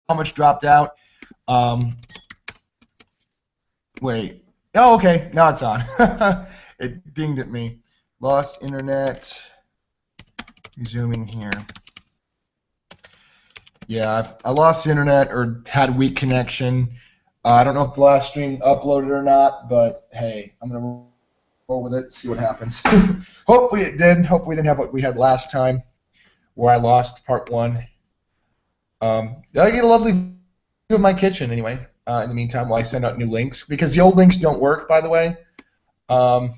how much dropped out. Wait. Oh, okay. Now it's on. It dinged at me. Lost internet. Resuming here. Yeah, I lost the internet or had weak connection. I don't know if the last stream uploaded or not, but hey, I'm going to roll with it, see what happens. Hopefully it did. Hopefully we didn't have what we had last time where I lost part 1. I get a lovely view of my kitchen anyway, in the meantime, while I send out new links, because the old links don't work, by the way. Part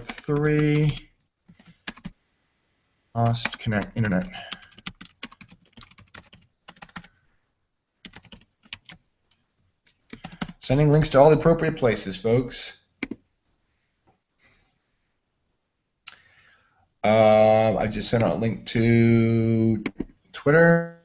3, lost connect internet. Sending links to all the appropriate places, folks. I just sent out a link to Twitter.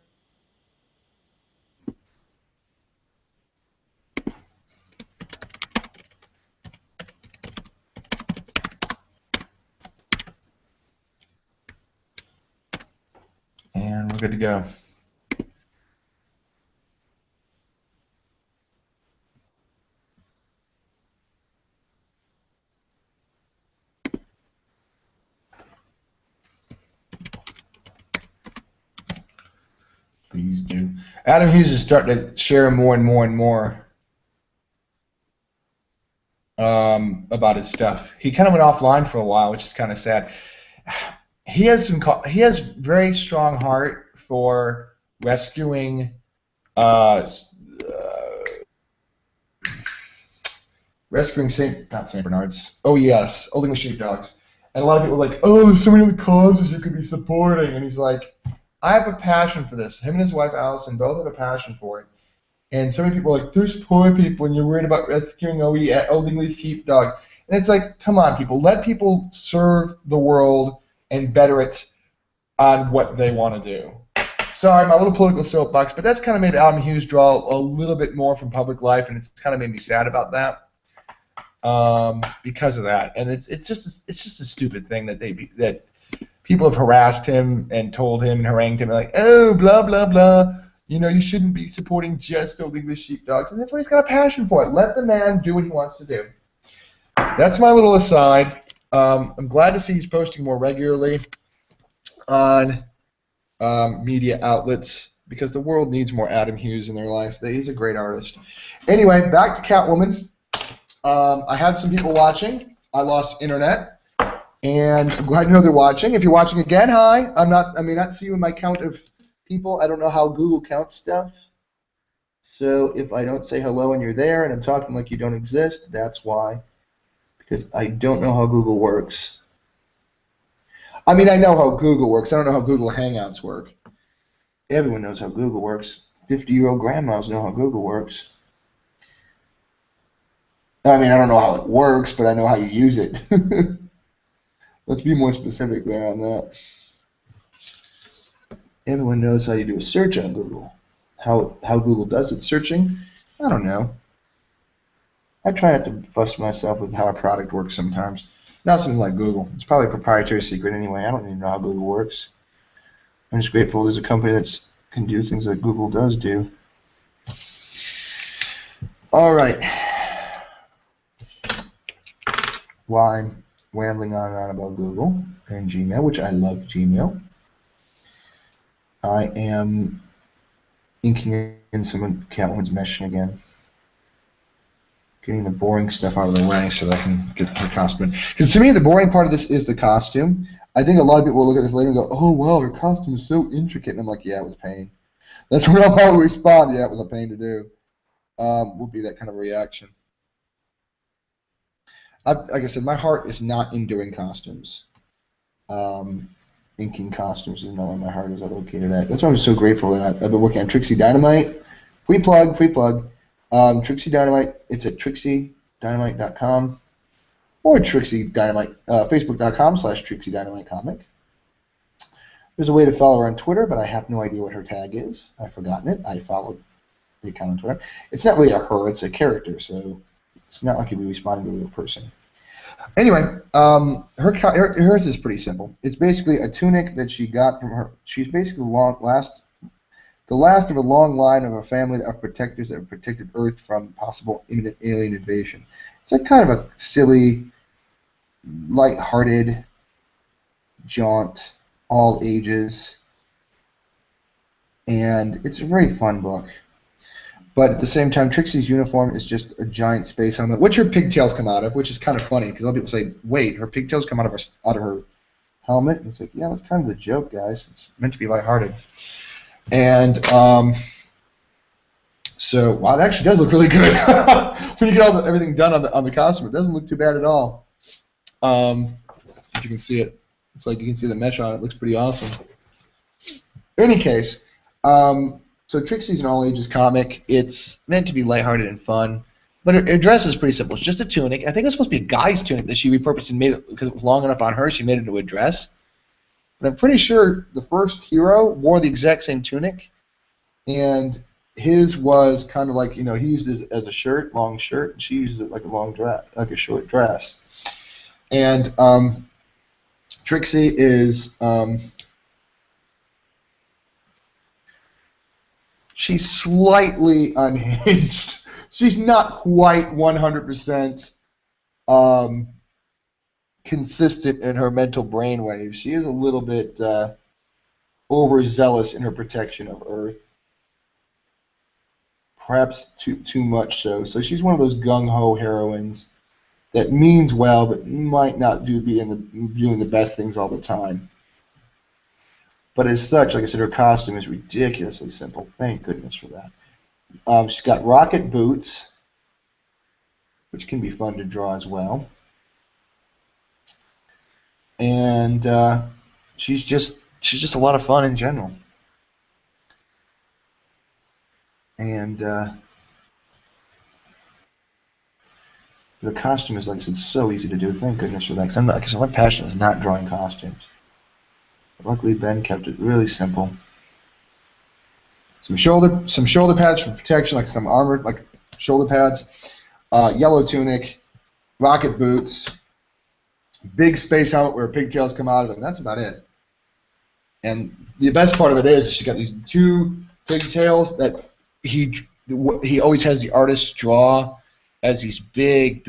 And we're good to go. Please do. Adam Hughes is starting to share more and more and more about his stuff. He kind of went offline for a while, which is kind of sad. He has very strong heart for rescuing not Saint Bernards. Oh yes, Old English Sheepdogs. And a lot of people are like, oh, there's so many other causes you could be supporting, and he's like, I have a passion for this. Him and his wife, Allison, both have a passion for it. And so many people are like, there's poor people, and you're worried about rescuing Old English sheepdogs. And it's like, come on, people. Let people serve the world and better it on what they want to do. Sorry, my little political soapbox, but that's kind of made Adam Hughes draw a little bit more from public life, and it's kind of made me sad about that because of that. And it's just a stupid thing that people have harassed him and told him and harangued him like, oh, blah, blah, blah. You know, you shouldn't be supporting just Old English sheepdogs. And that's what he's got a passion for. Let the man do what he wants to do. That's my little aside. I'm glad to see he's posting more regularly on media outlets because the world needs more Adam Hughes in their life. He's a great artist. Anyway, back to Catwoman. I had some people watching. I lost internet. And I'm glad to know they're watching. If you're watching again, hi. I may not see you in my count of people. I don't know how Google counts stuff. So if I don't say hello and you're there and I'm talking like you don't exist, that's why. Because I don't know how Google works. I mean, I know how Google works. I don't know how Google Hangouts work. Everyone knows how Google works. 50-year-old grandmas know how Google works. I mean, I don't know how it works, but I know how you use it. Let's be more specific there on that. Everyone knows how you do a search on Google. How Google does its searching, I don't know. I try not to fuss myself with how a product works sometimes. Not something like Google. It's probably a proprietary secret anyway. I don't even know how Google works. I'm just grateful there's a company that can do things that Google does do. All right. While I'm rambling on and on about Google and Gmail, which I love Gmail, I am inking in some of Catwoman's meshing again. Getting the boring stuff out of the way so that I can get her costume. Because to me, the boring part of this is the costume. I think a lot of people will look at this later and go, oh, wow, her costume is so intricate. And I'm like, yeah, it was a pain. That's when I'll probably respond, yeah, it was a pain to do. Will be that kind of reaction. Like I said, my heart is not in doing costumes. Inking costumes is not where my heart is located at. That's why I'm so grateful that I've been working on Trixie Dynamite. Free plug. Trixie Dynamite, it's at TrixieDynamite.com or Trixie Dynamite, Facebook.com/Trixie Dynamite Comic. There's a way to follow her on Twitter, but I have no idea what her tag is. I've forgotten it. I followed the account on Twitter. It's not really a her, it's a character, so it's not like you'd be responding to a real person. Anyway, hers is pretty simple. It's basically a tunic that she got from her. She's basically the last of a long line of a family of protectors that have protected Earth from possible imminent alien invasion. It's like kind of a silly, light-hearted jaunt, all ages, and it's a very fun book. But at the same time, Trixie's uniform is just a giant space helmet, which her pigtails come out of, which is kind of funny because a lot of people say, "Wait, her pigtails come out of her helmet?" And it's like, yeah, that's kind of the joke, guys. It's meant to be lighthearted. And so, wow, it actually does look really good when you get everything done on the costume. It doesn't look too bad at all. If you can see it, it's like you can see the mesh on it. It looks pretty awesome. In any case, so Trixie's an all-ages comic. It's meant to be lighthearted and fun, but her dress is pretty simple. It's just a tunic. I think it's supposed to be a guy's tunic that she repurposed and made it because it was long enough on her. She made it into a dress. But I'm pretty sure the first hero wore the exact same tunic, and his was kind of like, he used it as a shirt, long shirt, and she used it like a long dress, like a short dress. And Trixie is she's slightly unhinged. She's not quite 100% consistent in her mental brainwaves. She is a little bit overzealous in her protection of Earth. Perhaps too much so. So she's one of those gung-ho heroines that means well, but might not be doing the best things all the time. But as such, like I said, her costume is ridiculously simple. Thank goodness for that. She's got rocket boots, which can be fun to draw as well. And she's just a lot of fun in general. And the costume is, like I said, so easy to do. Thank goodness for that. Because my passion is not drawing costumes. But luckily, Ben kept it really simple. Some shoulder pads for protection, like some armor, like shoulder pads. Yellow tunic, rocket boots, big space helmet where pigtails come out of it, and that's about it. And the best part of it is she's got these two pigtails that he always has the artist draw as these big,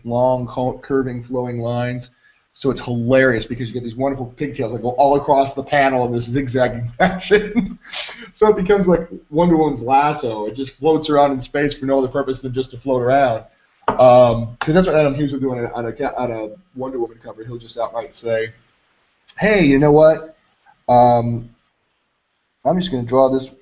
long, curving, flowing lines. So it's hilarious because you get these wonderful pigtails that go all across the panel in this zigzagging fashion. So it becomes like Wonder Woman's lasso. It just floats around in space for no other purpose than just to float around. Because that's what Adam Hughes will do on a Wonder Woman cover. He'll just outright say, "Hey, you know what? I'm just going to draw this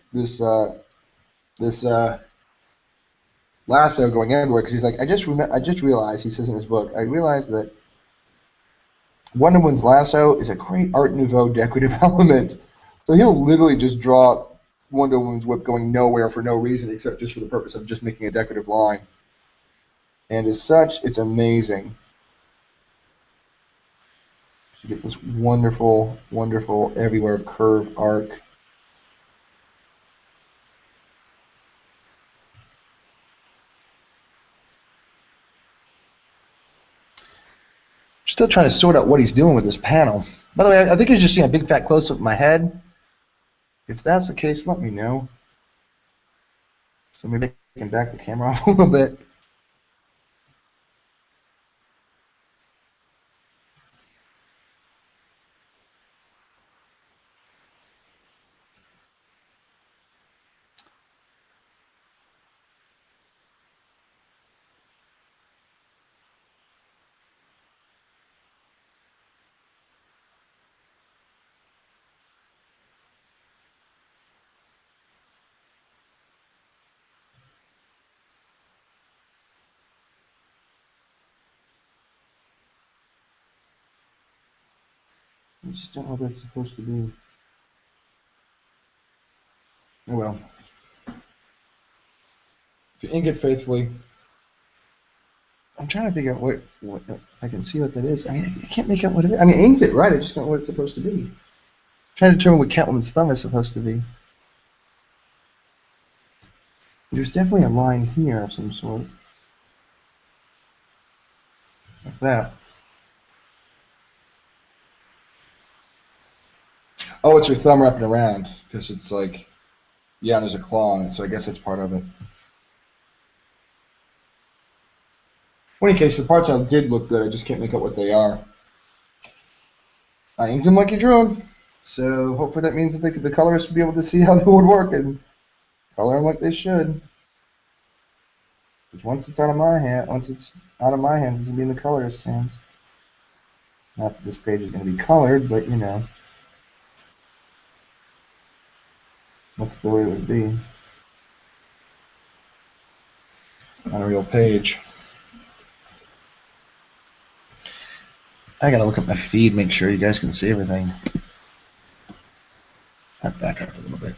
lasso going everywhere." Because he's like, I just realized, he says in his book, I realized that Wonder Woman's lasso is a great Art Nouveau decorative element. So he'll literally just draw Wonder Woman's whip going nowhere for no reason except just for the purpose of just making a decorative line. And as such, it's amazing. You get this wonderful, everywhere curve arc. Still trying to sort out what he's doing with this panel. By the way, I think you're just seeing a big fat close-up of my head. If that's the case, let me know. So maybe I can back the camera off a little bit. I just don't know what that's supposed to be. Oh well. If you ink it faithfully, I'm trying to figure out what I can see what that is. I mean, I can't make out what it is. I mean, I inked it right. I just don't know what it's supposed to be. I'm trying to determine what Catwoman's thumb is supposed to be. There's definitely a line here of some sort. Like that. Oh, it's her thumb wrapping around because it's like Yeah, and there's a claw on it, so I guess it's part of it. In any case, the parts out did look good. I just can't make out what they are. I inked them like you drew them. So hopefully that means that the colorists will be able to see how they would work and color them like they should. Because once it's out of my hands, it's gonna be in the colorist's hands. Not that this page is gonna be colored, but you know, that's the way it would be on a real page. I gotta look at my feed, make sure you guys can see everything. I'll back up a little bit.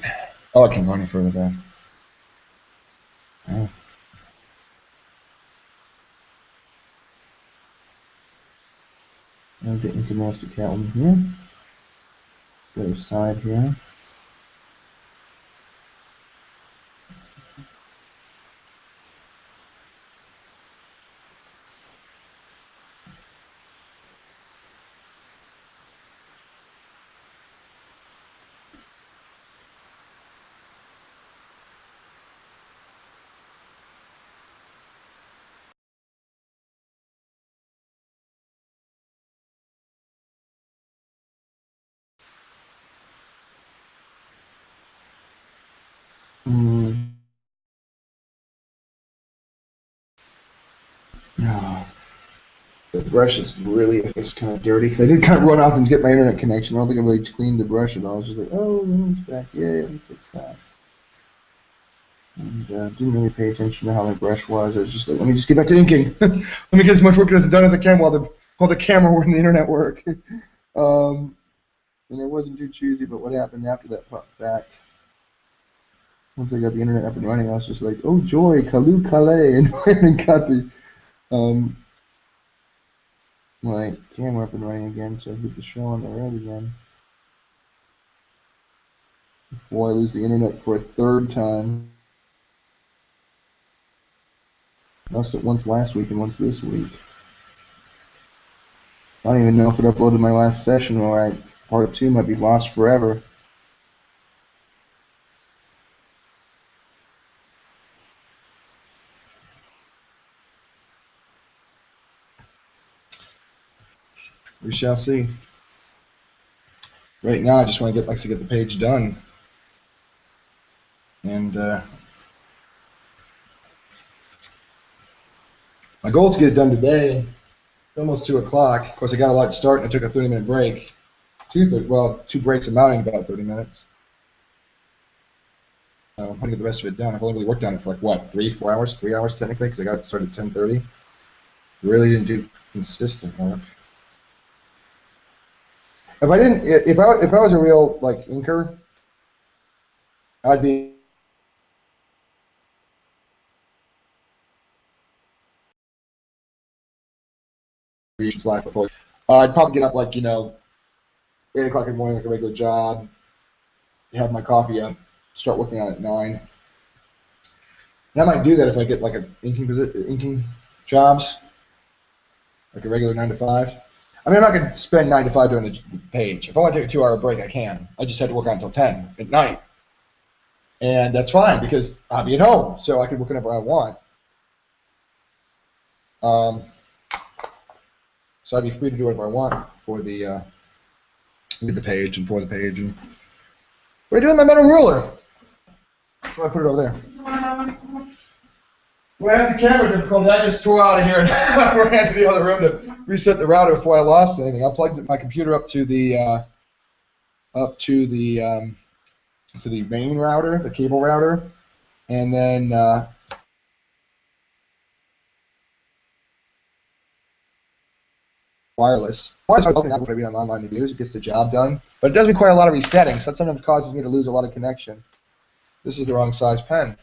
Oh, I can't go any further back. Oh. I'm getting to Master Catwoman here. The other side here. Mm. Oh, the brush is really it's kind of dirty. I did kind of run off and get my internet connection. I don't think I really cleaned the brush at all. I was just like, oh, it's back. Yay, let me fix that. And didn't really pay attention to how my brush was. I was just like, let me just get back to inking. Let me get as much work as done as I can while the camera and the internet work. And it wasn't too choosy, but what happened after that fact? Once I got the internet up and running, I was just like, oh joy, Kalu Kale, and went and got the my camera up and running again, so I hit the show on the road again. Before I lose the internet for a third time. Lost it once last week and once this week. I don't even know if it uploaded my last session or part 2 might be lost forever. We shall see. Right now, I just want to get the page done, and my goal is to get it done today. It's almost 2 o'clock. Of course, I got a lot to start, and I took a 30-minute break. Two breaks amounting to about 30 minutes. I'm going to get the rest of it done. I've only really worked on it for like what, 3-4 hours? 3 hours technically, because I got it started at 10:30. Really didn't do consistent work. If I was a real like inker, I'd be life before. I'd probably get up like 8 o'clock in the morning like a regular job, have my coffee up, start working on it at 9. And I might do that if I get like a inking jobs, like a regular 9 to 5. I mean, I'm not going to spend 9 to 5 doing the page. If I want to take a 2-hour break, I can. I just had to work on it until 10 at night. And that's fine because I'll be at home, so I can work whenever I want. So I'd be free to do whatever I want for the page and for the page. And what do I do with my metal ruler? Well, I put it over there. When I had the camera difficulty, I just tore out of here and ran to the other room to reset the router before I lost anything. I plugged my computer up to the main router, the cable router, and then wireless. Wireless is helping out when I read on online reviews. It gets the job done, but it does require a lot of resetting, so that sometimes causes me to lose a lot of connection. This is the wrong size pen.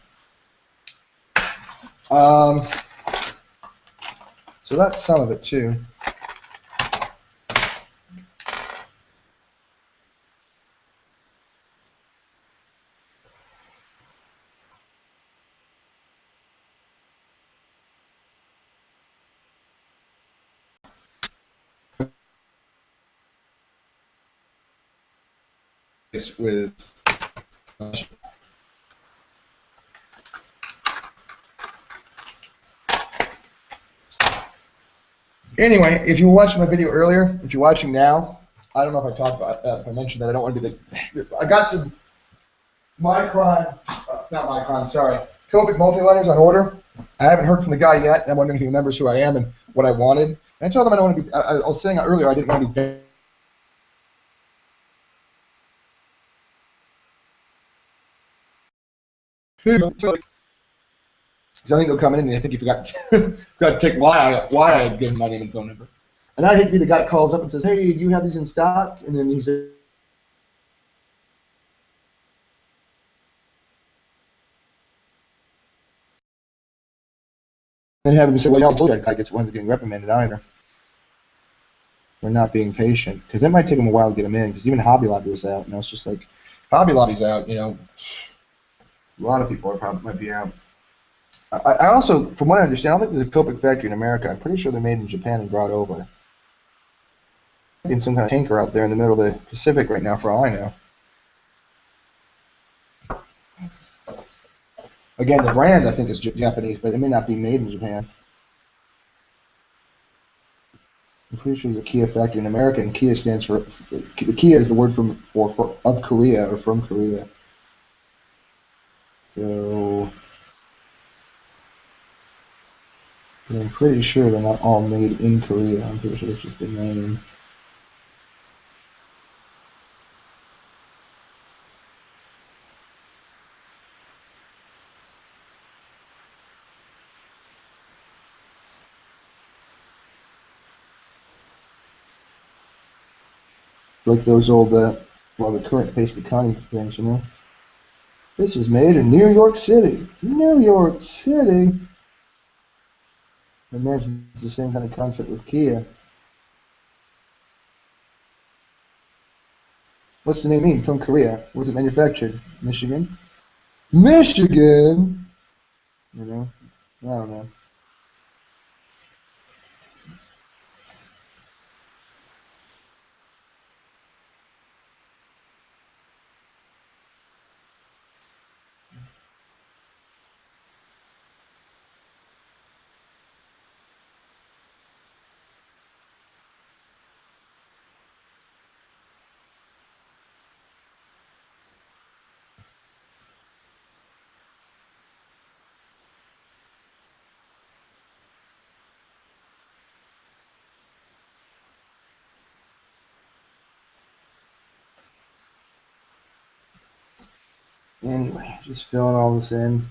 So that's some of it too. With Anyway, if you were watching my video earlier, if you're watching now, I don't know if I talked about if I mentioned that I don't want to be I got some Micron, not Micron, sorry, Copic multiliners on order. I haven't heard from the guy yet, and I'm wondering if he remembers who I am and what I wanted. And I told him I don't want to be. I was saying earlier I didn't want to be. Because I think they'll come in and they think you forgot to take why I gave him my name and phone number. And I hate to be the guy that calls up and says, "Hey, do you have these in stock?" And then he says, and have him say, "Well, y'all told that guy gets one getting reprimanded either for not being patient." Because that might take him a while to get him in. Because even Hobby Lobby was out, and I was just like, Hobby Lobby's out. A lot of people are probably might be out. I also, from what I understand, I don't think there's a Copic factory in America. I'm pretty sure they're made in Japan and brought over. In some kind of tanker out there in the middle of the Pacific right now, for all I know. Again, the brand I think is Japanese, but it may not be made in Japan. I'm pretty sure there's a Kia factory in America, and Kia stands for the Kia is the word for of Korea or from Korea. So I'm pretty sure they're not all made in Korea. I'm pretty sure it's just the name. Like those old, the current Facebook Connie things, you know. This was made in New York City. New York City. I imagine it's the same kind of concept with Kia. What's the name mean? From Korea. Where's it manufactured? Michigan? Michigan! You know? I don't know. Anyway, just filling all this in.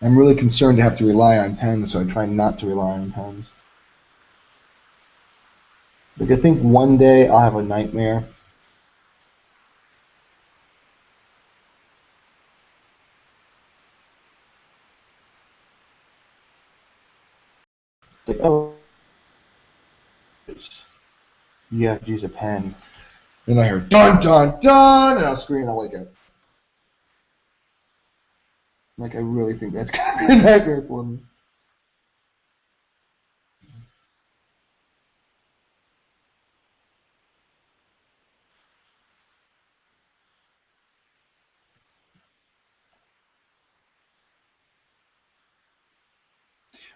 I'm really concerned to have to rely on pens, so I try not to rely on pens. Like, I think one day I'll have a nightmare. It's like, oh, you have to use a pen. Then I hear dun dun dun, and I'll scream and I'll wake up. Like, I really think that's gonna be a nightmare for me.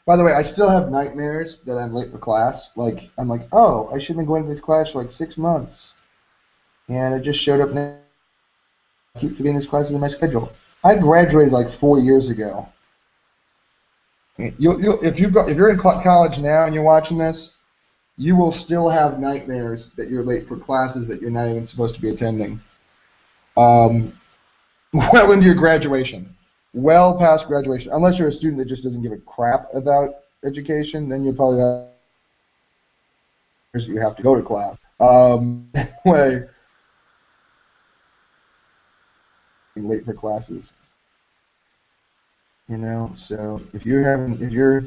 By the way, I still have nightmares that I'm late for class. Like, I'm like, oh, I should have been going to this class for like 6 months, and I just showed up now. I keep forgetting this class is in my schedule. I graduated like 4 years ago. If you're in college now and you're watching this, you will still have nightmares that you're late for classes that you're not even supposed to be attending. Um, well into your graduation, well past graduation, unless you're a student that just doesn't give a crap about education, then you'll probably you have to go to class. Anyway, late for classes, So if you're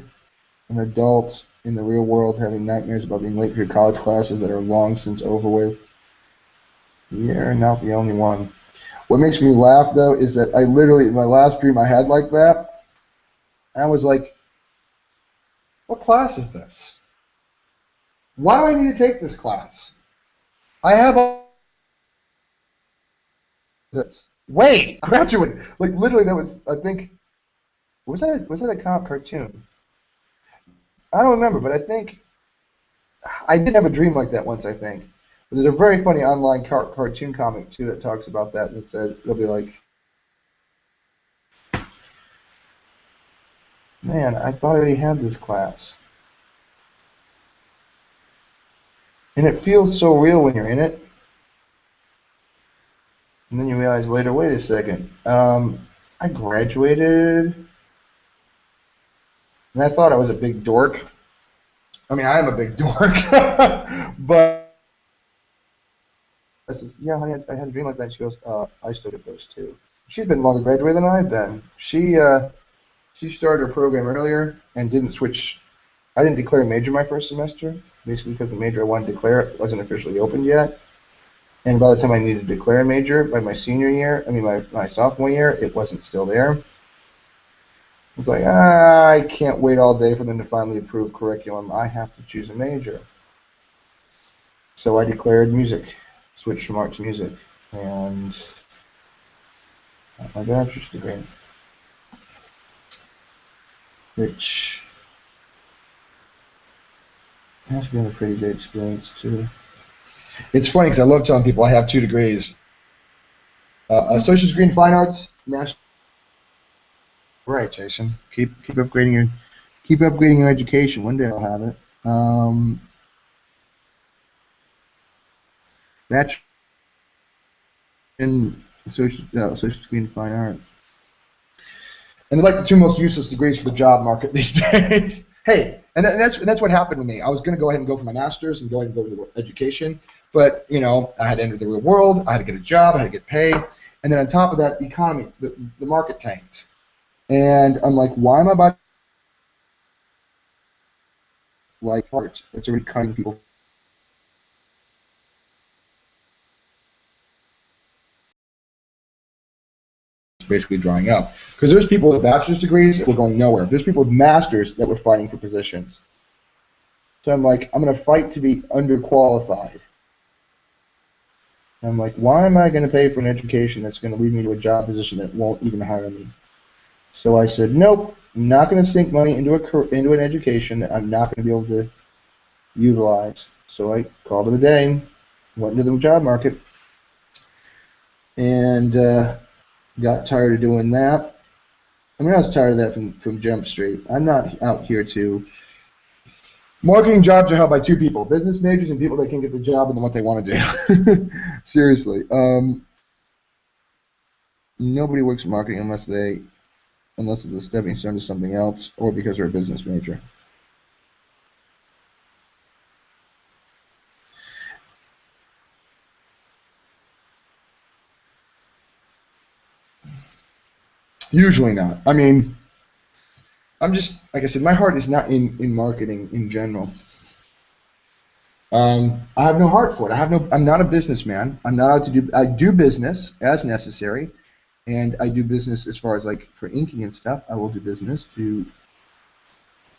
an adult in the real world having nightmares about being late for your college classes that are long since over with, you're not the only one. What makes me laugh though is that I literally in my last dream I had like that, I was like, what class is this? Why do I need to take this class? I have all this. Wait, graduate. Like literally, that was. I think was that a cartoon? I don't remember, but I think I did have a dream like that once. I think. But there's a very funny online cartoon comic too that talks about that, and it said it'll be like, man, I thought I already had this class, and it feels so real when you're in it, and then you realize later, wait a second, I graduated, and I thought I was a big dork. I mean, I am a big dork, but I says, yeah, honey, I had a dream like that. She goes, I still get those too. She's been longer graduated than I've been. She started her program earlier and didn't switch. I didn't declare a major my first semester, basically because the major I wanted to declare wasn't officially opened yet. And by the time I needed to declare a major, by my senior year, I mean my sophomore year, it wasn't still there. It's like, I can't wait all day for them to finally approve curriculum. I have to choose a major. So I declared music, switched from art to music, and got my bachelor's degree, which has been a pretty good experience too. It's funny because I love telling people I have 2 degrees. Associate's degree in fine arts, national. Right, Jason. Keep upgrading your education. One day I'll have it. Bachelor in associate's degree in fine art. And they're like the 2 most useless degrees for the job market these days. Hey, and that's what happened to me. I was going to go ahead and go for my master's and go ahead and go into education, but I had to enter the real world. I had to get a job. I had to get paid, and then on top of that, the economy, the market tanked. And I'm like, why am I about like art? It's already cutting people. It's basically drying up because there's people with bachelor's degrees that were going nowhere. There's people with masters that were fighting for positions. So I'm like, I'm going to fight to be underqualified. And I'm like, why am I going to pay for an education that's going to lead me to a job position that won't even hire me? So I said, nope, I'm not going to sink money into an education that I'm not going to be able to utilize. So I called it a day, went into the job market, and got tired of doing that. I mean, I was tired of that from Jump Street. I'm not out here to. Marketing jobs are held by 2 people: business majors and people that can get the job and what they want to do. Seriously, nobody works in marketing unless it's a stepping stone to something else, or because they're a business major. Usually not. I mean, I'm just, like I said, my heart is not in marketing in general. I have no heart for it. I'm not a businessman. I'm not out to do, I do business as necessary, and I do business as far as like for inking and stuff. I will do business to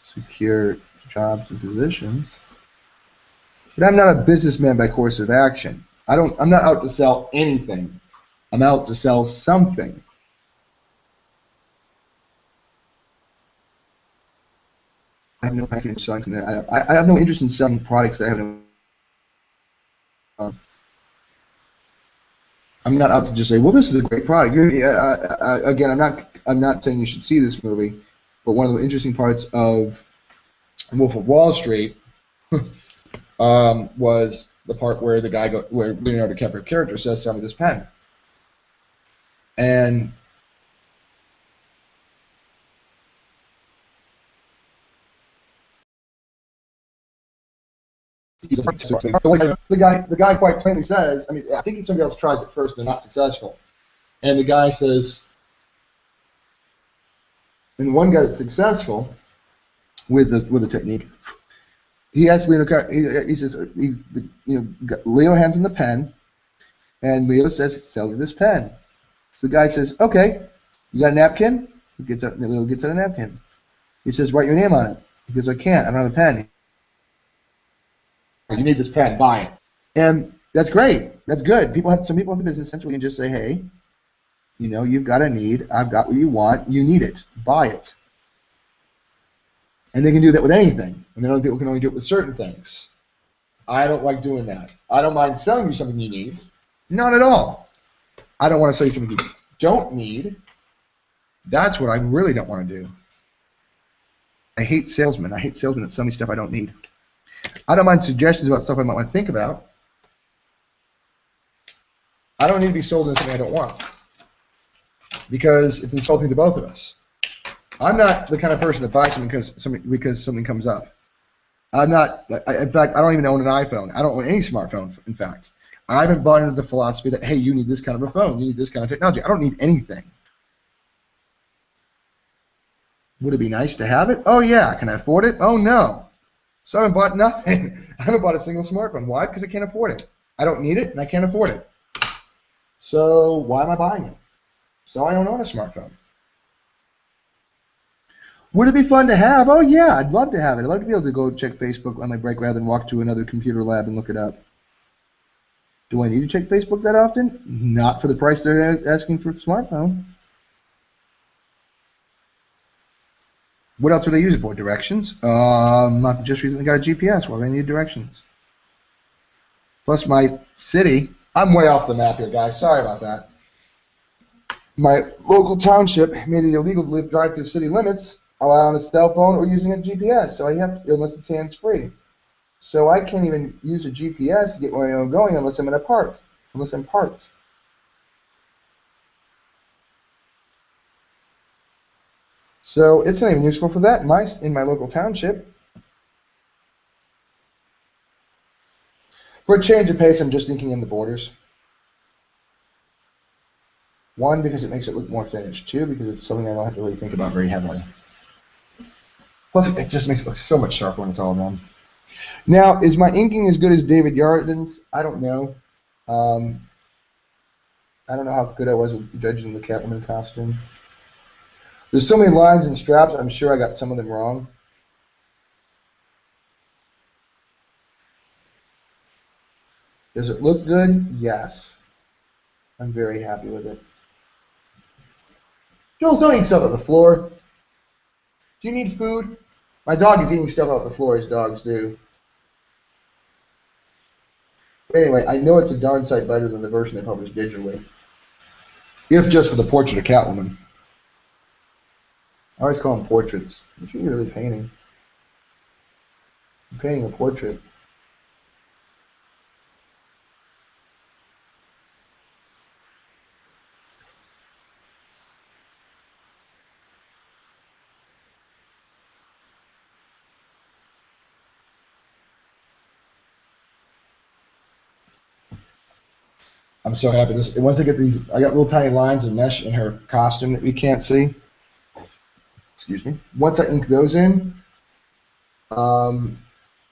secure jobs and positions. But I'm not a businessman by course of action. I'm not out to sell anything. I'm out to sell something. I have no package selling. I have no interest in selling products that I haven't. I'm not out to just say, well, this is a great product. Again, I'm not saying you should see this movie, but one of the interesting parts of Wolf of Wall Street was the part where where Leonardo DiCaprio's character says, "Sell me this pen," and the guy quite plainly says, I mean, I think somebody else tries it first, and they're not successful, and the guy says, and the one guy that's successful with the technique, he asks Leo, he says, Leo hands him the pen, and Leo says, "Sell me this pen." So the guy says, okay, you got a napkin? He gets out a napkin. He says, write your name on it. He goes, I can't. I don't have a pen. You need this pen. Buy it. And that's great. That's good. Some people have the business sense where you can just say, hey, you've got a need. I've got what you want. You need it. Buy it. And they can do that with anything. And then other people can only do it with certain things. I don't like doing that. I don't mind selling you something you need. Not at all. I don't want to sell you something you don't need. That's what I really don't want to do. I hate salesmen. I hate salesmen that sell me stuff I don't need. I don't mind suggestions about stuff I might want to think about. I don't need to be sold into something I don't want, because it's insulting to both of us. I'm not the kind of person that buys something because something comes up. I'm not. In fact, I don't even own an iPhone. I don't own any smartphone. In fact, I haven't bought into the philosophy that, hey, you need this kind of a phone. You need this kind of technology. I don't need anything. Would it be nice to have it? Oh yeah. Can I afford it? Oh no. So I haven't bought nothing. I haven't bought a single smartphone. Why? Because I can't afford it. I don't need it and I can't afford it. So why am I buying it? So I don't own a smartphone. Would it be fun to have? Oh yeah, I'd love to have it. I'd love to be able to go check Facebook on my break rather than walk to another computer lab and look it up. Do I need to check Facebook that often? Not for the price they're asking for a smartphone. What else would I use it for? Directions? I've just recently got a GPS. Why do I need directions? Plus my city. I'm way off the map here, guys. Sorry about that. My local township made it illegal to drive through city limits on a cell phone or using a GPS. So I have to, unless it's hands-free. So I can't even use a GPS to get where I'm going unless I'm in a park. Unless I'm parked. So it's not even useful for that in my local township. For a change of pace, I'm just thinking in the borders. One, because it makes it look more finished. Two, because it's something I don't have to really think about very heavily. Plus, it just makes it look so much sharper when it's all done. Now, is my inking as good as David Yardens? I don't know. I don't know how good I was with judging the Catwoman costume. There's so many lines and straps, I'm sure I got some of them wrong. Does it look good? Yes. I'm very happy with it. Jules, don't eat stuff off the floor. Do you need food? My dog is eating stuff off the floor, as dogs do. But anyway, I know it's a darn sight better than the version they published digitally. If just for the portrait of Catwoman. I always call them portraits. What are you really painting? I'm painting a portrait. I'm so happy. Once I get these, I got little tiny lines of mesh in her costume that we can't see. Excuse me. Once I ink those in,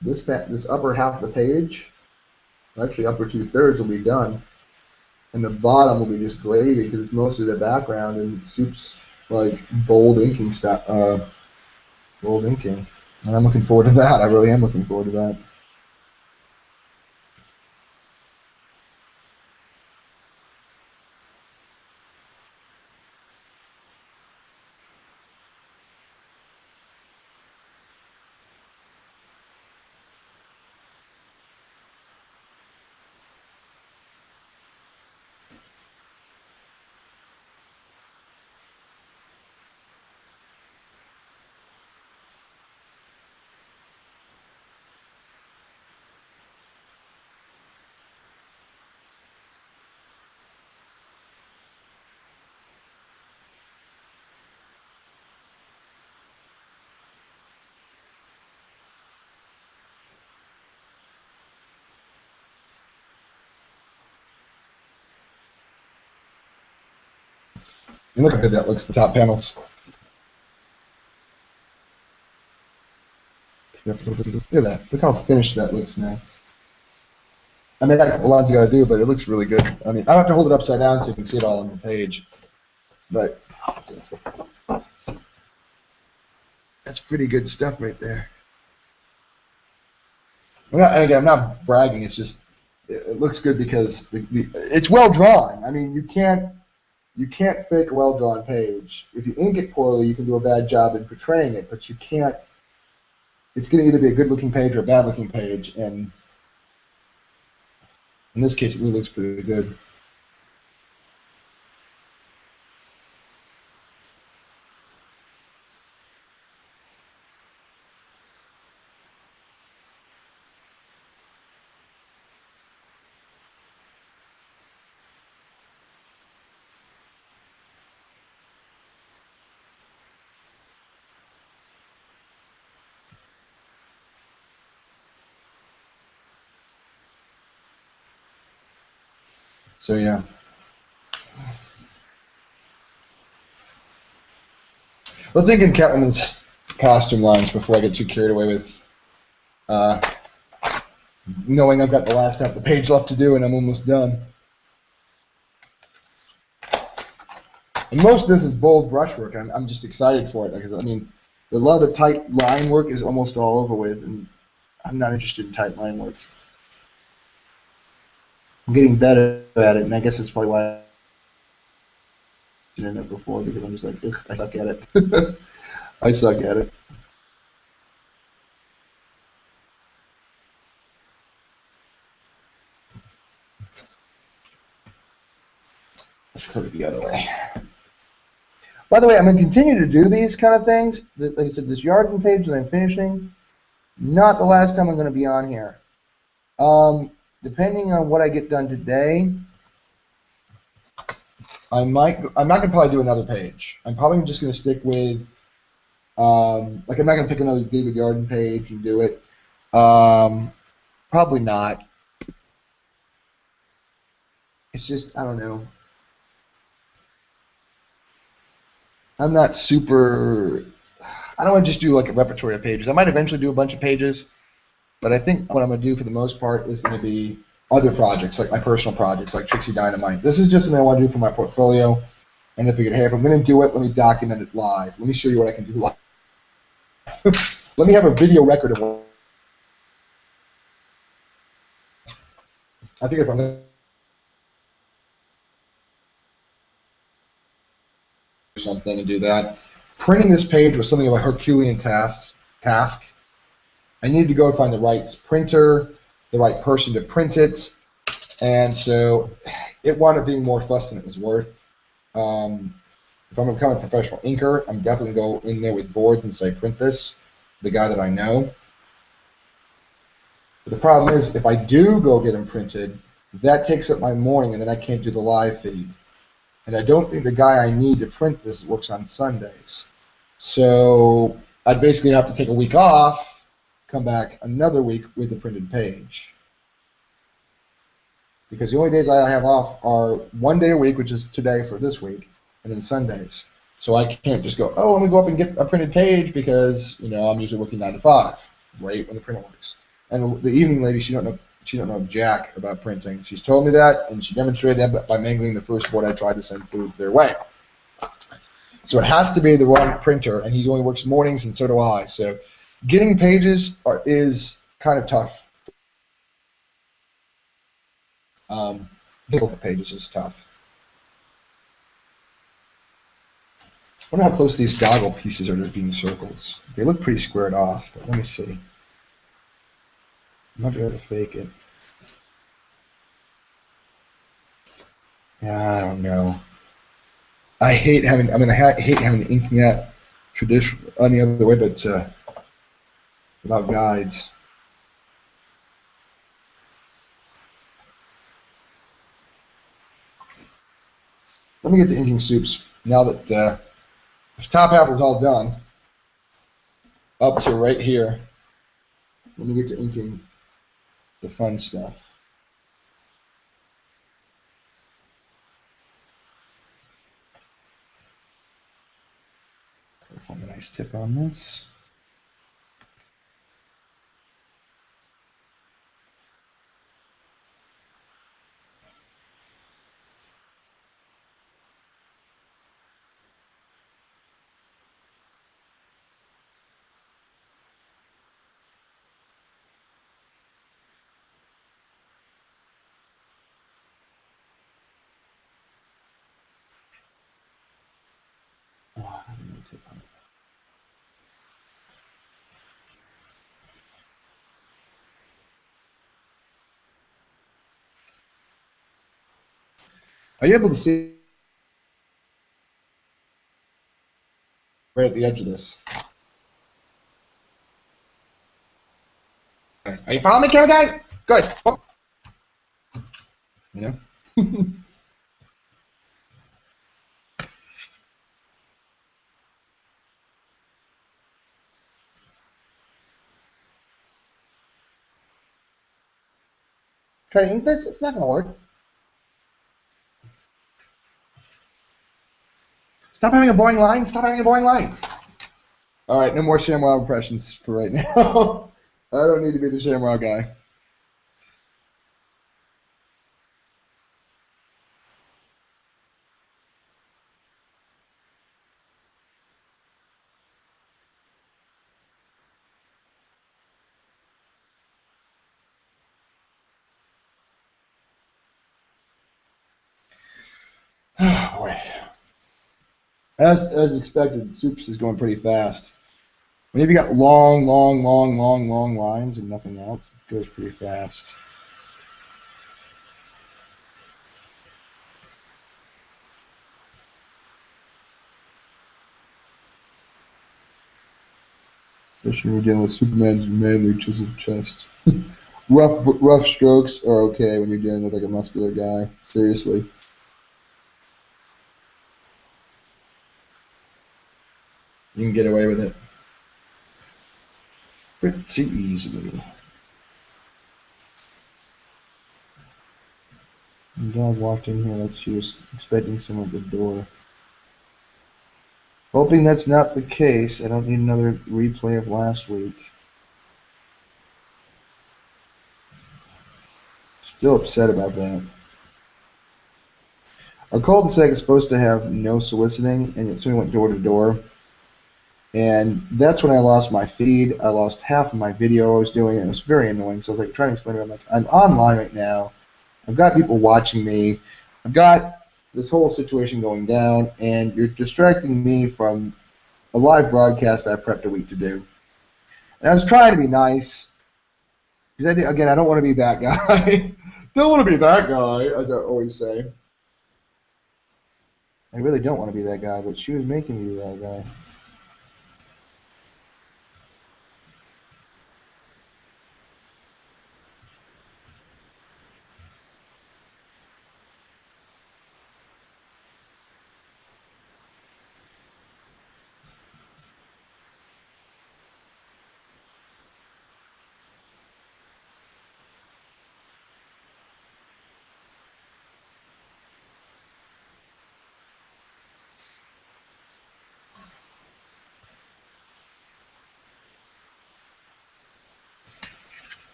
this upper half of the page, actually upper 2/3 will be done, and the bottom will be just gravy because it's mostly the background and Soup's like bold inking stuff, bold inking, and I'm looking forward to that. I really am looking forward to that. And look how good that looks, the top panels. Look at that. Look how finished that looks now. I mean, I got a lot I got to do, but it looks really good. I mean, I don't have to hold it upside down so you can see it all on the page. But that's pretty good stuff right there. And again, I'm not bragging. It's just it looks good because it's well drawn. I mean, you can't fake a well drawn page. If you ink it poorly, you can do a bad job in portraying it, but you can't. It's going to either be a good looking page or a bad looking page, and in this case, it really looks pretty good. So yeah. Let's think in Catwoman's costume lines before I get too carried away with uh, knowing I've got the last half of the page left to do and I'm almost done. And most of this is bold brushwork. I'm just excited for it because I mean, a lot of the tight line work is almost all over with, and I'm not interested in tight line work. I'm getting better at it, and I guess that's probably why I didn't it before because I'm just like, ugh, I suck at it. I suck at it. Let's put it the other way. By the way, I'm going to continue to do these kind of things. Like I said, this Yarden page that I'm finishing, not the last time I'm going to be on here. Depending on what I get done today, I'm not going to probably do another page. I'm probably just going to stick with, like I'm not going to pick another David Yarden page and do it. Probably not. It's just, I don't know. I'm not super, I don't want to just do like a repertory of pages. I might eventually do a bunch of pages, but I think what I'm going to do for the most part is going to be other projects, like my personal projects, like Trixie Dynamite. This is just something I want to do for my portfolio. And I figured, hey, if I'm going to do it, let me document it live. Let me show you what I can do live. Let me have a video record of what I think if I'm going to do something and do that. Printing this page was something of a Herculean task. I needed to go find the right printer, the right person to print it, and so it wound up being more fuss than it was worth. If I'm going to become a professional inker, I'm definitely going to go in there with boards and say, print this, the guy that I know. But the problem is, if I do go get them printed, that takes up my morning, and then I can't do the live feed. And I don't think the guy I need to print this works on Sundays. So I'd basically have to take a week off, come back another week with the printed page. Because the only days I have off are one day a week, which is today for this week, and then Sundays. So I can't just go, oh, let me go up and get a printed page because, you know, I'm usually working 9 to 5, right when the printer works. And the evening lady, she don't know jack about printing. She's told me that, and she demonstrated that by mangling the first board I tried to send food their way. So it has to be the wrong printer, and he only works mornings, and so do I. So getting pages is kind of tough. Getting pages is tough. I wonder how close these goggle pieces are to being circles. They look pretty squared off, but let me see. I might be able to fake it. Yeah, I don't know. I hate having. I mean, I hate having the inking out traditional any other way, but without guides. Let me get to inking soups now that the top half is all done. Up to right here. Let me get to inking the fun stuff. Find a nice tip on this. tape on it. Are you able to see right at the edge of this? Okay. Are you following me, camera guy? Good. Oh. You know? Try to ink this? It's not going to work. Stop having a boring line. Stop having a boring line. All right, no more ShamWow impressions for right now. I don't need to be the ShamWow guy. Oh, boy. As expected, Soups is going pretty fast. Whenever you got long lines and nothing else, it goes pretty fast. Especially when you're dealing with Superman's manly chiseled chest. rough strokes are okay when you're dealing with like a muscular guy. Seriously. You can get away with it pretty easily. The dog walked in here like she was expecting someone at the door. Hoping that's not the case, I don't need another replay of last week. Still upset about that. Our cul-de-sac is supposed to have no soliciting, and yet somebody went door to door. And that's when I lost my feed. I lost half of my video I was doing, and it was very annoying. So I was like trying to explain to them, like, I'm online right now. I've got people watching me. I've got this whole situation going down, and you're distracting me from a live broadcast I prepped a week to do. And I was trying to be nice. Because again, I don't want to be that guy. Don't want to be that guy, as I always say. I really don't want to be that guy, but she was making me be that guy.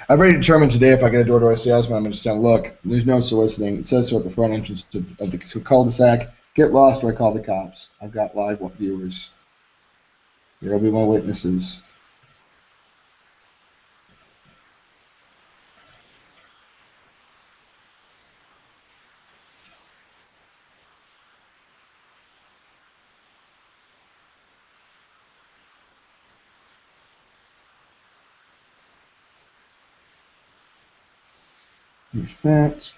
I've already determined today if I get a door-to-door salesman, I'm going to say, look, there's no soliciting. It says so at the front entrance of the cul-de-sac. Get lost or I call the cops. I've got live viewers. There'll be my witnesses. In fact,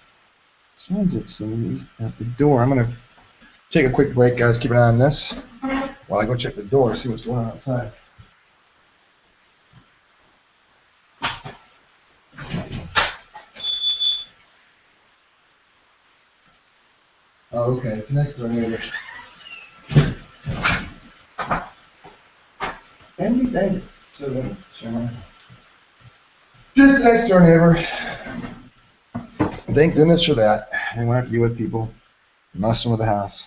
sounds like somebody's at the door. I'm going to take a quick break, guys. Keep an eye on this while I go check the door, see what's going on outside. Oh, okay. It's next door neighbor. Anything. Just next door neighbor. Thank goodness for that. I didn't have to deal with people messing with the house.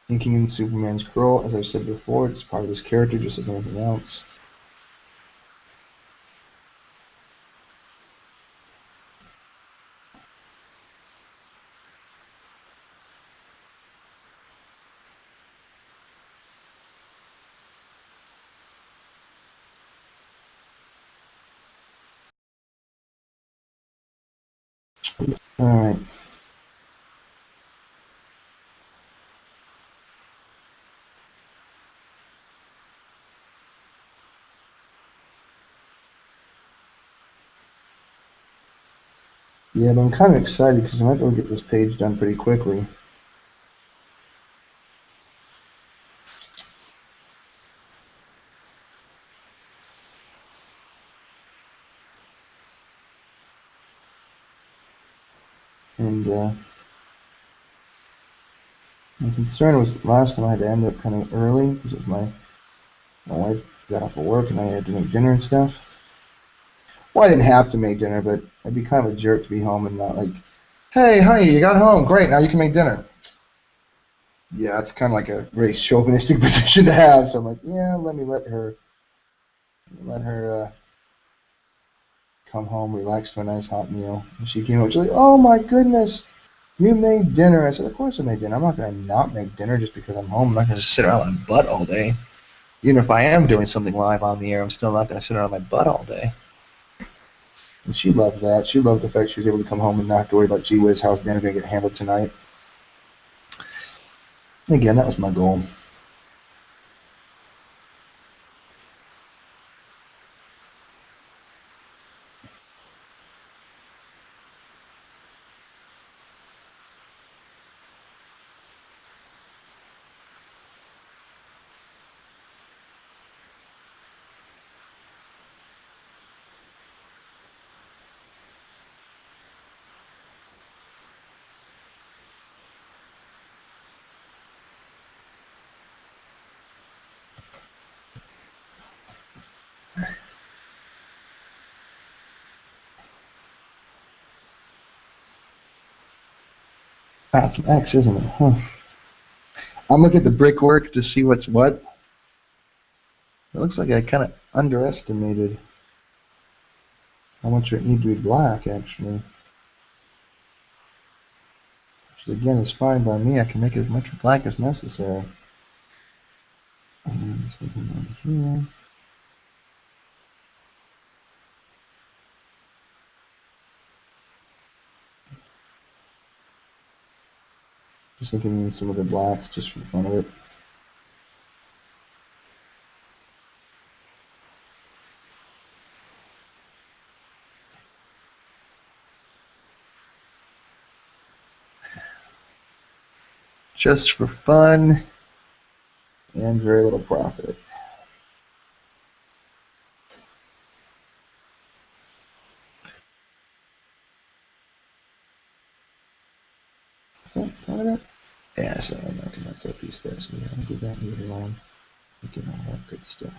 Inking in Superman's curl, as I've said before, it's part of his character, just like anything else. All right. Yeah, but I'm kind of excited because I might be able to get this page done pretty quickly. And my concern was last time I had to end up kind of early because it was my wife got off of work and I had to make dinner and stuff. Well, I didn't have to make dinner, but I'd be kind of a jerk to be home and not like, hey, honey, you got home. Great, now you can make dinner. Yeah, it's kind of like a very chauvinistic position to have. So I'm like, yeah, let her come home, relax to a nice hot meal. And she came home, she's like, oh my goodness, you made dinner. I said, of course I made dinner. I'm not going to not make dinner just because I'm home. I'm not going to just sit around on my butt all day. Even if I am doing something live on the air, I'm still not going to sit around on my butt all day. And she loved that. She loved the fact she was able to come home and not have to worry about, gee whiz, how's dinner going to get handled tonight. And again, that was my goal. That's an X, isn't it? Huh. I'm looking at the brickwork to see what's what. It looks like I kind of underestimated how much it need to be black, actually. Which, again, is fine by me. I can make it as much black as necessary. And this one over here. Just thinking in some of the blacks just for the fun of it. Just for fun and very little profit. Is that part of it? Yeah, so I'm marking that for a piece there, so we gotta do that later on. Looking at all that good stuff.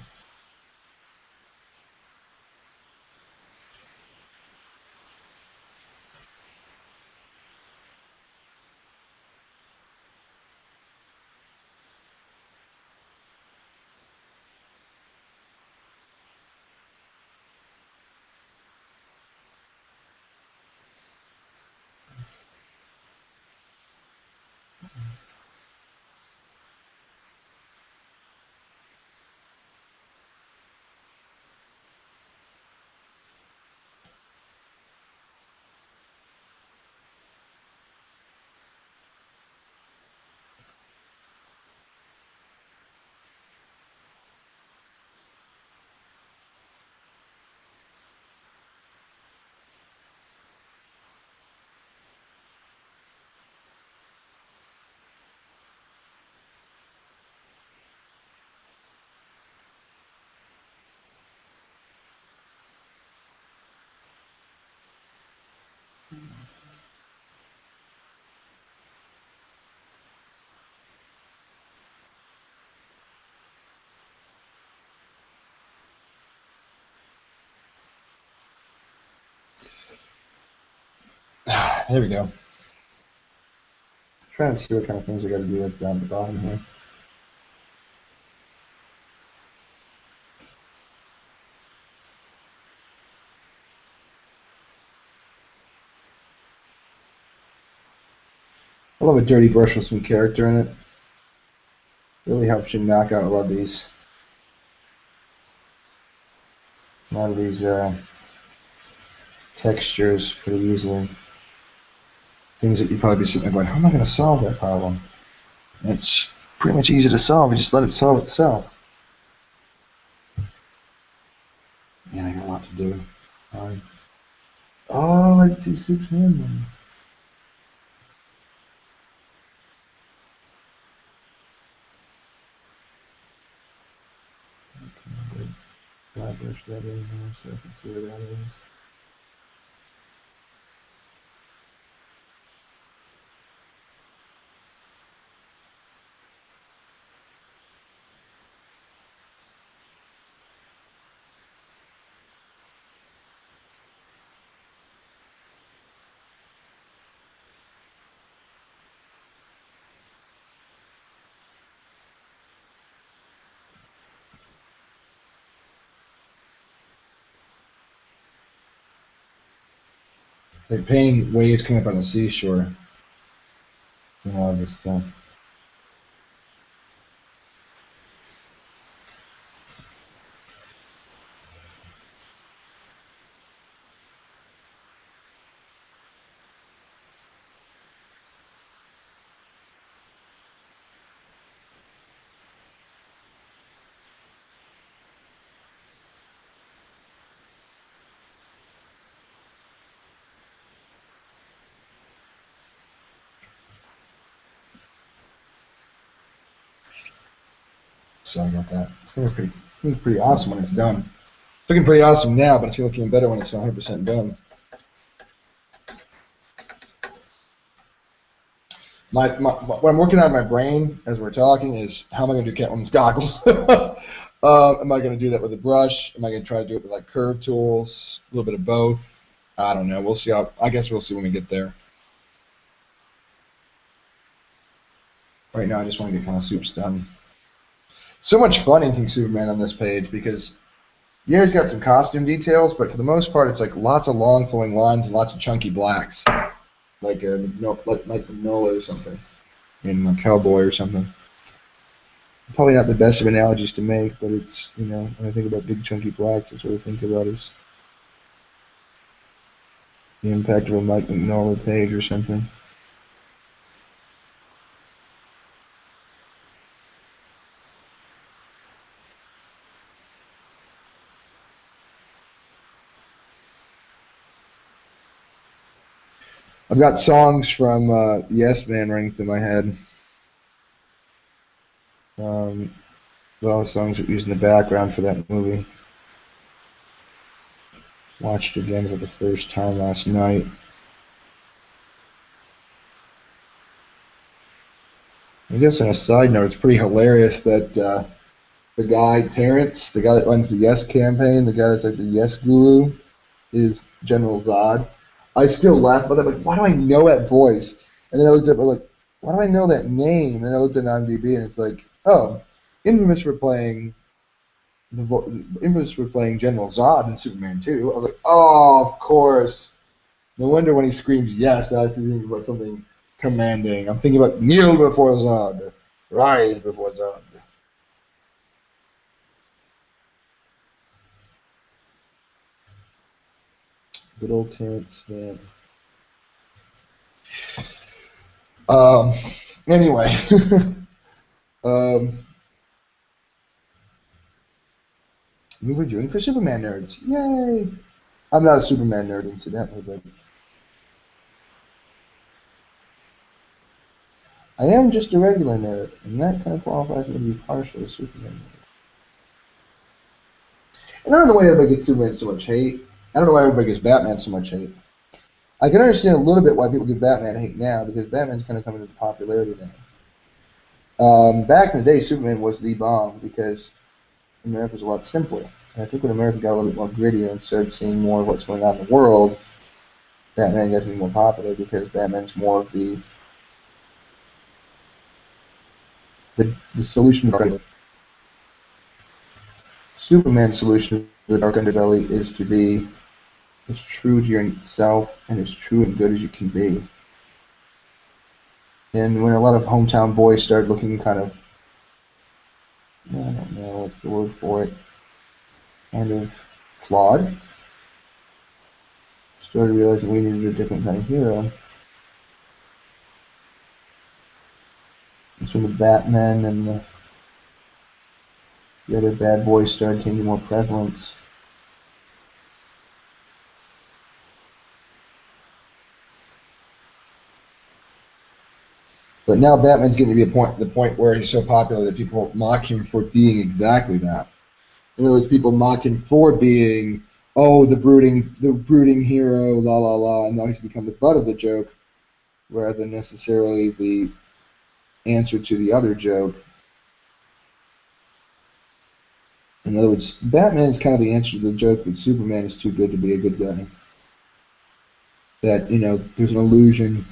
There we go. Trying to see what kind of things we got to do with down the bottom here. I love a dirty brush with some character in it. Really helps you knock out a lot of these textures pretty easily. things that you'd probably be sitting there going, how am I going to solve that problem? And it's pretty much easy to solve. You just let it solve itself. Man, I got a lot to do. Oh, I didn't see Soup's hand then. Okay, good. Brush that in there so I can see where that is. It's like painting waves coming up on the seashore. And all this stuff. So I got that. It's gonna be pretty awesome when it's done. It's looking pretty awesome now, but it's gonna look even better when it's 100% done. What I'm working on in my brain as we're talking is how am I gonna do Catwoman's goggles? Am I gonna do that with a brush? Am I gonna try to do it with like curve tools? A little bit of both. I don't know. We'll see. I guess we'll see when we get there. Right now, I just want to get kind of Soups done. So much fun inking Superman on this page because yeah, he's got some costume details, but for the most part, it's like lots of long flowing lines and lots of chunky blacks, like like Manola or something, in a cowboy or something. Probably not the best of analogies to make, but it's when I think about big chunky blacks, that's what I think about is the impact of a Mike Manola page or something. I've got songs from Yes Man running through my head. Um, all the songs that were used in the background for that movie. Watched it again for the first time last night. I guess on a side note, it's pretty hilarious that the guy Terrence, the guy that runs the Yes campaign, the guy that's like the Yes guru, is General Zod. I still laugh about that. Like, why do I know that voice? And then I looked up, like, why do I know that name? And then I looked at IMDb, and it's like, oh, infamous for playing infamous for playing General Zod in Superman 2. I was like, oh, of course. No wonder when he screams yes, I have to think about something commanding. I'm thinking about kneel before Zod, rise before Zod. Good old Terrence Stamp. Um, anyway, um, we were doing for Superman nerds. Yay! I'm not a Superman nerd, incidentally, but I am just a regular nerd, and that kind of qualifies me to be partially a Superman nerd. And I don't know why everybody gets Superman so much hate. I don't know why everybody gets Batman so much hate. I can understand a little bit why people give Batman hate now, because Batman's kind of coming into popularity now. Back in the day, Superman was the bomb because America was a lot simpler. And I think when America got a little bit more gritty and started seeing more of what's going on in the world, Batman got to be more popular because Batman's more of the solution to the Superman's solution to the dark underbelly is to be as true to yourself and as true and good as you can be. And when a lot of hometown boys started looking kind of, I don't know what's the word for it, kind of flawed, started realizing we needed a different kind of hero. That's when the Batman and the other bad boys started taking more prevalence. But now Batman's getting to be the point where he's so popular that people mock him for being exactly that. In other words, people mock him for being, oh, the brooding hero, la la la, and now he's become the butt of the joke, rather than necessarily the answer to the other joke. In other words, Batman is kind of the answer to the joke that Superman is too good to be a good guy. That, there's an illusion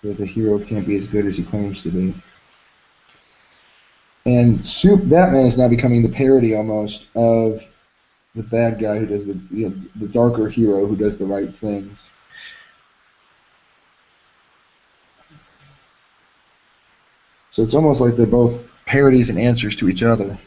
that the hero can't be as good as he claims to be. And Batman is now becoming the parody almost of the bad guy who does the darker hero who does the right things. So it's almost like they're both parodies and answers to each other.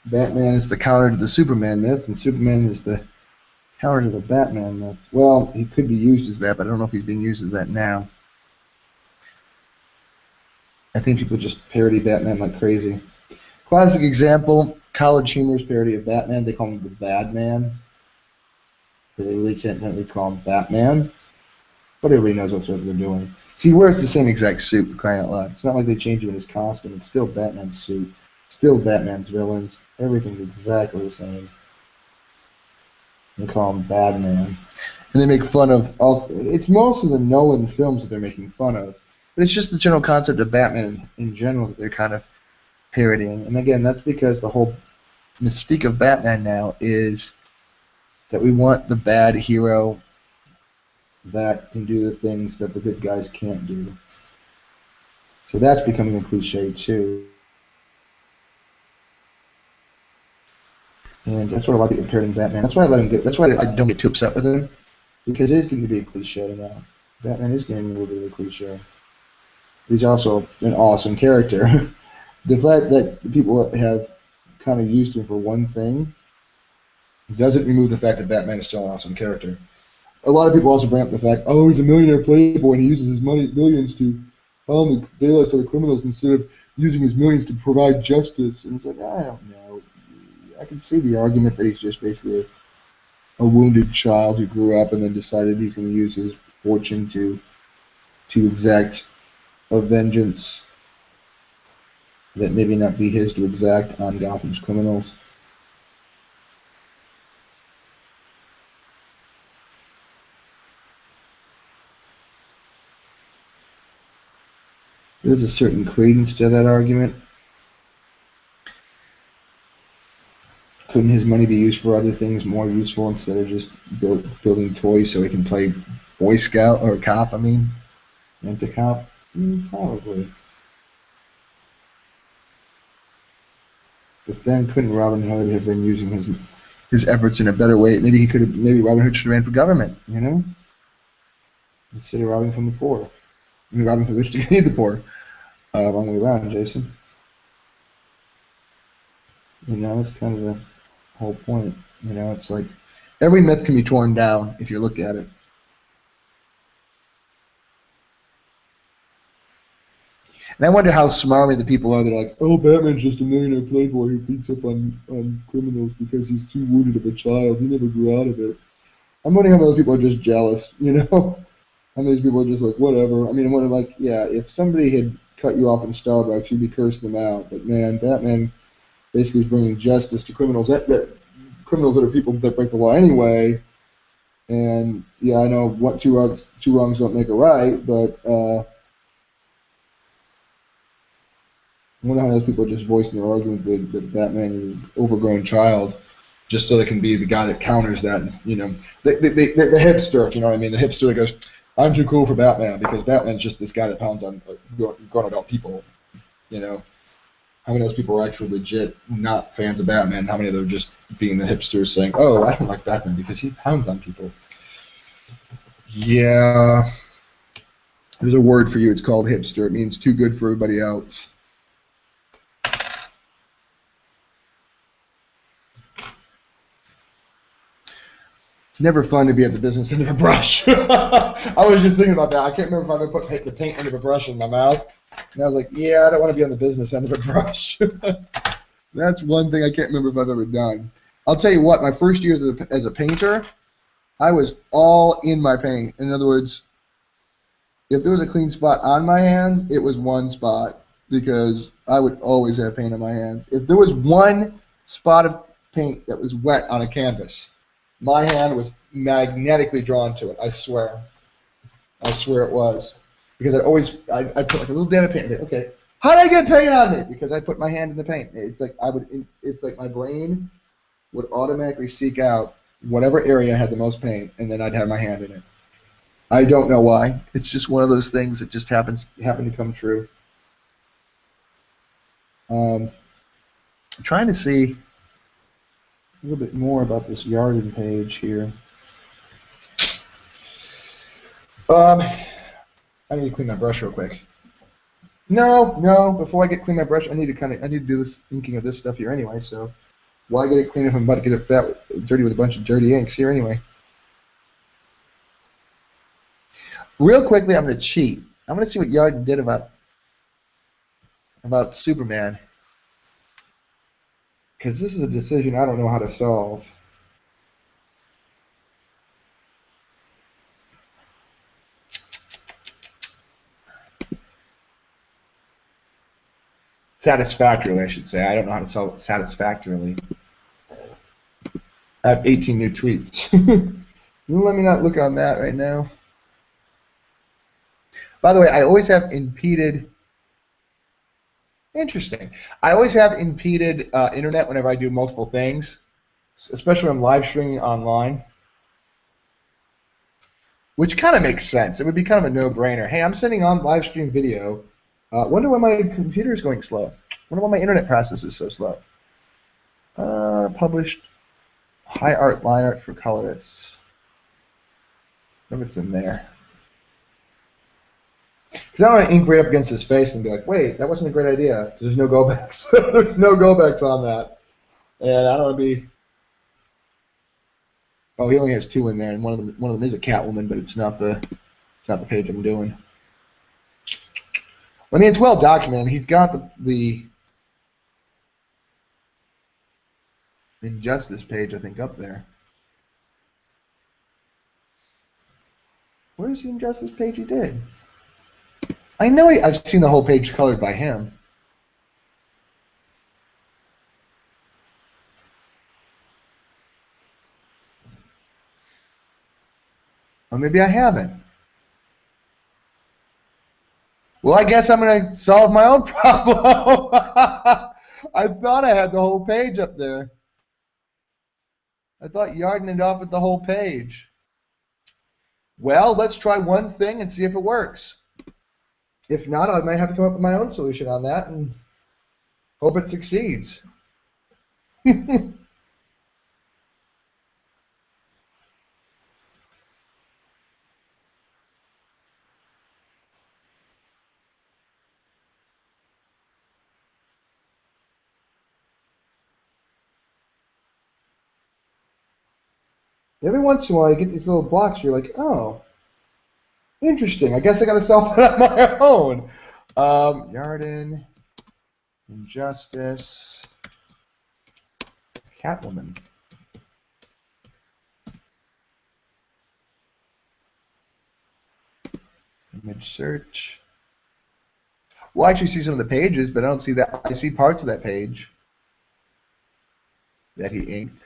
Batman is the counter to the Superman myth, and Superman is the counter to the Batman myth. Well, he could be used as that, but I don't know if he's being used as that now. I think people just parody Batman like crazy. Classic example, College Humor's parody of Batman. They call him the Bad Man. But they really can't technically call him Batman. But everybody knows what they're doing. See, he wears the same exact suit, for crying out loud. It's not like they change him in his costume. It's still Batman's suit. Still Batman's villains. Everything's exactly the same. They call him Batman. And they make fun of it's most of the Nolan films that they're making fun of. But it's just the general concept of Batman in general that they're kind of parodying. And again, that's because the whole mystique of Batman now is that we want the bad hero that can do the things that the good guys can't do. So that's becoming a cliche too. And that's why a lot of people are parodying Batman. That's why I don't get too upset with him. Because it is getting to be a cliche now. Batman is getting a little bit of a cliche. He's also an awesome character. The fact that people have kind of used him for one thing doesn't remove the fact that Batman is still an awesome character. A lot of people also bring up the fact, oh, he's a millionaire playboy and he uses his millions to pound the daylights out of criminals instead of using his millions to provide justice. And it's like, I don't know. I can see the argument that he's just basically a wounded child who grew up and then decided he's going to use his fortune to exact a vengeance that maybe not be his to exact on Gotham's criminals. There's a certain credence to that argument. Couldn't his money be used for other things more useful instead of just building toys so he can play Boy Scout or cop, Rent-A-Cop? Probably. But then couldn't Robin Hood have been using his efforts in a better way? Maybe Robin Hood should have ran for government, Instead of robbing from the poor. Robbing from the rich to feed the poor. Wrong way around, Jason. It's kind of the whole point. It's like every myth can be torn down if you look at it. And I wonder how smarmy the people are that are like, oh, Batman's just a millionaire playboy who beats up on criminals because he's too wounded of a child. He never grew out of it. I'm wondering how many people are just jealous, How many people are just like, whatever. I'm wondering, like, yeah, if somebody had cut you off in Starbucks, you'd be cursing them out. But, man, Batman basically is bringing justice to criminals criminals that are people that break the law anyway. And, yeah, I know two wrongs don't make a right, but I wonder how those people are just voicing their argument that Batman is an overgrown child just so they can be the guy that counters that. And, you know, the hipster, if you know what I mean, the hipster that goes, I'm too cool for Batman because Batman's just this guy that pounds on grown adult people. You know, how many of those people are actually legit not fans of Batman? How many of them are just being the hipsters saying, oh, I don't like Batman because he pounds on people? Yeah, there's a word for you. It's called hipster. It means too good for everybody else. It's never fun to be at the business end of a brush. I was just thinking about that. I can't remember if I've ever put the paint end of a brush in my mouth. And I was like, yeah, I don't want to be on the business end of a brush. That's one thing I can't remember if I've ever done. I'll tell you what, my first year as a painter, I was all in my paint. In other words, if there was a clean spot on my hands, it was one spot because I would always have paint on my hands. If there was one spot of paint that was wet on a canvas, my hand was magnetically drawn to it. I swear. I swear it was. Because I'd put like a little dab of paint. Okay, how did I get paint on me? Because I put my hand in the paint. It's like my brain would automatically seek out whatever area had the most paint, and then I'd have my hand in it. I don't know why. It's just one of those things that just happen to come true. I'm trying to see a little bit more about this Yarden page here. I need to clean my brush real quick. No. Before I clean my brush, I need to do this inking of this stuff here anyway. So why get it clean if I'm about to get it dirty with a bunch of dirty inks here anyway? Real quickly, I'm going to cheat. I'm going to see what Yarden did about Superman, because this is a decision I don't know how to solve. Satisfactorily, I should say. I don't know how to solve it satisfactorily. I have 18 new tweets. Let me not look on that right now. By the way, I always have impeded. Interesting. I always have impeded internet whenever I do multiple things, especially when I'm live streaming online, which kind of makes sense. It would be kind of a no-brainer. Hey, I'm sending on live stream video. Wonder why my computer is going slow. Wonder why my internet process is so slow. Published high art line art for colorists. I wonder if it's in there. Because I don't want to ink right up against his face and be like, wait, that wasn't a great idea. Because there's no go backs. There's no go backs on that. And I don't want to be. Oh, he only has two in there, and one of them is a Catwoman, but it's not the page I'm doing. I mean, it's well documented. He's got the Injustice page, I think, up there. Where's the Injustice page he did? I know I've seen the whole page colored by him. Or maybe I haven't. Well, I guess I'm going to solve my own problem. I thought I had the whole page up there. I thought Yarden it off at the whole page. Well, let's try one thing and see if it works. If not, I might have to come up with my own solution on that and hope it succeeds. Every once in a while, you get these little blocks where you're like, oh, interesting. I guess I got to solve it on my own. Yarden, Injustice, Catwoman. Image search. Well, I actually see some of the pages, but I don't see that. I see parts of that page that he inked.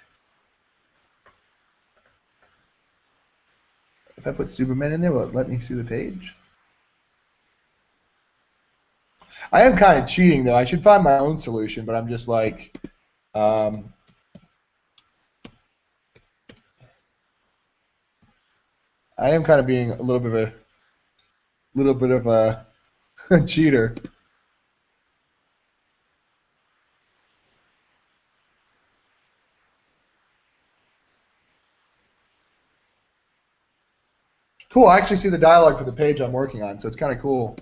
If I put Superman in there, will it let me see the page? I am kind of cheating, though. I should find my own solution, but I'm just like, I am kind of being a little bit of a cheater. Cool. I actually see the dialogue for the page I'm working on, so it's kind of cool.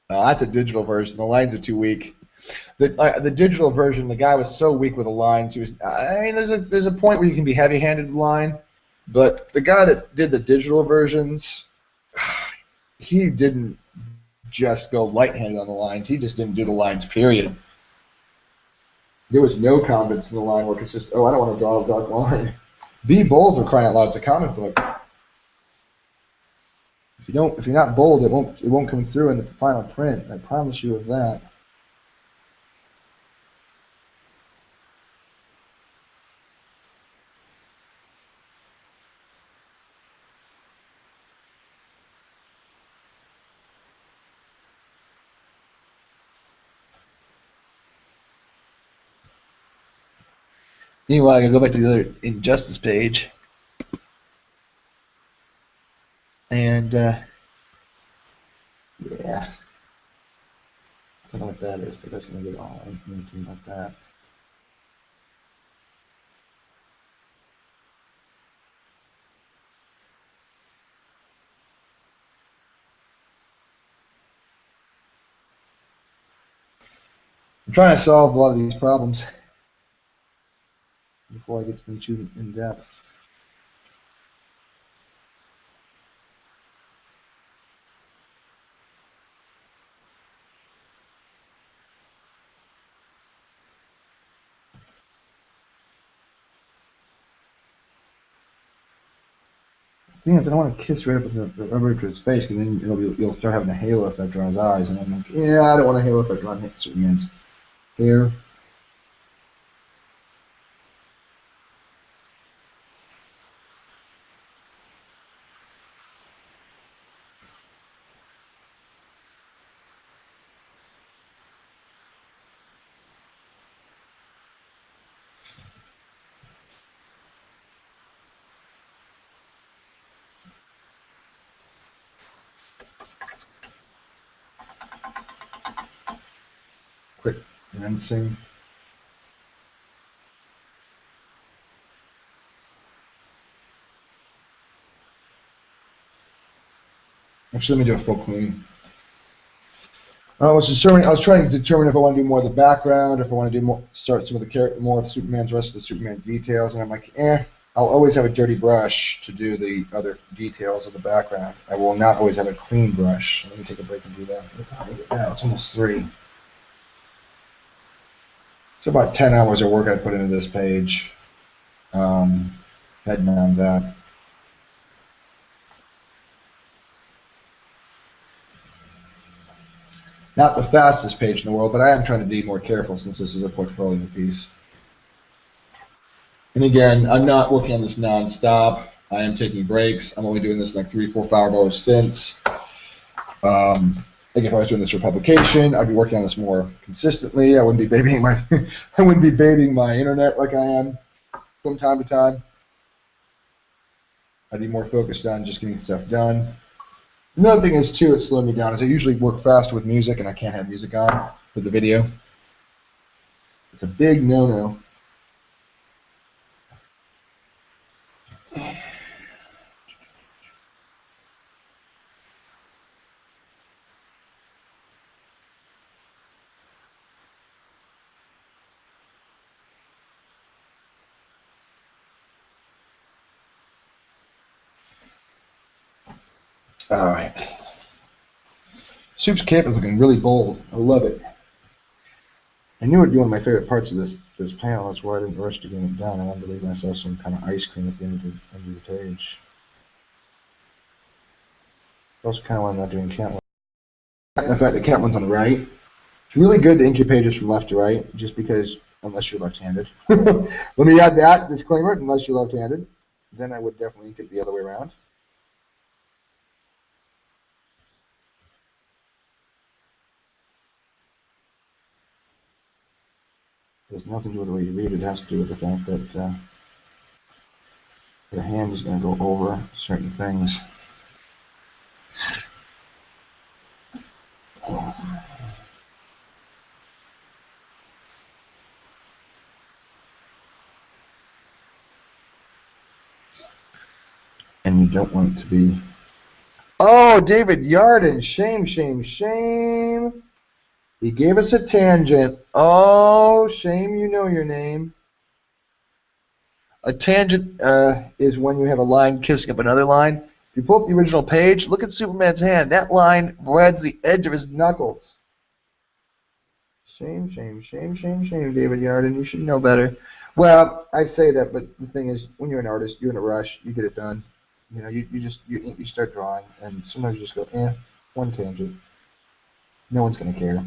That's a digital version. The lines are too weak. The digital version, the guy was so weak with the lines. He was. I mean, there's a point where you can be heavy-handed with the line, but the guy that did the digital versions, he didn't just go light-handed on the lines. He just didn't do the lines. Period. There was no confidence in the line work. It's just, oh, I don't want to draw a dark line. Be bold for crying out loud. It's a comic book. If you're not bold, it won't come through in the final print. I promise you of that. Meanwhile, I can go back to the other Injustice page, and yeah, I don't know what that is, but that's gonna get all anything like that. I'm trying to solve a lot of these problems before I get to them too in depth. The thing is, I don't want to kiss right up with the rubber to his face, because then you'll start having a halo effect on his eyes, and I'm like, yeah, I don't want a halo effect on Superman's hair. Quick rinsing. Actually, let me do a full cleaning. I was trying to determine if I want to do more of the background, or if I want to do start some of the more of Superman's rest of the Superman details, and I'm like, I'll always have a dirty brush to do the other details of the background. I will not always have a clean brush. Let me take a break and do that. Yeah, it's almost 3. It's about 10 hours of work I put into this page. Heading on that. Not the fastest page in the world, but I am trying to be more careful since this is a portfolio piece. And again, I'm not working on this nonstop. I am taking breaks. I'm only doing this in like 3, 4, 5-hour stints. Like if I was doing this for publication, I'd be working on this more consistently. I wouldn't be babying my internet like I am from time to time. I'd be more focused on just getting stuff done. Another thing is too, it's slowing me down, is I usually work fast with music, and I can't have music on for the video. It's a big no-no. All right. Soup's cape is looking really bold. I love it. I knew it would be one of my favorite parts of this panel. That's why I didn't rush to get it done. I wanted to leave myself some kind of ice cream at the end of the page. I also kind of wanted not doing Cantwell. The fact that Cantwell's on the right. It's really good to ink your pages from left to right, just because, unless you're left-handed. Let me add that disclaimer, unless you're left-handed. Then I would definitely ink it the other way around. It has nothing to do with the way you read it. It has to do with the fact that Your hand is going to go over certain things. And you don't want it to be. Oh, David Yarden. Shame, shame, shame. He gave us a tangent. Oh, shame, you know your name. A tangent is when you have a line kissing up another line. If you pull up the original page, look at Superman's hand. That line reds the edge of his knuckles. Shame, shame, shame, shame, shame, David Yarden. You should know better. Well, I say that, but the thing is, when you're an artist, you're in a rush. You get it done. You know, you start drawing, and sometimes you just go, one tangent. No one's gonna care.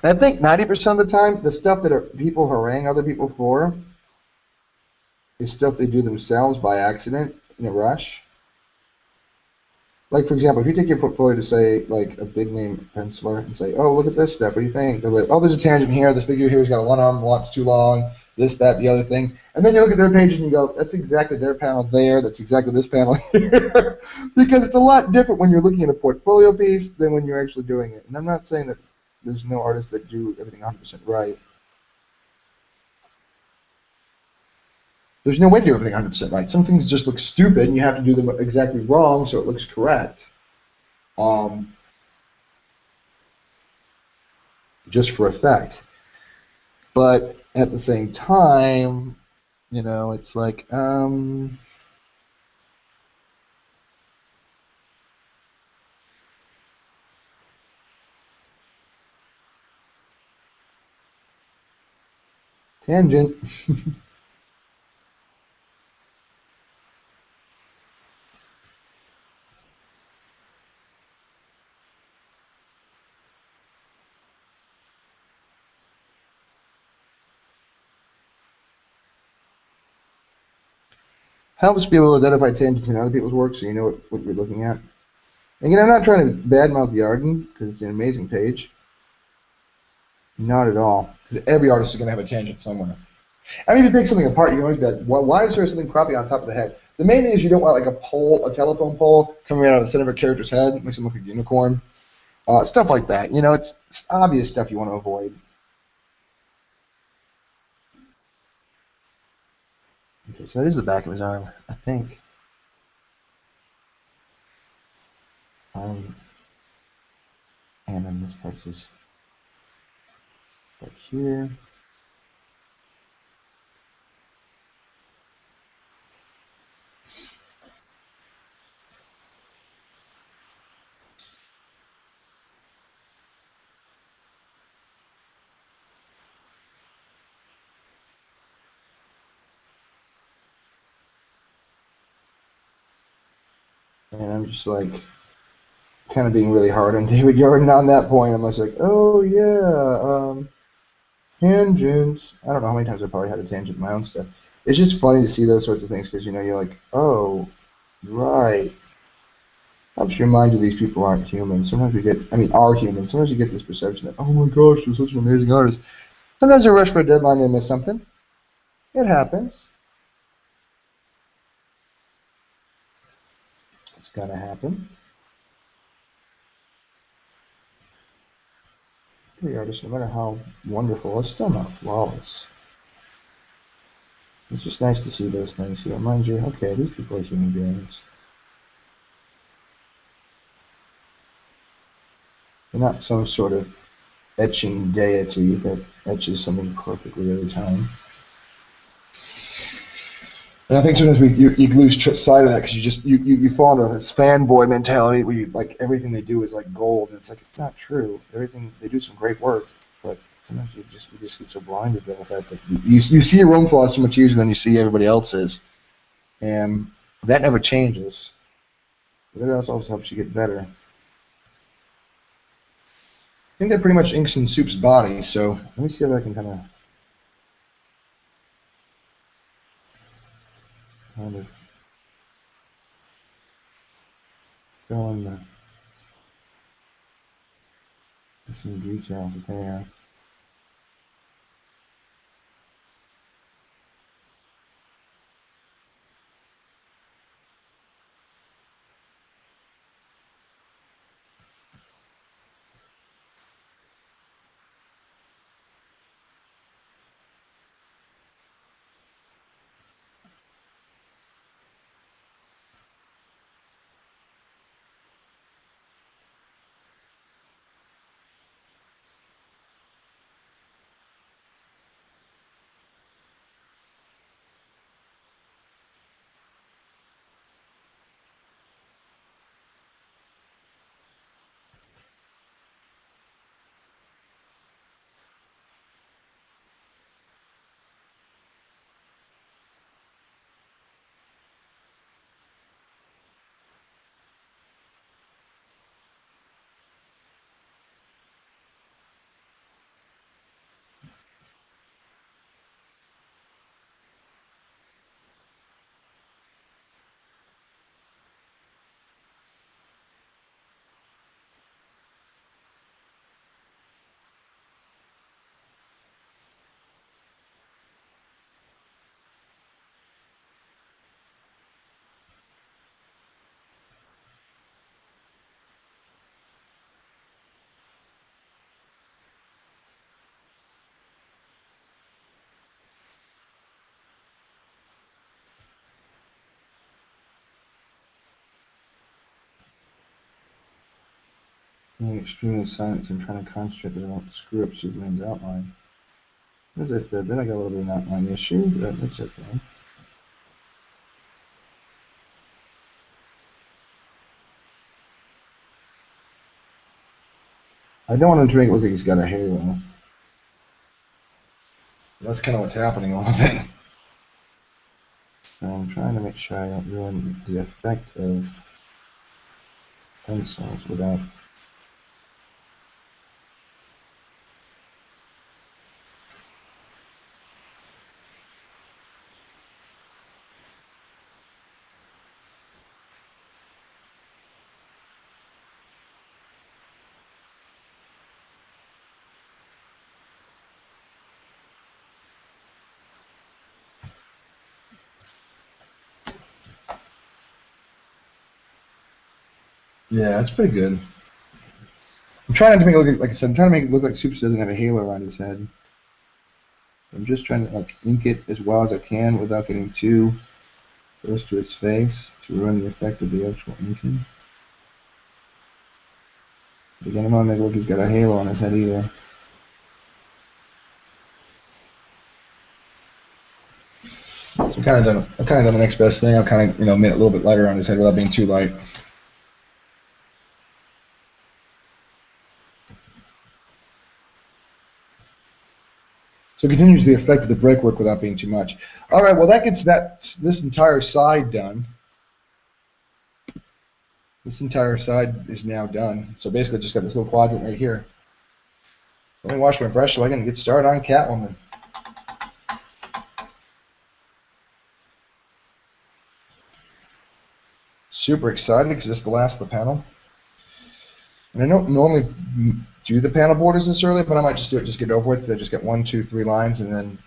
And I think 90% of the time, the stuff that people harangue other people for is stuff they do themselves by accident in a rush. Like, for example, if you take your portfolio to, say, like, a big name penciler and say, oh, look at this stuff, what do you think? They're like, oh, there's a tangent here, this figure here's got a one arm, one's too long, this, that, the other thing. And then you look at their pages and you go, that's exactly their panel there, that's exactly this panel here. Because it's a lot different when you're looking at a portfolio piece than when you're actually doing it. And I'm not saying that there's no artists that do everything 100% right. There's no way to do everything 100% right. Some things just look stupid and you have to do them exactly wrong so it looks correct. Just for effect. But at the same time, it's like, tangent. Helps people identify tangents in other people's work so you know what you're looking at. Again, I'm not trying to badmouth the Arden because it's an amazing page. Not at all. Because every artist is going to have a tangent somewhere. I mean, if you take something apart, you can always be like, why is there something cropping on top of the head? The main thing is you don't want like a telephone pole coming out of the center of a character's head, makes them look like a unicorn. Stuff like that. It's obvious stuff you want to avoid. Okay, so that is the back of his arm, I think. And then this part is back here. And I'm just like kind of being really hard on David Jordan on that point. I'm just like, oh yeah, tangents. I don't know how many times I probably had a tangent in my own stuff. It's just funny to see those sorts of things because you're like, oh, right. Helps remind you these people aren't human. Sometimes are human. Sometimes you get this perception that, oh my gosh, you're such an amazing artist. Sometimes they rush for a deadline and they miss something. It happens. It's gonna happen. Every artist, no matter how wonderful, is still not flawless. It's just nice to see those things. It reminds you, okay, these people are human beings. They're not some sort of etching deity that etches something perfectly every time. And I think sometimes you lose sight of that because you fall into this fanboy mentality where like everything they do is like gold, and it's like it's not true. Everything they do some great work, but sometimes you just get so blinded by the fact that you see your own flaws so much easier than you see everybody else's, and that never changes. But it also helps you get better. I think that pretty much inks in Soup's body. So let me see if I can kind of fill in some details there. Being extremely silent and trying to concentrate but I won't screw up Superman's outline. As I said, then I got a little bit of an outline issue, but that's okay. I don't want him to make it look like he's got a halo. That's kind of what's happening a little bit. So I'm trying to make sure I don't ruin the effect of pencils without. Yeah, it's pretty good. I'm trying to make it look like I said. I'm trying to make it look like Super doesn't have a halo around his head. I'm just trying to like ink it as well as I can without getting too close to its face to ruin the effect of the actual inking. But again, I don't want to make it look like he's got a halo on his head either. So I'm kind of done the next best thing. I've kind of made it a little bit lighter on his head without being too light. So it continues the effect of the breakwork without being too much. All right, well that gets this entire side done. This entire side is now done. So basically just got this little quadrant right here. Let me wash my brush so I can get started on Catwoman. Super excited because this is the last of the panel. And I don't normally do the panel borders this early, but I might just do it, just get over with. I just get 1, 2, 3 lines, and then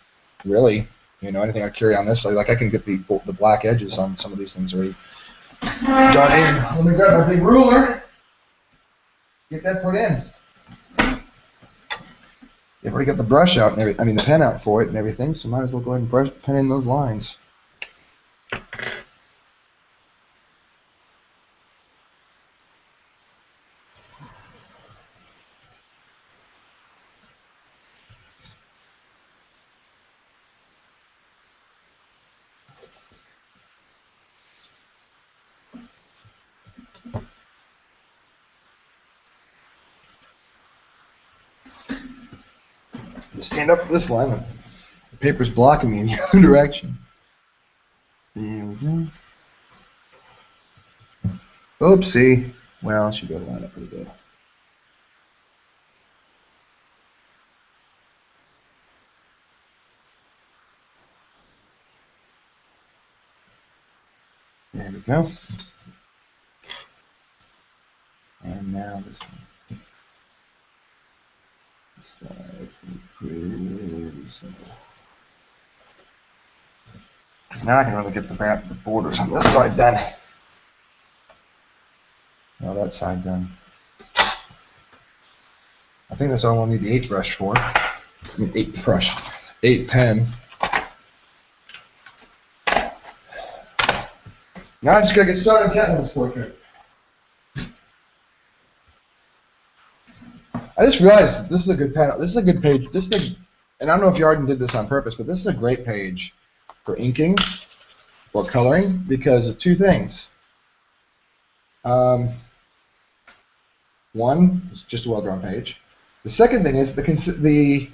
really, anything I carry on this side, like I can get the black edges on some of these things already done in. Let me grab my big ruler, get that put in. I've already got the brush out and everything, I mean the pen out for it and everything, so might as well go ahead and pen in those lines. Stand up for this line. The paper's blocking me in the other direction. There we go. Oopsie. Well, I should be able to line up pretty good. There we go. And now this one. This side's going to be pretty simple. Because now I can really get the borders on this side done. Now that side done. I think that's all we'll need the 8 brush for. I mean 8 pen. Now I just gotta get started on Catwoman's portrait. I just realized this is a good panel. This is a good page. And I don't know if Yarden did this on purpose, but this is a great page for inking or coloring because of 2 things. One, it's just a well-drawn page. The second thing is the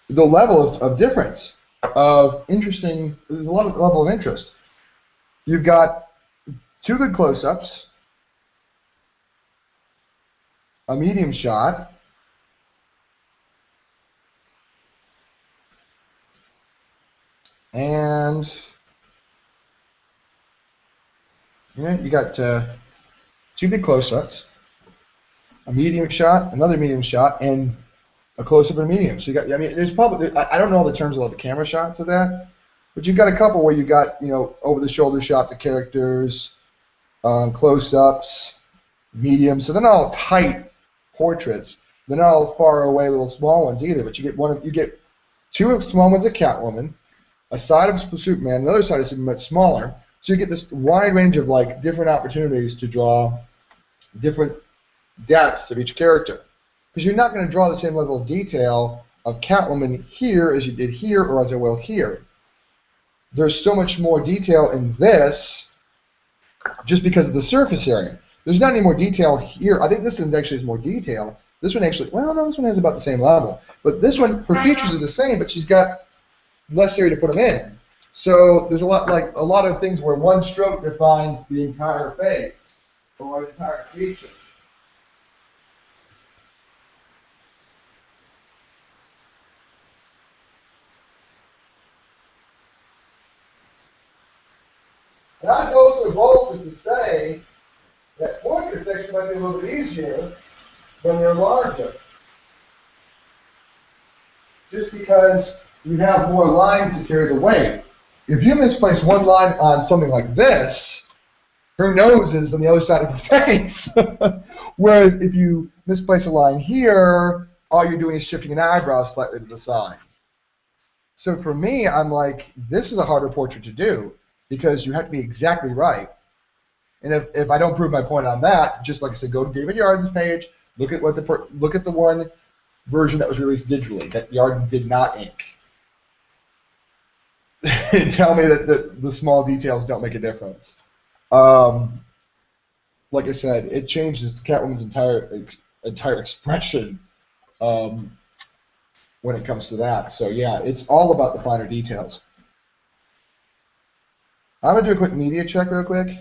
level of difference of interesting. There's a level of interest. You've got 2 good close-ups, a medium shot, and you got 2 big close-ups, a medium shot, another medium shot, and a close-up and a medium. So you got, I mean, there's probably, I don't know the terms of the camera shots of that, but you've got a couple where you got, over-the-shoulder shots of characters, close-ups, medium. So they're not all tight portraits. They're not all far away little small ones either. But you get 2 small ones of Catwoman, a side of Superman, another side of Superman, much smaller. So you get this wide range of like different opportunities to draw different depths of each character. Because you're not going to draw the same level of detail of Catwoman here as you did here or as I will here. There's so much more detail in this just because of the surface area. There's not any more detail here. I think this one actually has more detail. This one actually, well, no, this one has about the same level. But this one, her features are the same, but she's got less area to put them in. So there's a lot of things where one stroke defines the entire face or an entire feature. And I'd go so bold as to say that portraits actually might be a little bit easier when they're larger. Just because you have more lines to carry the weight. If you misplace one line on something like this, her nose is on the other side of her face. Whereas if you misplace a line here, all you're doing is shifting an eyebrow slightly to the side. So for me, I'm like, this is a harder portrait to do because you have to be exactly right. And if I don't prove my point on that, just like I said, go to David Yard's page, look at the one version that was released digitally that Yarden did not ink. And tell me that the small details don't make a difference. Like I said, it changes Catwoman's entire expression when it comes to that. So yeah, it's all about the finer details. I'm gonna do a quick media check real quick.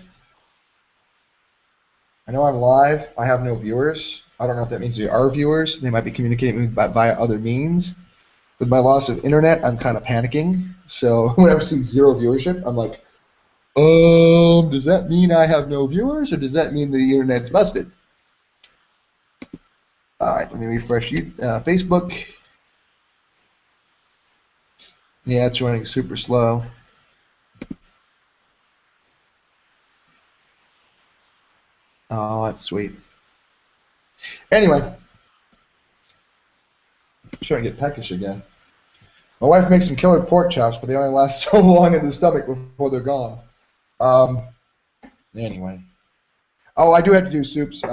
I know I'm live. I have no viewers. I don't know if that means they are viewers. They might be communicating with me via other means. With my loss of internet, I'm kind of panicking. So whenever I see 0 viewership, I'm like, does that mean I have no viewers, or does that mean the internet's busted? All right, let me refresh Facebook. Yeah, it's running super slow. Oh, that's sweet. Anyway, I'm starting to get peckish again. My wife makes some killer pork chops, but they only last so long in the stomach before they're gone. Anyway. Oh, I do have to do Soup's.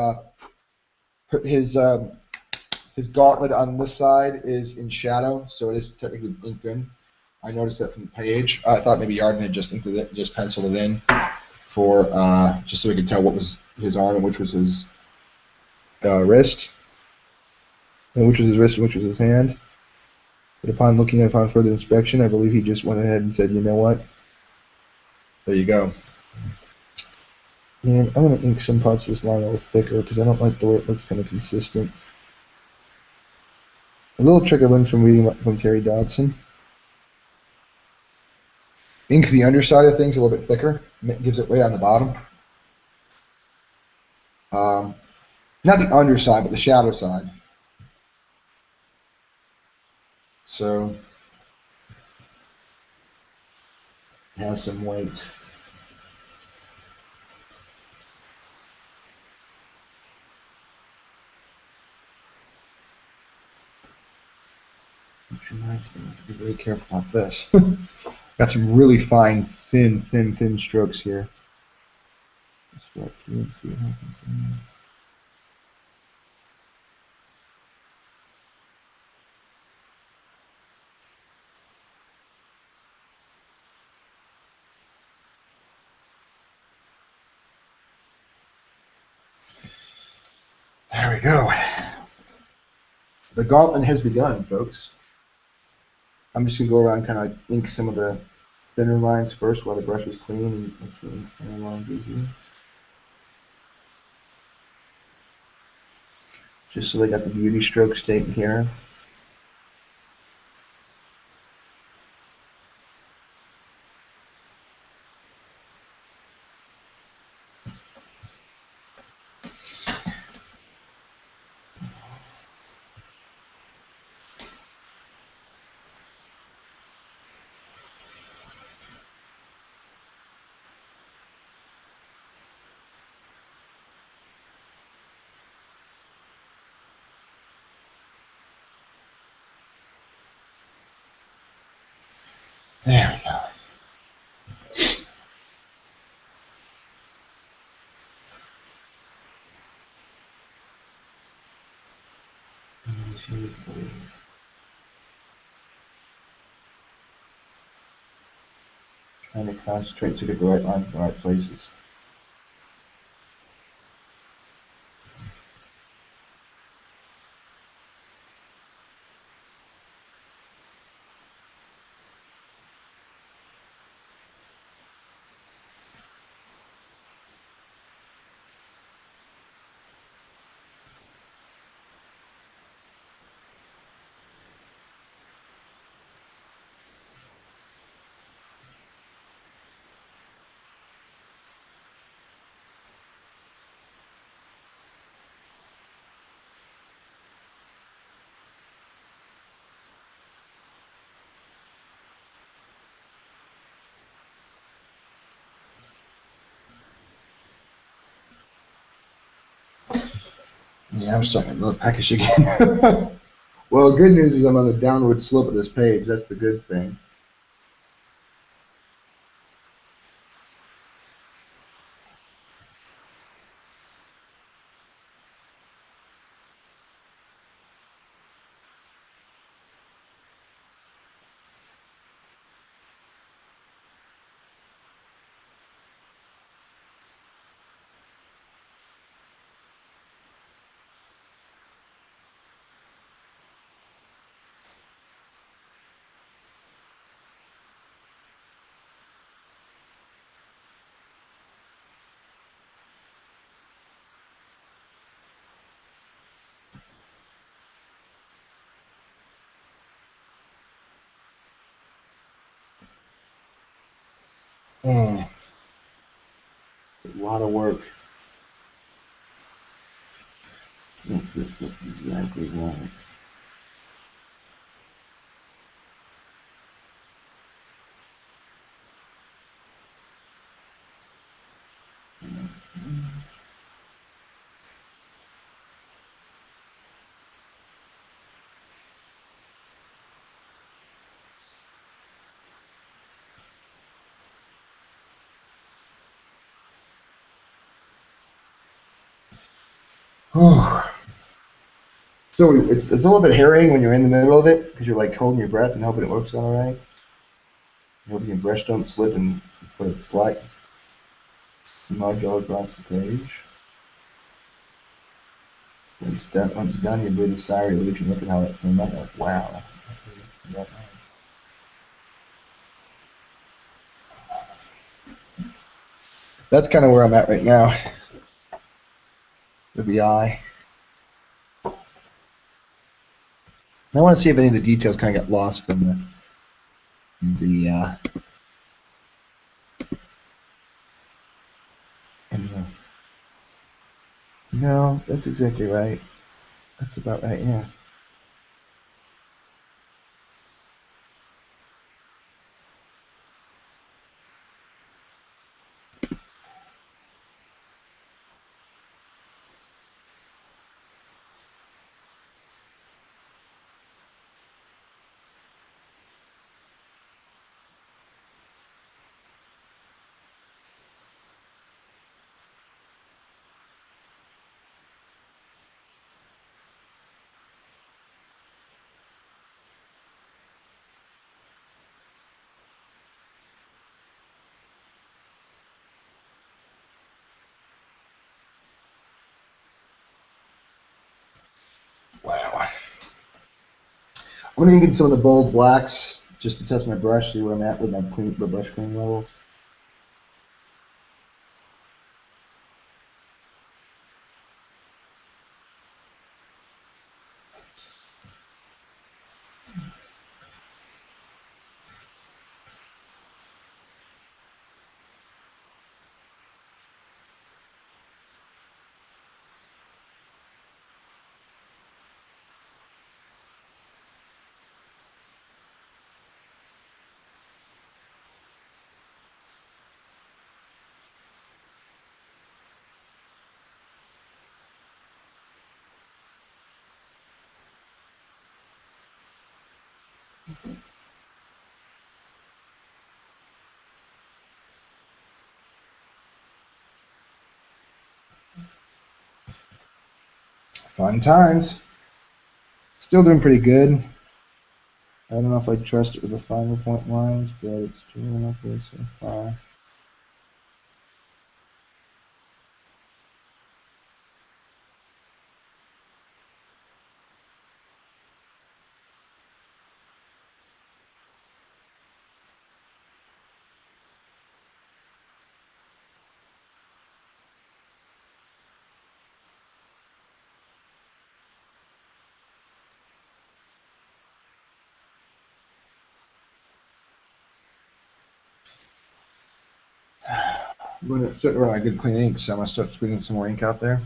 His gauntlet on this side is in shadow, so it is technically inked in. I noticed that from the page. I thought maybe Yarden had just inked it, just penciled it in for just so we could tell what was his arm and which was his wrist, and which was his wrist and which was his hand. But upon looking at upon further inspection, I believe he just went ahead and said, you know what? There you go. And I'm going to ink some parts of this line a little thicker because I don't like the way it looks kind of consistent. A little trick I learned from reading from Terry Dodson. Ink the underside of things a little bit thicker. It gives it weight on the bottom. Not the underside, but the shadow side. So it has some weight. Which reminds me to be very careful about this. Got some really fine, thin strokes here. Let's go up here and see what happens there. There we go. The gauntlet has begun, folks. I'm just going to go around and kind of ink some of the thinner lines first while the brush is clean and make sure the thinner lines easier. Just so they got the beauty strokes taken care of. There we go. Jeez Louise. Trying to concentrate to get the right lines in the right places. Yeah, I'm starting to look peckish again. Well, good news is I'm on the downward slope of this page. That's the good thing. Mm, a lot of work. This looks exactly right. So it's a little bit harrowing when you're in the middle of it because you're like holding your breath and hoping it works all right. Hoping your brush don't slip and put a black smudge all across the page. Once it's done, you breathe a sigh of relief and look at how it came out. Like, wow. That's kind of where I'm at right now with the eye. And I want to see if any of the details kind of got lost in the in the. No, that's exactly right. That's about right. Yeah. Wow. I'm gonna get some of the bold blacks just to test my brush, see where I'm at with my brush clean levels. Fun times. Still doing pretty good. I don't know if I trust it with the finer point lines, but it's doing okay so far. I'm going to start running good clean ink, so I'm going to start squeezing some more ink out there.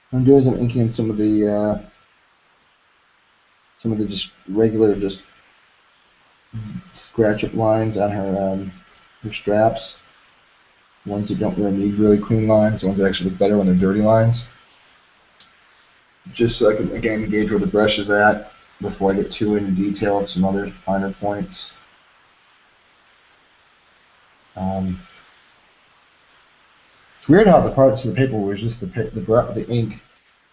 What I'm doing is I'm inking in some of the just regular just scratch up lines on her straps. Ones that don't really need really clean lines, ones that actually look better when they're dirty lines. Just so I can again gauge where the brush is at before I get too into detail of some other finer points. It's weird how the parts of the paper was just the ink,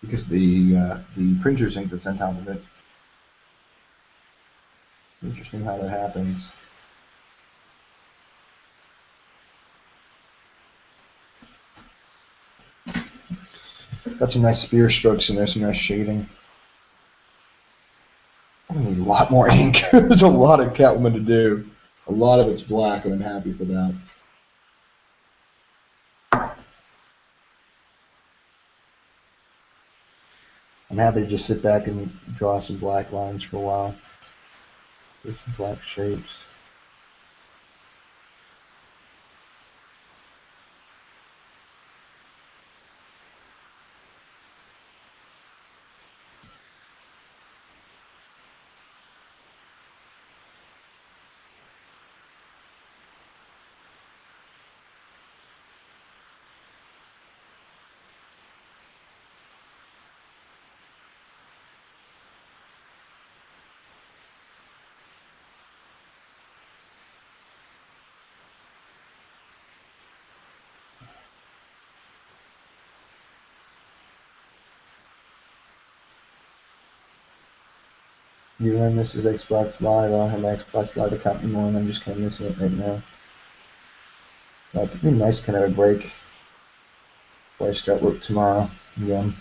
because the printer's ink that's on top of it. Interesting how that happens. Got some nice spear strokes in there, some nice shading. I need a lot more ink. There's a lot of Catwoman to do. A lot of it's black, and I'm happy for that. I'm happy to just sit back and draw some black lines for a while. With some black shapes. You and this is Xbox Live. I don't have my Xbox Live account anymore, and I'm just kind of missing it right now. It'd be nice kind of a break before I start work tomorrow again.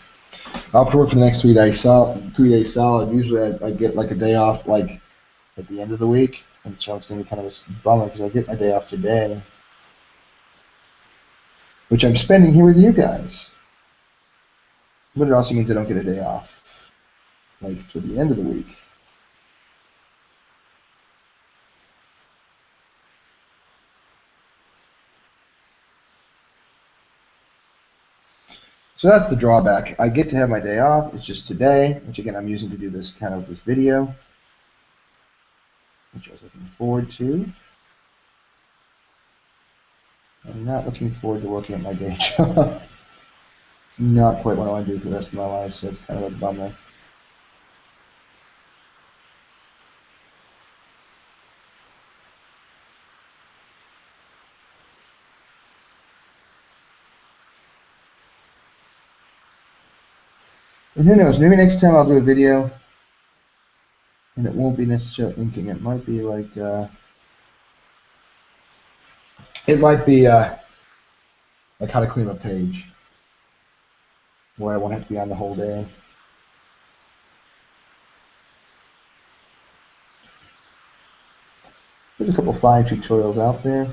I'll have to work for the next 3 days solid. 3 days solid. Usually I get like a day off like at the end of the week, and so it's gonna be kind of a bummer because I get my day off today, which I'm spending here with you guys. But it also means I don't get a day off like to the end of the week. So that's the drawback. I get to have my day off. It's just today, which again I'm using to do this video, which I was looking forward to. I'm not looking forward to working at my day job. Not quite what I want to do for the rest of my life, so it's kind of a bummer. And who knows, maybe next time I'll do a video and it won't be necessarily inking. It might be like, like how to clean a page, where I won't have to be on the whole day. There's a couple fine tutorials out there.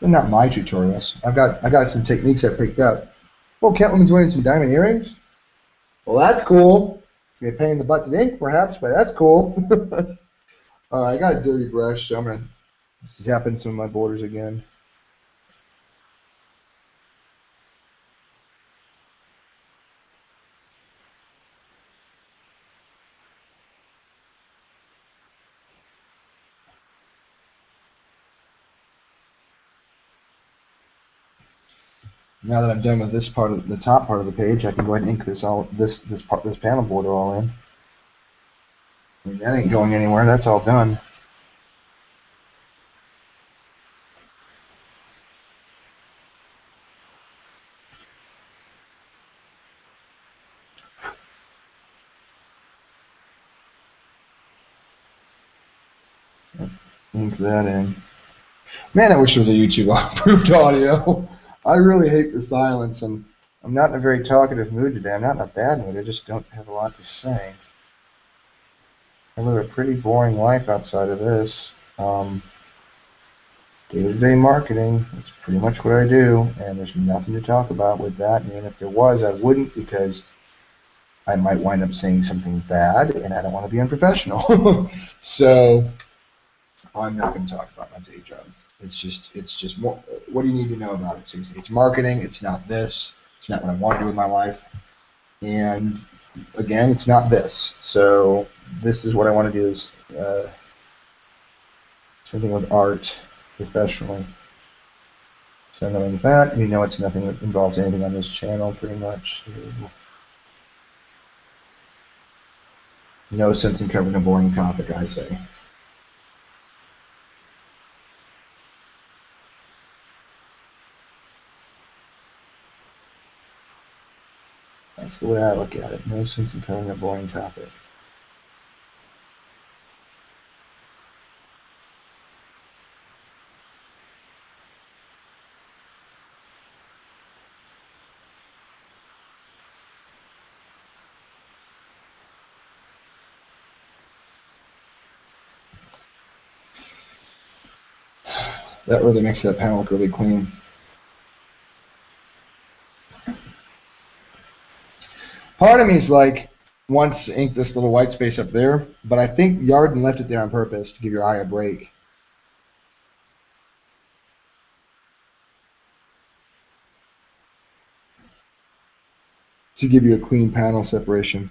They're not my tutorials. I got some techniques I picked up. Oh, Catwoman's wearing some diamond earrings? Well, that's cool. You're a pain in the butt to ink, perhaps, but that's cool. I got a dirty brush, so I'm going to zap in some of my borders again. Now that I'm done with this part of the top part of the page, I can go ahead and ink this panel border all in. I mean, that ain't going anywhere. That's all done. Ink that in. Man, I wish there was a YouTube approved audio. I really hate the silence, and I'm not in a very talkative mood today. I'm not in a bad mood. I just don't have a lot to say. I live a pretty boring life outside of this. Day-to-day marketing, that's pretty much what I do, and there's nothing to talk about with that. And even if there was, I wouldn't, because I might wind up saying something bad, and I don't want to be unprofessional. So I'm not going to talk about my day job. It's just more. What do you need to know about it? It's marketing. It's not this. It's not what I want to do with my life. And again, it's not this. So this is what I want to do, is something with art professionally. So knowing that, you know, it's nothing that involves anything on this channel, pretty much. No sense in covering a boring topic, I say. That's the way I look at it. No sense in covering a boring topic. That really makes that panel look really clean. Part of me is like, wants to ink this little white space up there, but I think Yarden left it there on purpose to give your eye a break. To give you a clean panel separation.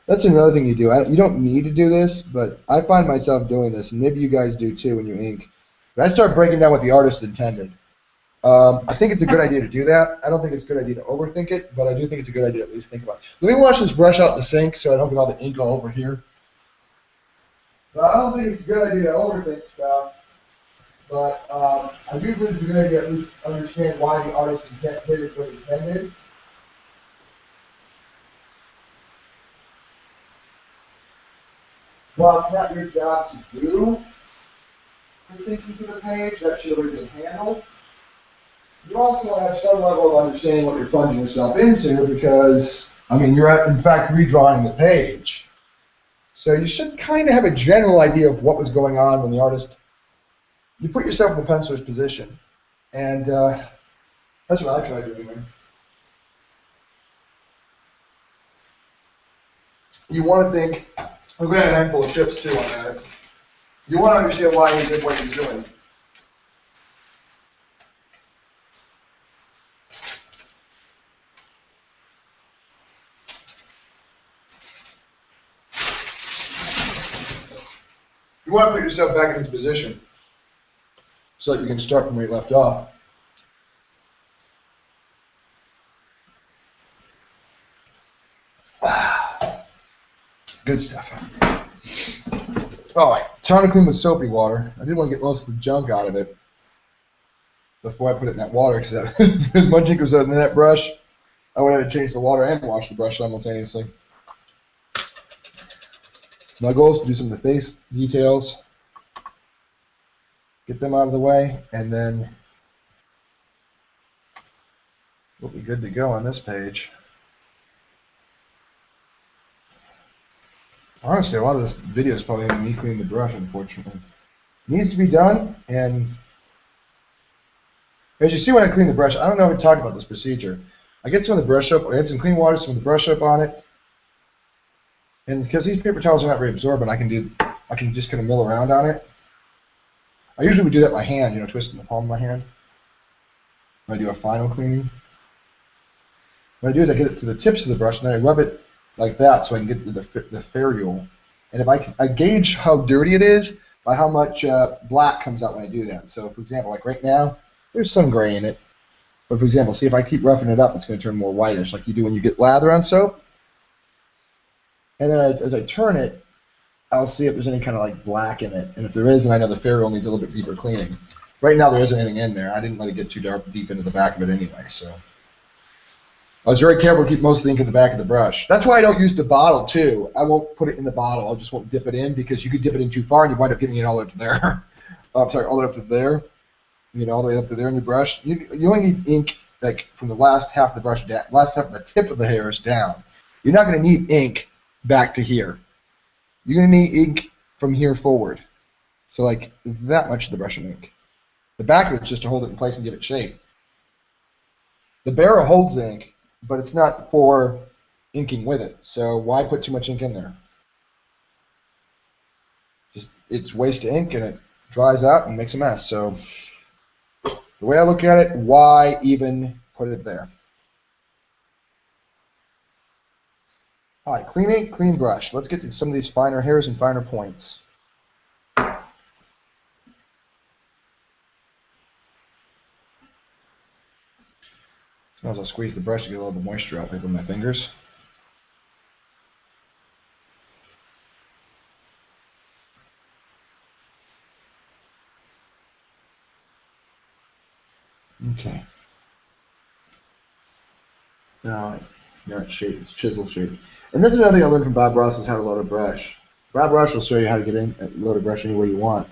That's another thing you do. You don't need to do this, but I find myself doing this, and maybe you guys do too when you ink. But I start breaking down what the artist intended. I think it's a good idea to do that. I don't think it's a good idea to overthink it, but I do think it's a good idea to at least think about it. Let me wash this brush out in the sink so I don't get all the ink all over here. But I don't think it's a good idea to overthink stuff, but I do think it's a good idea to at least understand why the artist intended what he intended. While it's not your job to do the thinking for the page, that should have been handled. You also want to have some level of understanding what you're plunging yourself into, because, I mean, you're in fact redrawing the page. So you should kind of have a general idea of what was going on when the artist, you put yourself in the penciler's position. And that's what I try doing. You want to think, I've got a handful of chips too on that. You want to understand why he did what he's doing. You want to put yourself back in his position so that you can start from where you left off. Good stuff. All right, time to clean with soapy water. I did want to get most of the junk out of it before I put it in that water, because as much ink goes out in that brush, I would have to change the water and wash the brush simultaneously. My goal is to do some of the face details, get them out of the way, and then we'll be good to go on this page. Honestly, a lot of this video is probably me cleaning the brush, unfortunately. It needs to be done, and as you see when I clean the brush, I don't know if we talked about this procedure. I get some of the brush soap, I get some clean water, some of the brush soap on it, and because these paper towels are not very absorbent, I can just kind of mill around on it. I usually would do that with my hand, twist in the palm of my hand when I do a final cleaning. What I do is I get it to the tips of the brush, and then I rub it like that so I can get to the ferrule. And if I gauge how dirty it is by how much black comes out when I do that. So, for example, like right now, there's some gray in it. But for example, see if I keep roughing it up, it's going to turn more whitish, like you do when you get lather on soap. And then as I turn it, I'll see if there's any kind of like black in it. And if there is, then I know the ferrule needs a little bit deeper cleaning. Right now, there isn't anything in there. I didn't let it get too deep into the back of it anyway, so. I was very careful to keep most of the ink in the back of the brush. That's why I don't use the bottle, too. I won't put it in the bottle. I just won't dip it in, because you could dip it in too far and you wind up getting it all the way up to there. I'm sorry, all the way up to there. All the way up to there in the brush. You only need ink like from the last half of the brush down, last half of the tip of the hairs down. You're not going to need ink back to here. You're going to need ink from here forward. So like that much of the brush of ink. The back of it's just to hold it in place and give it shape. The barrel holds ink, but it's not for inking with it. So why put too much ink in there? It's waste of ink, and it dries out and makes a mess. So the way I look at it, why even put it there? All right, clean ink, clean brush. Let's get to some of these finer hairs and finer points. Sometimes I'll squeeze the brush to get a little bit of moisture out with my fingers. Okay. Now it's not shape, it's chisel shape. And that's another thing I learned from Bob Ross is how to load a brush. Bob Ross will show you how to get in load a brush any way you want.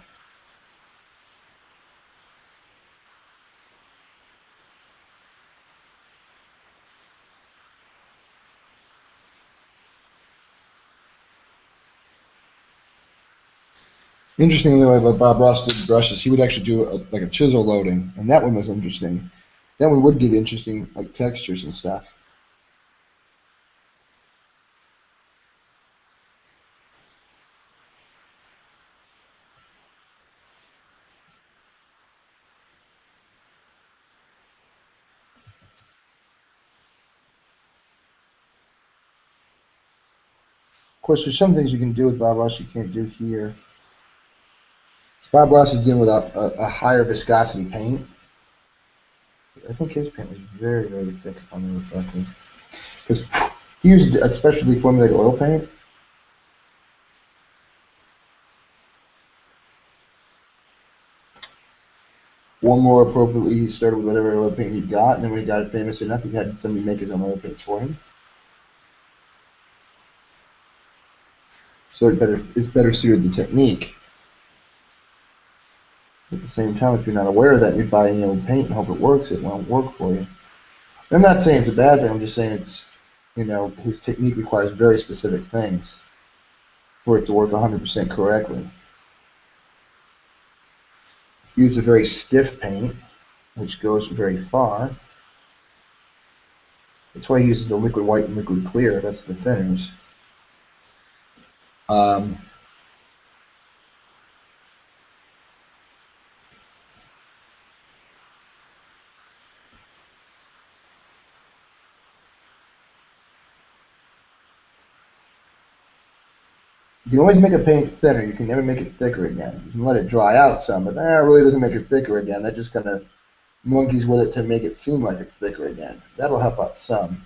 Interestingly, what Bob Ross did with brushes, he would actually do like a chisel loading, and that one was interesting. That one would give interesting like textures and stuff. Of course, there's some things you can do with Bob Ross you can't do here. Bob Ross is dealing with a higher viscosity paint. I think his paint was very, very thick, if I'm reflecting. Because he used a specially formulated oil paint. Or more appropriately, he started with whatever oil paint he got, and then when he got it famous enough, he had somebody make his own oil paints for him. So it's better suited the technique. At the same time, if you're not aware of that, you buy any old paint and hope it works, it won't work for you. And I'm not saying it's a bad thing, I'm just saying it's, his technique requires very specific things for it to work 100% correctly. Use a very stiff paint, which goes very far. That's why he uses the liquid white and liquid clear, that's the thinners. You can always make a paint thinner. You can never make it thicker again. You can let it dry out some, but that really doesn't make it thicker again. That just kind of monkeys with it to make it seem like it's thicker again. That'll help out some.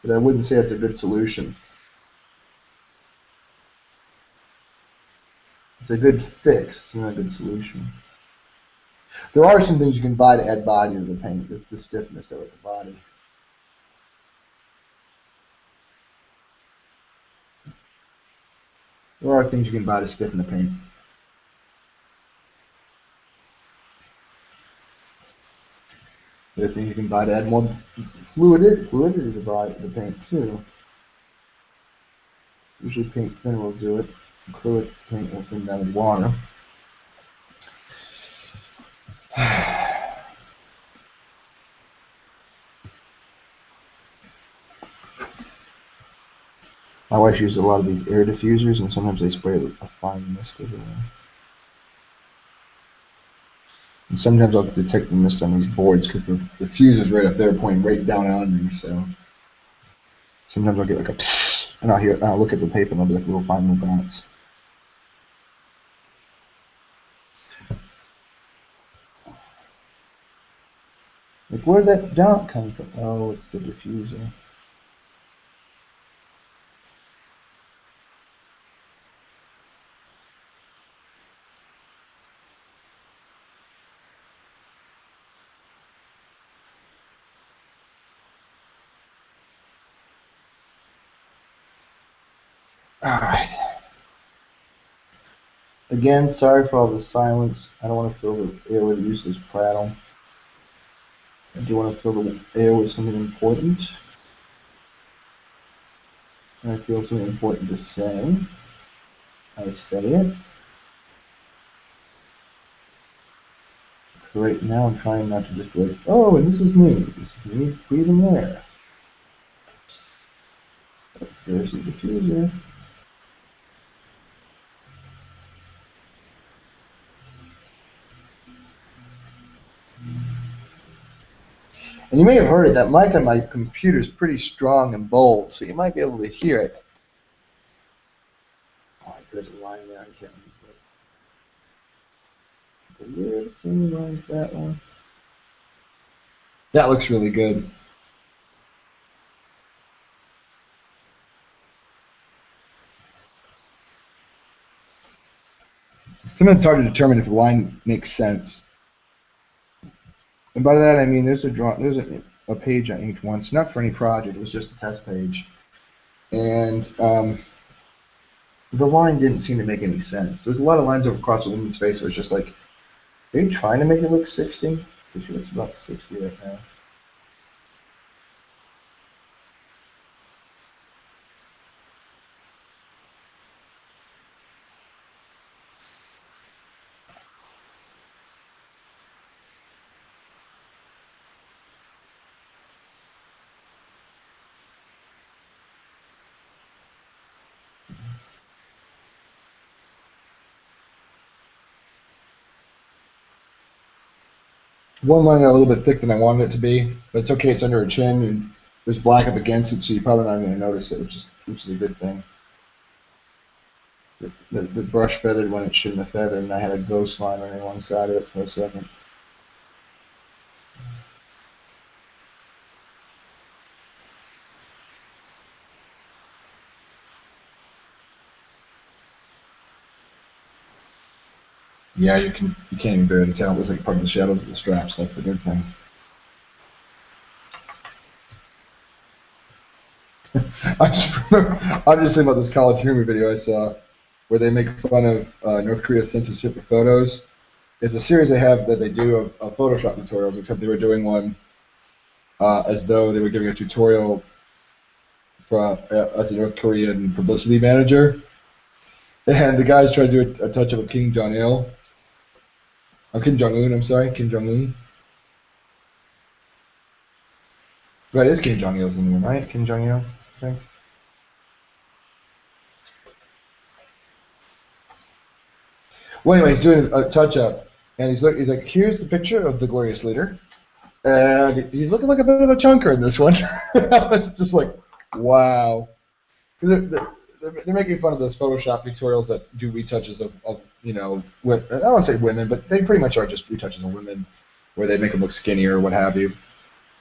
But I wouldn't say it's a good solution. It's a good fix. It's not a good solution. There are some things you can buy to add body to the paint. It's the stiffness of it, the body. There are things you can buy to stiffen the paint. There are things you can buy to add more fluidity to the paint too. Usually paint thinner will do it. Acrylic paint will thin down with water. My wife uses a lot of these air diffusers, and sometimes they spray a fine mist everywhere. And sometimes I'll detect the mist on these boards because the fuser's right up there pointing right down on me, so sometimes I'll get like a psst, and I'll look at the paper and I'll be like little fine little dots. Like, where'd that dot come from? Oh, it's the diffuser. Alright. Again, sorry for all the silence. I don't want to fill the air with useless prattle. I do want to fill the air with something important. And I feel something important to say. I say it. So right now I'm trying not to just be like, oh, and this is me. This is me breathing air. There's the diffuser. And you may have heard it, that mic on my computer is pretty strong and bold, so you might be able to hear it. Oh, there's a line there, I can't use it. The weird line's that one. That looks really good. Sometimes it's hard to determine if the line makes sense. And by that I mean there's a page I inked once, not for any project, it was just a test page. And the line didn't seem to make any sense. There's a lot of lines over across a woman's face that was just like, are you trying to make it look 60? Because she looks about 60 right now. One line got a little bit thick than I wanted it to be, but it's okay. It's under her chin, and there's black up against it, so you're probably not going to notice it, which is a good thing. The brush feathered when it shouldn't have feathered, and I had a ghost line running alongside of it for a second. Yeah, you can't even barely tell. It was like part of the shadows of the straps. That's the good thing. I'm just thinking about this college humor video I saw where they make fun of North Korea's censorship of photos. It's a series they have that they do of Photoshop tutorials, except they were doing one as though they were giving a tutorial for, as a North Korean publicity manager. And the guys tried to do a touch-up of Kim Jong-il. Kim Jong-un, I'm sorry, Kim Jong-un. Right, it is Kim Jong-il's in there, right? Kim Jong-il, I think. Well, anyway, he's doing a touch-up, and he's like, here's the picture of the glorious leader, and he's looking like a bit of a chunker in this one. It's just like, wow. They're making fun of those Photoshop tutorials that do retouches of I don't want to say women, but they pretty much are just retouches of women, where they make them look skinnier or what have you.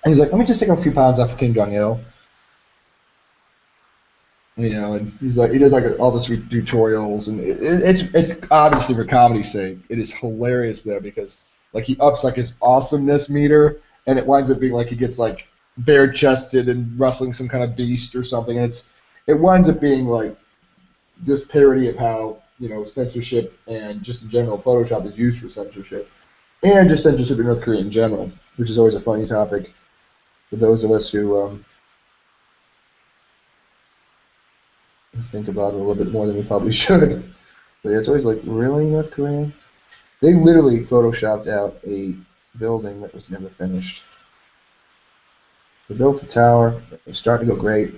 And he's like, let me just take a few pounds off of Kim Jong-il. And he's like, he does like all this tutorials, and it's obviously for comedy's sake. It is hilarious though because like he ups like his awesomeness meter, and it winds up being like he gets like bare chested and wrestling some kind of beast or something, and it winds up being like this parody of how censorship and just in general Photoshop is used for censorship, and just censorship in North Korea in general, which is always a funny topic for those of us who think about it a little bit more than we probably should. But yeah, it's always like, really, North Korea? They literally photoshopped out a building that was never finished. They built a tower. It was starting to go great.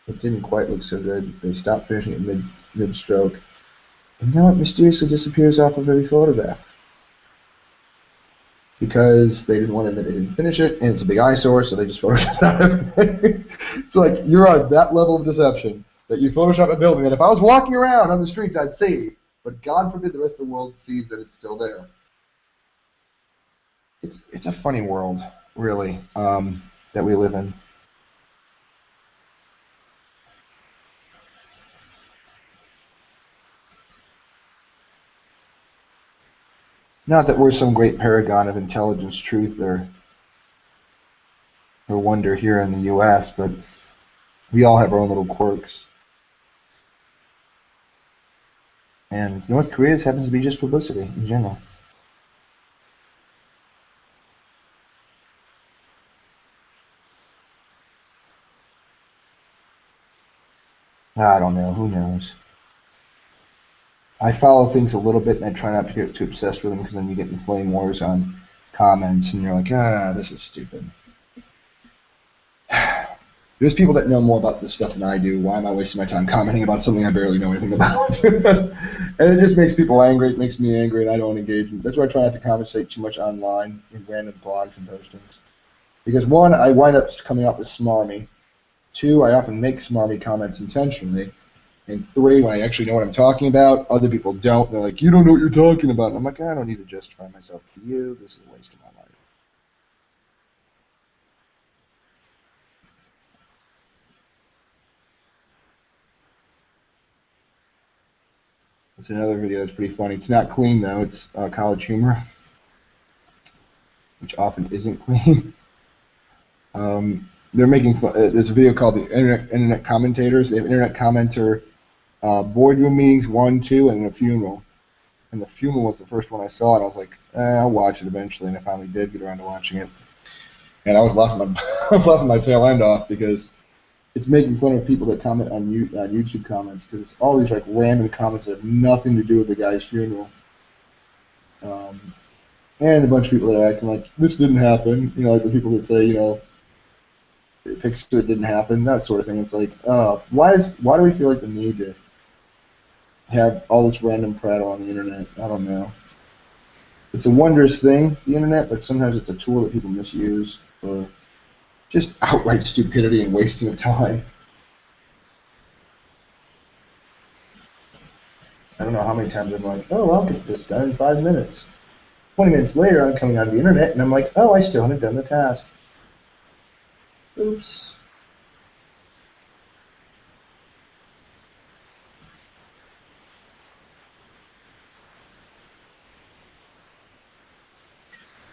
It didn't quite look so good. They stopped finishing it mid-stroke. And now it mysteriously disappears off of every photograph. Because they didn't want to admit they didn't finish it, and it's a big eyesore, so they just photoshopped out everything. It's like, you're on that level of deception that you Photoshop a building that if I was walking around on the streets, I'd see. But God forbid the rest of the world sees that it's still there. It's a funny world, really, that we live in. Not that we're some great paragon of intelligence, truth, or wonder here in the U.S., but we all have our own little quirks. And North Korea's happens to be just publicity in general. I don't know. Who knows? I follow things a little bit, and I try not to get too obsessed with them because then you get in flame wars on comments, and you're like, this is stupid. There's people that know more about this stuff than I do. Why am I wasting my time commenting about something I barely know anything about? And it just makes people angry. It makes me angry, and I don't engage. That's why I try not to conversate too much online in random blogs and postings. Because one, I wind up coming up with smarmy. Two, I often make smarmy comments intentionally. And three, when I actually know what I'm talking about, other people don't. They're like, you don't know what you're talking about. And I'm like, I don't need to justify myself to you. This is a waste of my life. It's another video that's pretty funny. It's not clean, though. It's college humor, which often isn't clean. They're making fun. There's a video called the Internet Commentators. They have Internet Commenter boardroom meetings, 1, 2, and a funeral. And the funeral was the first one I saw, and I was like, I'll watch it eventually. And I finally did get around to watching it. And I was laughing I was laughing my tail end off because it's making fun of people that comment on YouTube comments because it's all these like random comments that have nothing to do with the guy's funeral. And a bunch of people that are acting like this didn't happen. Like the people that say, it didn't happen, that sort of thing. It's like, why do we feel like the need to have all this random prattle on the internet? I don't know. It's a wondrous thing, the internet, but sometimes it's a tool that people misuse for just outright stupidity and wasting of time. I don't know how many times I'm like, I'll get this done in 5 minutes. 20 minutes later, I'm coming onto the internet, and I'm like, I still haven't done the task. Oops.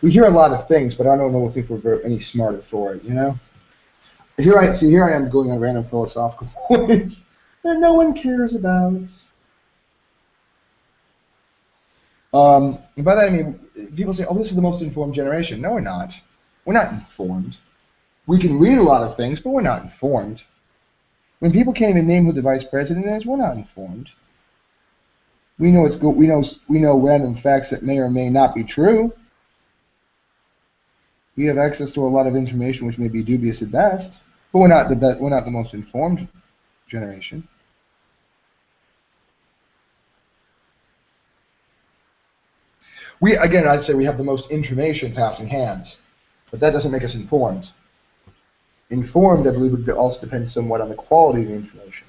We hear a lot of things, but I don't know if we're any smarter for it, Here I am going on random philosophical points that no one cares about. And by that I mean, people say, this is the most informed generation. No, we're not. We're not informed. We can read a lot of things, but we're not informed. When people can't even name who the vice president is, we're not informed. We know we know random facts that may or may not be true. We have access to a lot of information which may be dubious at best, but we're not the most informed generation. I'd say we have the most information passing hands, but that doesn't make us informed. Informed, I believe, would also depend somewhat on the quality of the information.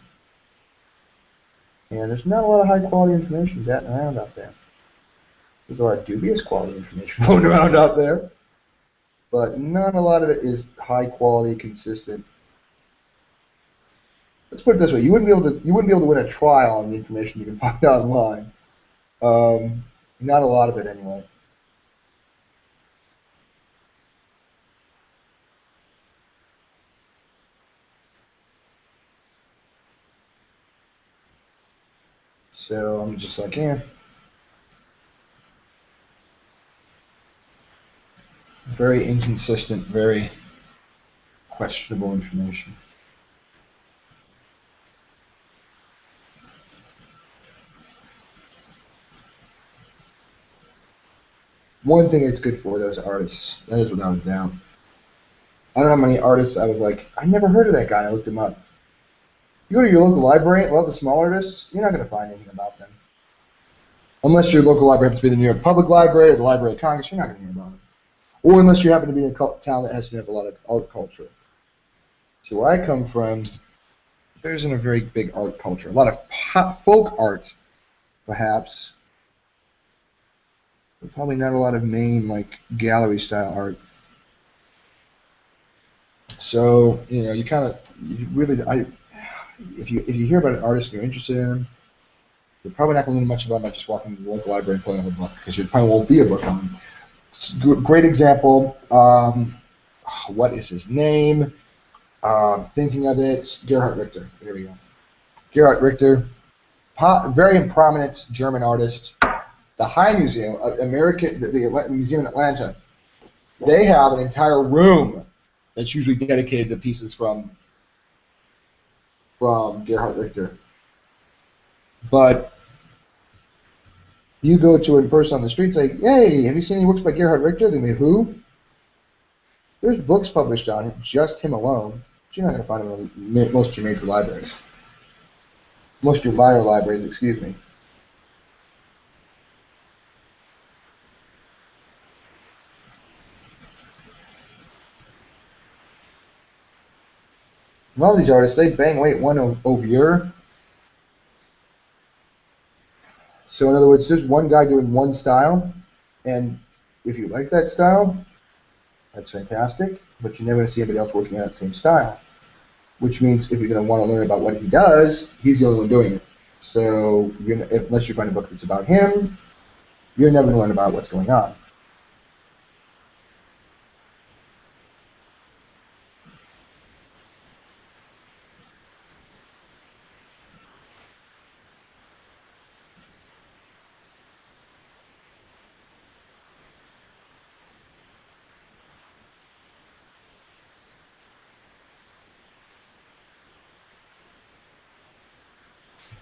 And there's not a lot of high-quality information batting around out there. There's a lot of dubious quality information floating around out there, but not a lot of it is high-quality, consistent. let's put it this way: you wouldn't be able to win a trial on the information you can find online. Not a lot of it anyway. So I'm just like, yeah, very inconsistent, very questionable information. One thing it's good for, those artists. That is without a doubt. I don't know how many artists I was like, I never heard of that guy. And I looked him up. You go to your local library, a lot of the small artists, you're not going to find anything about them. Unless your local library happens to be the New York Public Library or the Library of Congress, you're not going to hear about them. Or unless you happen to be in a town that has to have a lot of art culture. So where I come from, there isn't a very big art culture. A lot of folk art, perhaps, but probably not a lot of main like gallery style art. So you kind of if you hear about an artist and you're interested in them, you're probably not going to learn much about them by just walking to the local library and pulling up a book because there probably won't be a book on them. Great example. What is his name? Thinking of it, Gerhard Richter. There we go. Gerhard Richter, very prominent German artist. The High Museum, the Museum in Atlanta, they have an entire room that's usually dedicated to pieces from Gerhard Richter. But you go to a person on the street and say, hey, have you seen any books by Gerhard Richter? They mean, who? There's books published on him, just him alone. But you're not going to find them in most of your major libraries. Most of your minor libraries, excuse me. A lot of these artists, they bang weight one oeuvre. So in other words, there's one guy doing one style, and if you like that style, that's fantastic, but you're never going to see anybody else working on that same style. Which means if you're going to want to learn about what he does, he's the only one doing it. So unless you find a book that's about him, you're never going to learn about what's going on.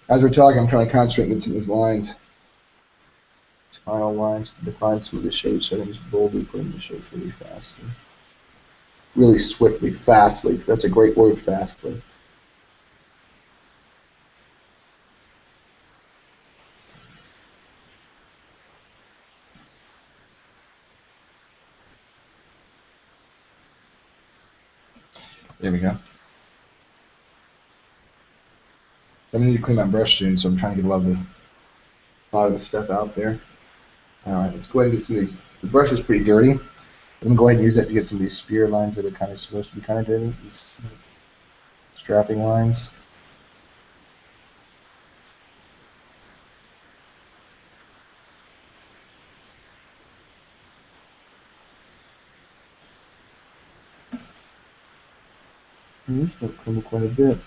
As we're talking, I'm trying to concentrate on some of these lines. Final lines to define some of the shapes. I think it's boldly putting the shapes really fastly. Really swiftly, fastly. That's a great word, fastly. There we go. I'm gonna need to clean my brush soon, so I'm trying to get a lot of the stuff out there. All right, let's go ahead and get some of these. The brush is pretty dirty. I'm gonna go ahead and use that to get some of these spear lines that are kind of supposed to be kind of dirty. These strapping lines. This will come quite a bit.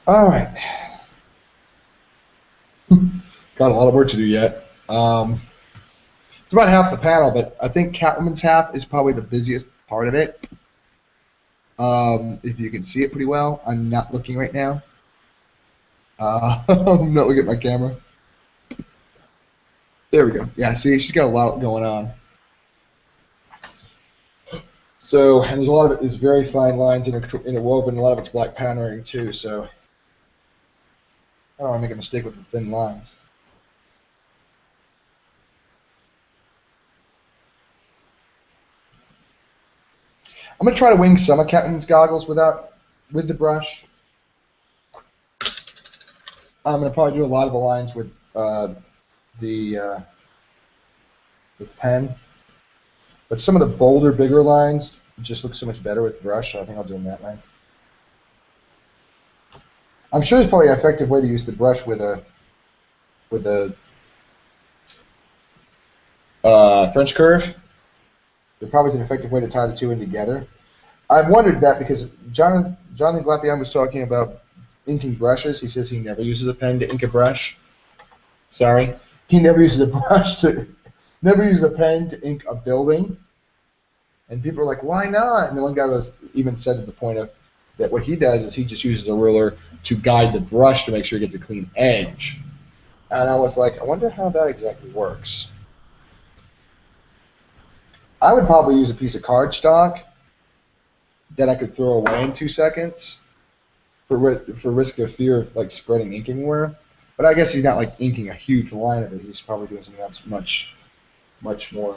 All right. Got a lot of work to do yet. It's about half the panel, but I think Catwoman's half is probably the busiest part of it. If you can see it pretty well, I'm not looking right now. I'm not looking at my camera. There we go. Yeah, see, she's got a lot going on. So, and there's a lot of it is very fine lines interwoven. A lot of it's black patterning too. So, I don't want to make a mistake with the thin lines. I'm gonna try to wing some of Catwoman's goggles with the brush. I'm gonna probably do a lot of the lines with the with pen, but some of the bolder, bigger lines just look so much better with brush. So I think I'll do them that way. I'm sure there's probably an effective way to use the brush with a French curve. There probably is an effective way to tie the two in together. I've wondered that because Jonathan Glapion was talking about inking brushes. He says he never uses a pen to ink a brush. Sorry, he never uses a brush to, never uses a pen to ink a building. And people are like, why not? And the one guy was even said to the point of that what he does is he just uses a ruler to guide the brush to make sure it gets a clean edge. And I was like, I wonder how that exactly works. I would probably use a piece of cardstock that I could throw away in 2 seconds for risk of fear of like spreading ink anywhere. But I guess he's not like inking a huge line of it. He's probably doing something that's much more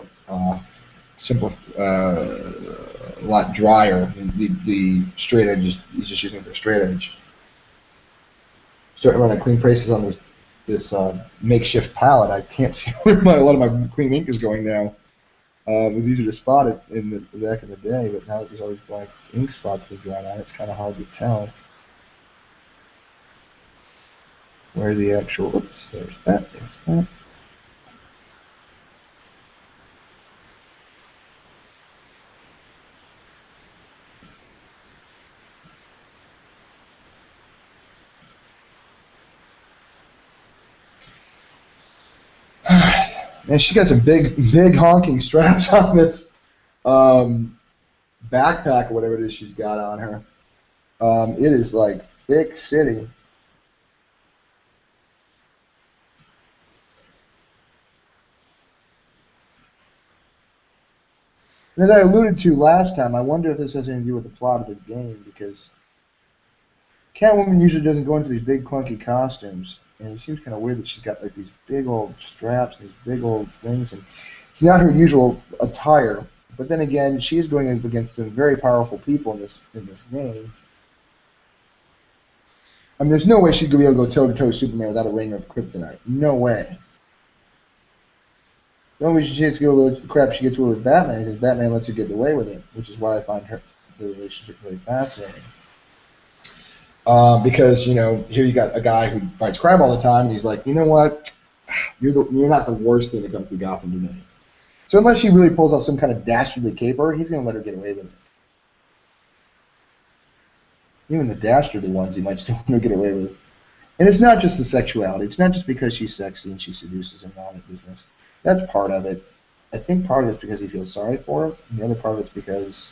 simple, a lot drier. The straight edge he's just using it for a straight edge. Starting to run clean traces on this makeshift palette. I can't see where a lot of my clean ink is going now. It was easier to spot it back in the day, but now that there's all these black ink spots that dried on, it's kind of hard to tell where the actual. Oops, there's that. Man, she got some big honking straps on this backpack or whatever it is she's got on her. It is like thick city. And as I alluded to last time, I wonder if this has anything to do with the plot of the game, because Catwoman usually doesn't go into these big clunky costumes, and it seems kind of weird that she's got like these big old straps, these big old things, and it's not her usual attire. But then again, she is going up against some very powerful people in this game. I mean, there's no way she'd be able to go toe to toe with Superman without a ring of kryptonite. No way. The only way she gets away with crap she gets away with Batman is Batman lets her get away with it, which is why I find the relationship really fascinating. Because here you got a guy who fights crime all the time, and he's like, you know what, you're not the worst thing to come through Gotham to me. So unless she really pulls off some kind of dastardly caper, he's going to let her get away with it. Even the dastardly ones, he might still let her get away with it. And it's not just the sexuality. It's not just because she's sexy and she seduces him and all that business. That's part of it. I think part of it's because he feels sorry for her, and the other part of it's because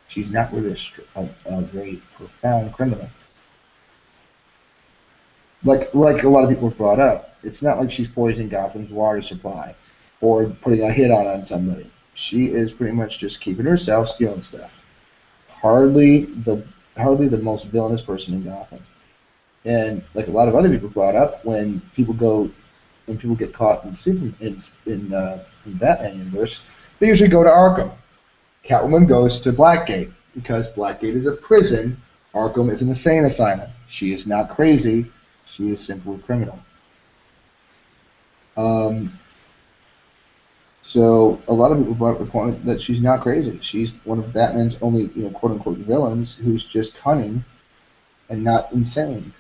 she's not really a very profound criminal. Like a lot of people have brought up, it's not like she's poisoning Gotham's water supply or putting a hit on somebody. She is pretty much just keeping herself, stealing stuff. Hardly the most villainous person in Gotham. And like a lot of other people brought up, when people get caught in Batman universe, they usually go to Arkham. Catwoman goes to Blackgate because Blackgate is a prison. Arkham is an insane asylum. She is not crazy. She is simply a criminal. So a lot of people brought up the point that she's not crazy. She's one of Batman's only, quote unquote villains who's just cunning and not insane.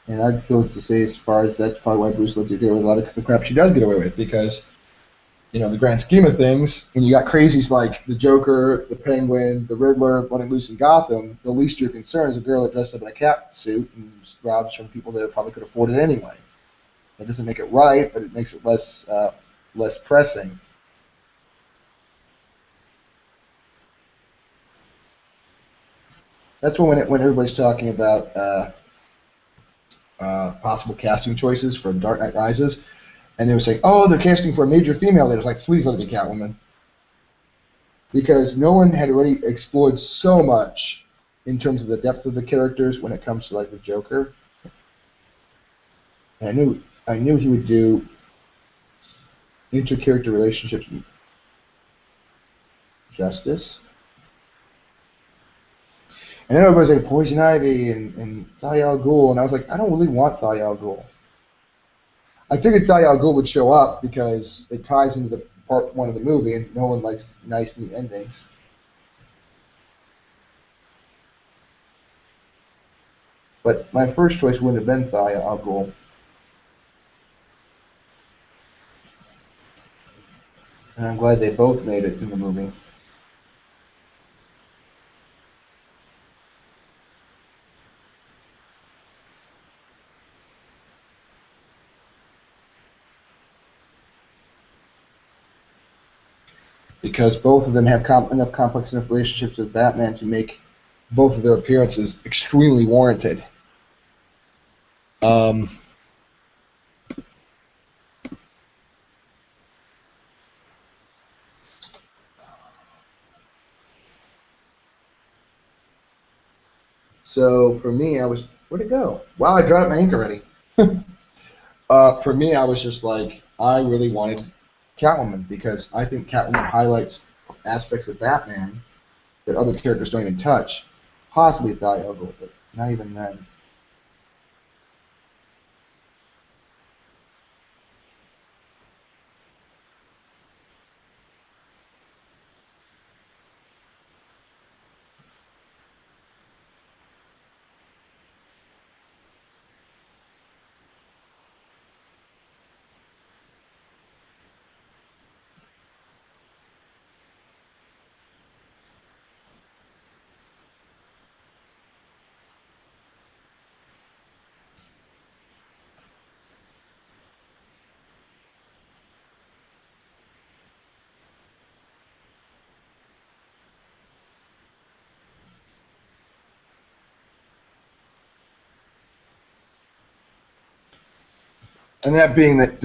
And I'd go to say, as far as that's probably why Bruce lets her get away with a lot of the crap she does get away with, because the grand scheme of things, when you got crazies like the Joker, the Penguin, the Riddler running loose in Gotham, the least of your concern is a girl that dressed up in a cat suit and robs from people that probably could afford it anyway. That doesn't make it right, but it makes it less pressing. That's when everybody's talking about possible casting choices for Dark Knight Rises, and they were saying, "Oh, they're casting for a major female." They was like, "Please let it be Catwoman," because Nolan had already explored so much in terms of the depth of the characters when it comes to like the Joker. And I knew he would do inter-character relationships justice. And then everybody's like Poison Ivy and Talia al Ghul, and I was like, I don't really want Talia al Ghul. I figured Talia al Ghul would show up because it ties into the part one of the movie, and no one likes nice, neat endings. But my first choice wouldn't have been Talia al Ghul, and I'm glad they both made it in the movie. Because both of them have enough complex enough relationships with Batman to make both of their appearances extremely warranted. Um, so for me, I was where'd it go? Wow, I dropped my ink already. For me, I was just like, I really wanted Catwoman because I think Catwoman highlights aspects of Batman that other characters don't even touch. Possibly Talia al Ghul, but not even then. And that being that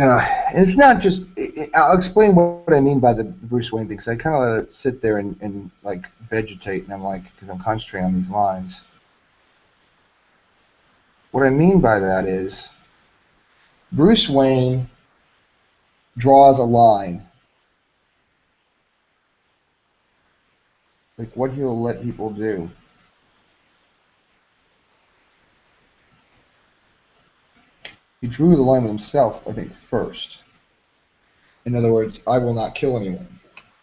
it's not just. I'll explain what I mean by the Bruce Wayne thing because I kind of let it sit there and like vegetate, and I'm like, because I'm concentrating on these lines. What I mean by that is Bruce Wayne draws a line, like what he'll let people do. He drew the line with himself, I think, first. In other words, I will not kill anyone.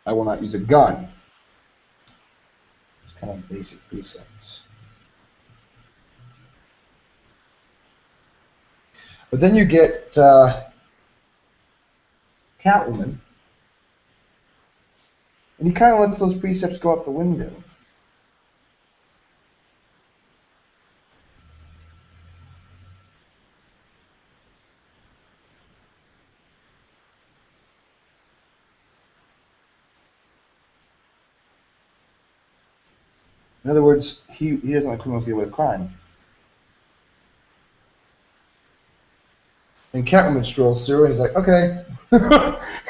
I will not use a gun. It's kind of basic precepts. But then you get Catwoman, and he kind of lets those precepts go out the window. In other words, he doesn't let criminals get away with crime. And Catwoman strolls through, and he's like, "Okay."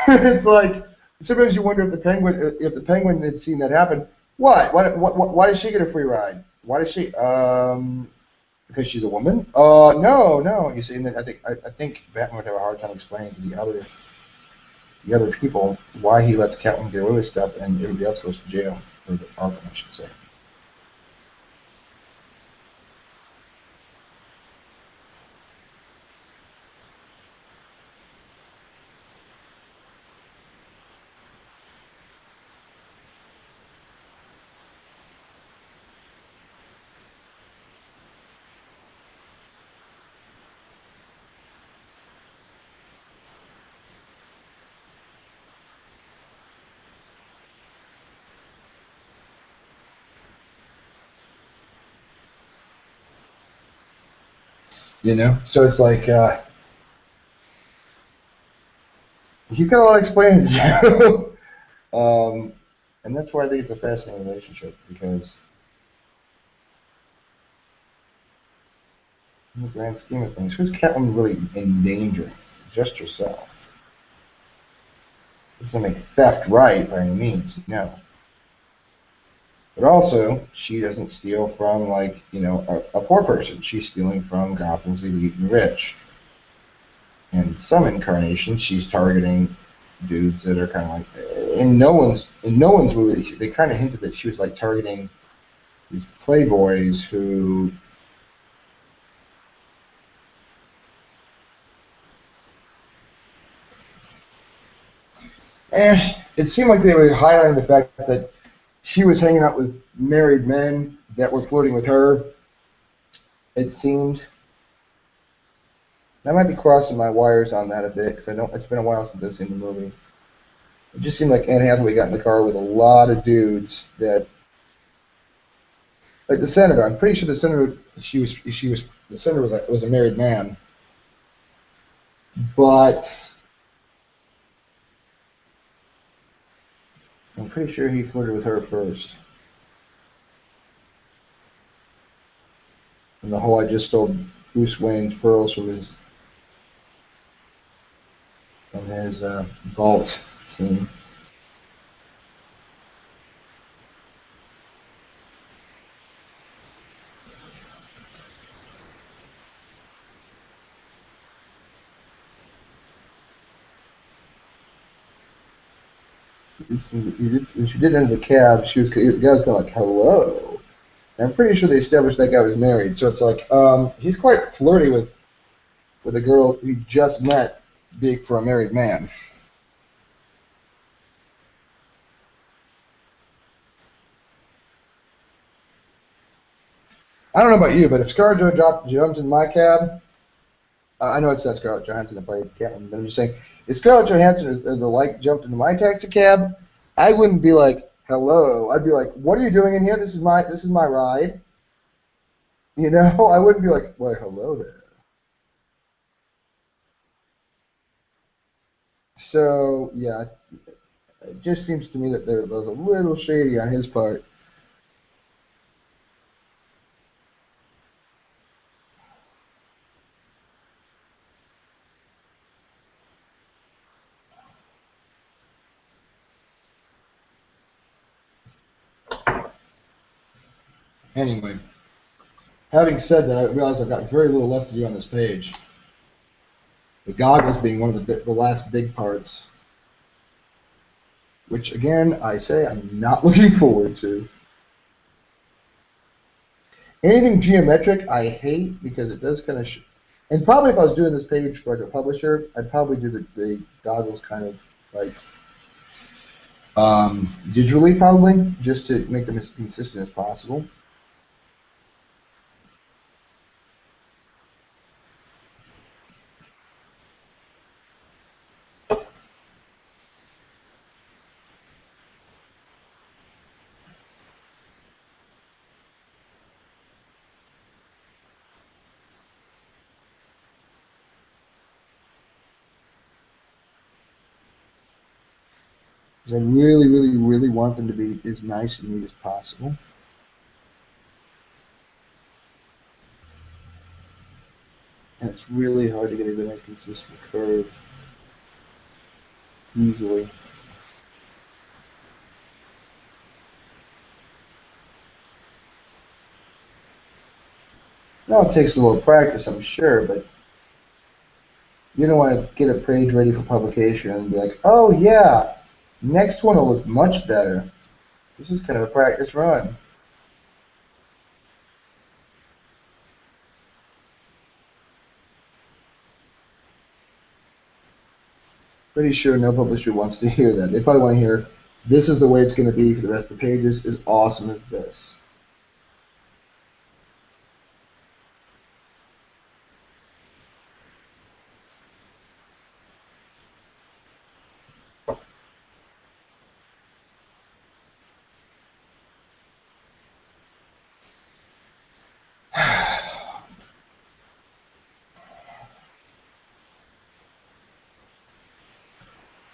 It's like sometimes you wonder if the Penguin had seen that happen. What? Why does she get a free ride? Why does she? Because she's a woman? No, no. You see, and then I think Batman would have a hard time explaining to the other people why he lets Catwoman get away with stuff, and everybody else goes to jail or the Arkham, I should say. So it's like he's got a lot of explaining to do. And that's why I think it's a fascinating relationship because, in the grand scheme of things, who's Catwoman really endangering? Just herself. She's going to make theft right by any means, no. But also, she doesn't steal from, like, a poor person. She's stealing from Gotham's elite and rich. In some incarnations, she's targeting dudes that are kind of like in no one's movie. They kind of hinted that she was like targeting these playboys who it seemed like they were highlighting the fact that she was hanging out with married men that were flirting with her. It seemed I might be crossing my wires on that a bit because I don't. It's been a while since I've seen the movie. It just seemed like Anne Hathaway got in the car with a lot of dudes that, like the senator. I'm pretty sure the senator. She was the senator was a married man, but I'm pretty sure he flirted with her first. And the whole I just stole Bruce Wayne's pearls from his vault scene. When she did enter the cab, the guy was kind of like, "Hello." And I'm pretty sure they established that guy was married. So it's like, he's quite flirty with a girl he just met, being for a married man. I don't know about you, but if jumped in my cab, I know it's not Scarlett Johansson that played Catwoman, but I'm just saying, if Scarlett Johansson or the like jumped into my taxi cab, I wouldn't be like, "Hello." I'd be like, "What are you doing in here? This is my ride." You know, I wouldn't be like, "Why, hello there." So yeah, it just seems to me that there was a little shady on his part. Anyway, having said that, I realize I've got very little left to do on this page. The goggles being one of the last big parts, which again I say I'm not looking forward to. Anything geometric I hate because it does kind of. And probably if I was doing this page for like a publisher, I'd probably do the goggles kind of like digitally, probably just to make them as consistent as possible. Because I really, really, really want them to be as nice and neat as possible. And it's really hard to get a nice consistent curve easily. Now it takes a little practice, I'm sure, but you don't want to get a page ready for publication and be like, "Oh yeah, next one will look much better." This is kind of a practice run. Pretty sure no publisher wants to hear that. They probably want to hear, "This is the way it's going to be for the rest of the pages, as awesome as this."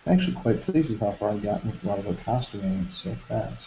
I'm actually quite pleased with how far I've gotten with a lot of her costuming so fast.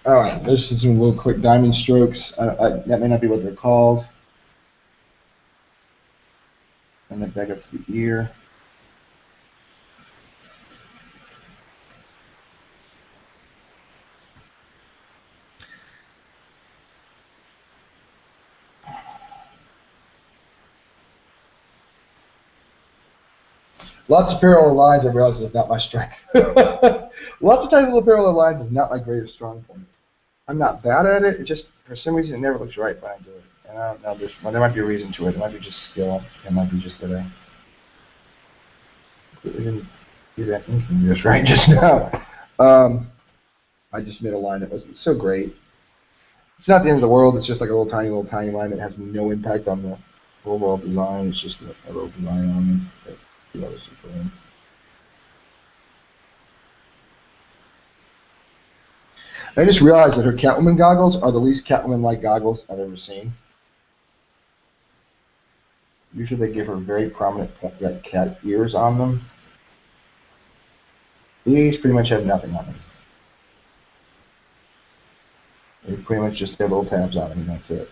All right, this is some little quick diamond strokes. That may not be what they're called. And then back up to the ear. Lots of parallel lines, I realize, is not my strength. Lots of tiny little parallel lines is not my greatest strong point. I'm not bad at it. It just, for some reason, it never looks right when I do it. And I don't know. There might be a reason to it. It might be just skill. It might be just that I completely didn't do that inking just right just now. I just made a line that wasn't so great. It's not the end of the world. It's just like a little tiny line that has no impact on the overall design. It's just a little design on it that you know, is super in. I just realized that her Catwoman goggles are the least Catwoman-like goggles I've ever seen. Usually they give her very prominent like cat ears on them. These pretty much have nothing on them. They pretty much just have little tabs on them, and that's it.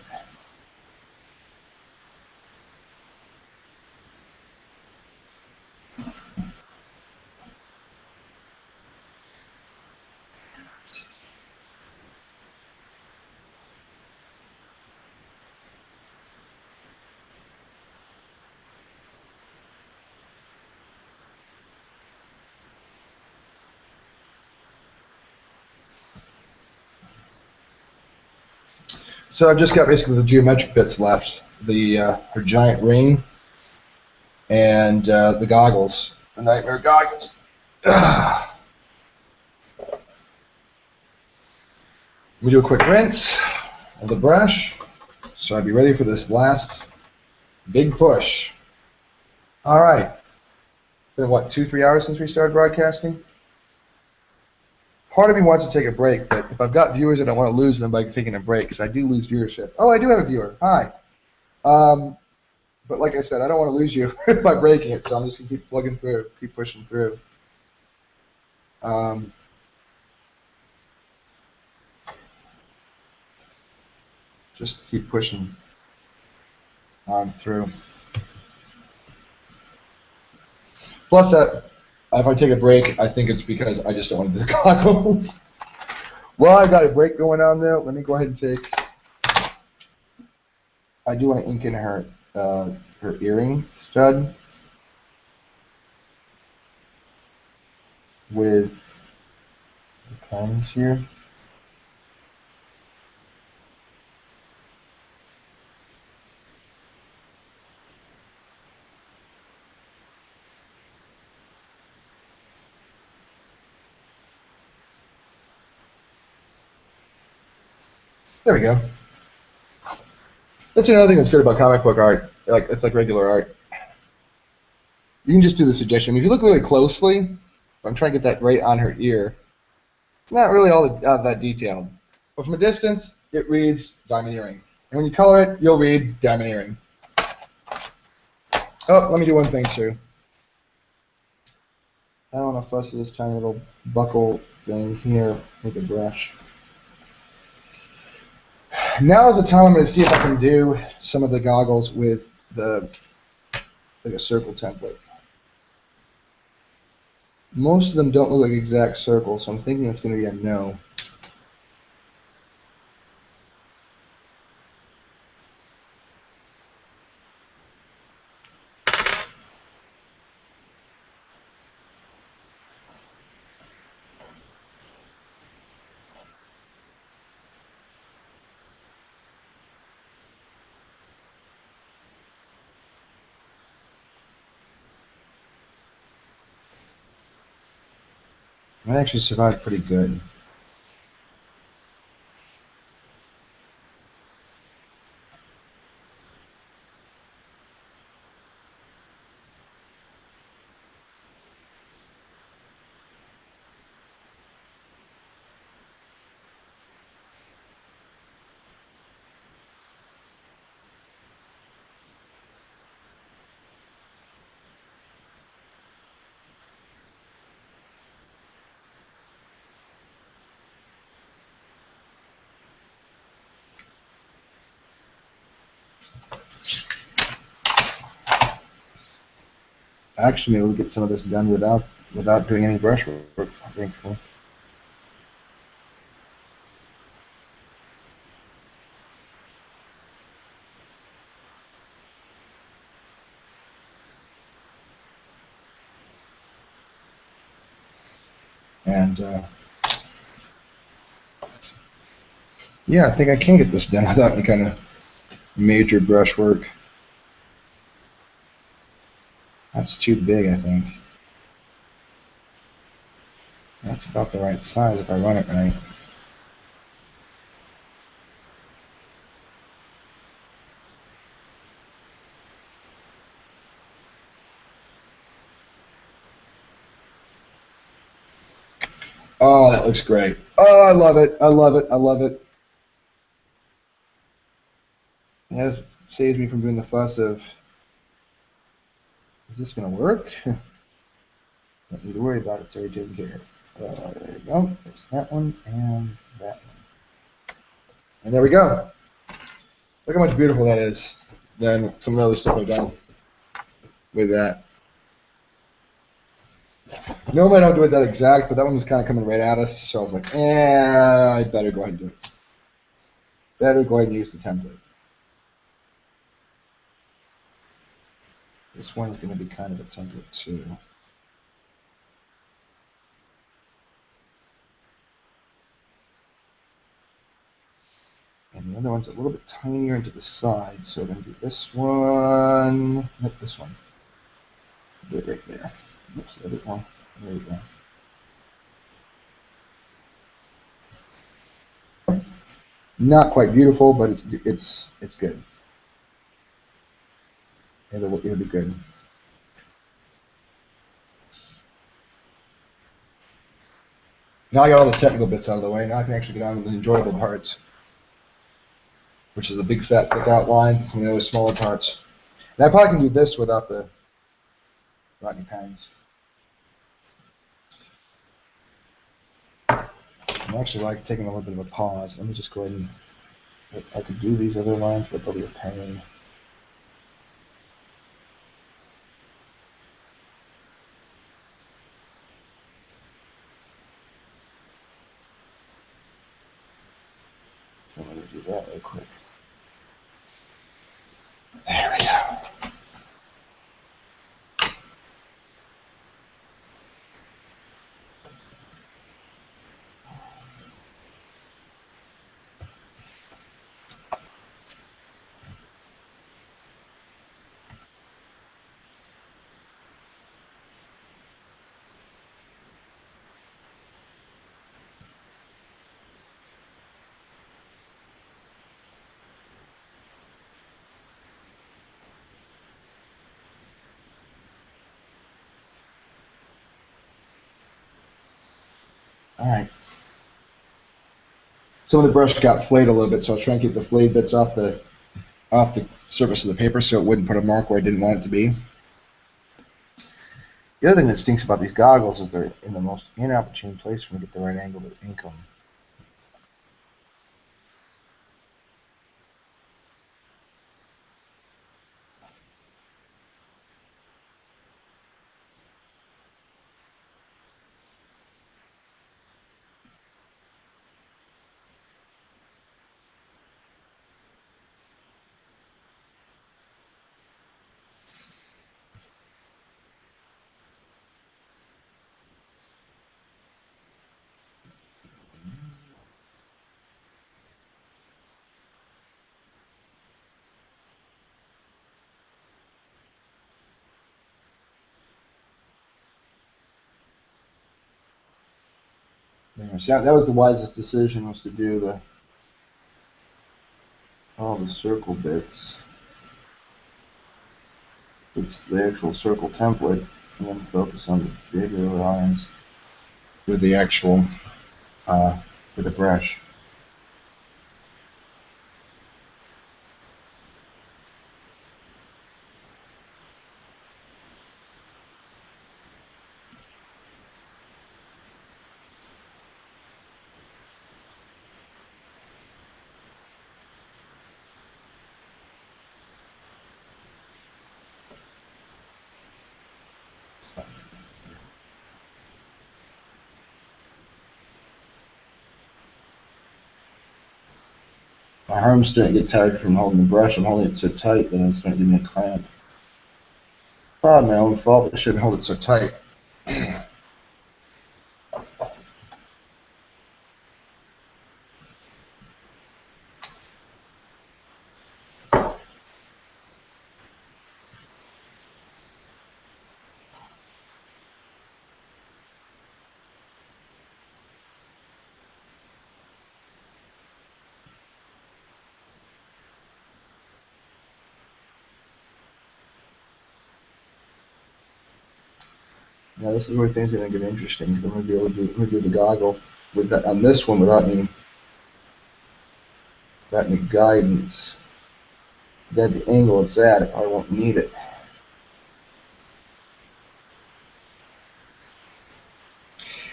So I've just got basically the geometric bits left. Her giant ring and the goggles, the nightmare goggles. We do a quick rinse of the brush, so I'd be ready for this last big push. All right. Been what, 2-3 hours since we started broadcasting? Part of me wants to take a break, but if I've got viewers, I don't want to lose them by taking a break, because I do lose viewership. Oh, I do have a viewer. Hi. But like I said, I don't want to lose you by breaking it, so I'm just going to keep plugging through, keep pushing through. Just keep pushing on through. Plus, if I take a break, I think it's because I just don't want to do the goggles. Well, I've got a break going on there. Let me go ahead and take. I do want to ink in her earring stud with the pens here. There we go. That's another thing that's good about comic book art. It's like regular art. You can just do the suggestion. If you look really closely, if I'm trying to get that right on her ear, not really all that detailed. But from a distance, it reads diamond earring. And when you color it, you'll read diamond earring. Oh, let me do one thing too. I don't want to fuss with this tiny little buckle thing here with a brush. Now is the time I'm going to see if I can do some of the goggles with like a circle template. Most of them don't look like exact circles, so I'm thinking it's going to be a no. I actually survived pretty good. actually able to get some of this done without doing any brush work, thankfully. And yeah, I think I can get this done without any kind of major brush work. That's too big, I think. That's about the right size if I run it right. Oh, that looks great. Oh, I love it. I love it. I love it. It has saves me from doing the fuss of, is this going to work? Don't need to worry about it. It's already taken care of. There you go. There's that one and that one. And there we go. Look how much beautiful that is than some of the other stuff I've done with that. Normally I don't do it that exact, but that one was kind of coming right at us, so I was like, I better go ahead and do it. Better go ahead and use the template. This one's going to be kind of a template too. And the other one's a little bit tinier into the side, so I'm going to do this one. Nope, this one. Do it right there. Oops, the other one. There we go. Not quite beautiful, but it's good. It'll be good. Now I got all the technical bits out of the way. Now I can actually get on with the enjoyable parts, which is a big fat thick outline, some of the other smaller parts. And I probably can do this without any pens. I'm actually like taking a little bit of a pause. Let me just go ahead and I could do these other lines, but they'll be a pain. So let me do that real quick. There we go. All right. Some of the brush got flayed a little bit, so I was trying to get the flayed bits off the surface of the paper so it wouldn't put a mark where I didn't want it to be. The other thing that stinks about these goggles is they're in the most inopportune place for me to get the right angle to ink them. There, so that was the wisest decision, was to do all the circle bits. It's the actual circle template, and then focus on the bigger lines with the actual with the brush. My arm's starting to get tired from holding the brush. I'm holding it so tight that it's starting to give me a cramp. Probably my own fault. I shouldn't hold it so tight. Now this is where things are going to get interesting because I'm going to be able to do the goggle with that, on this one without any guidance. At the angle it's at, I won't need it.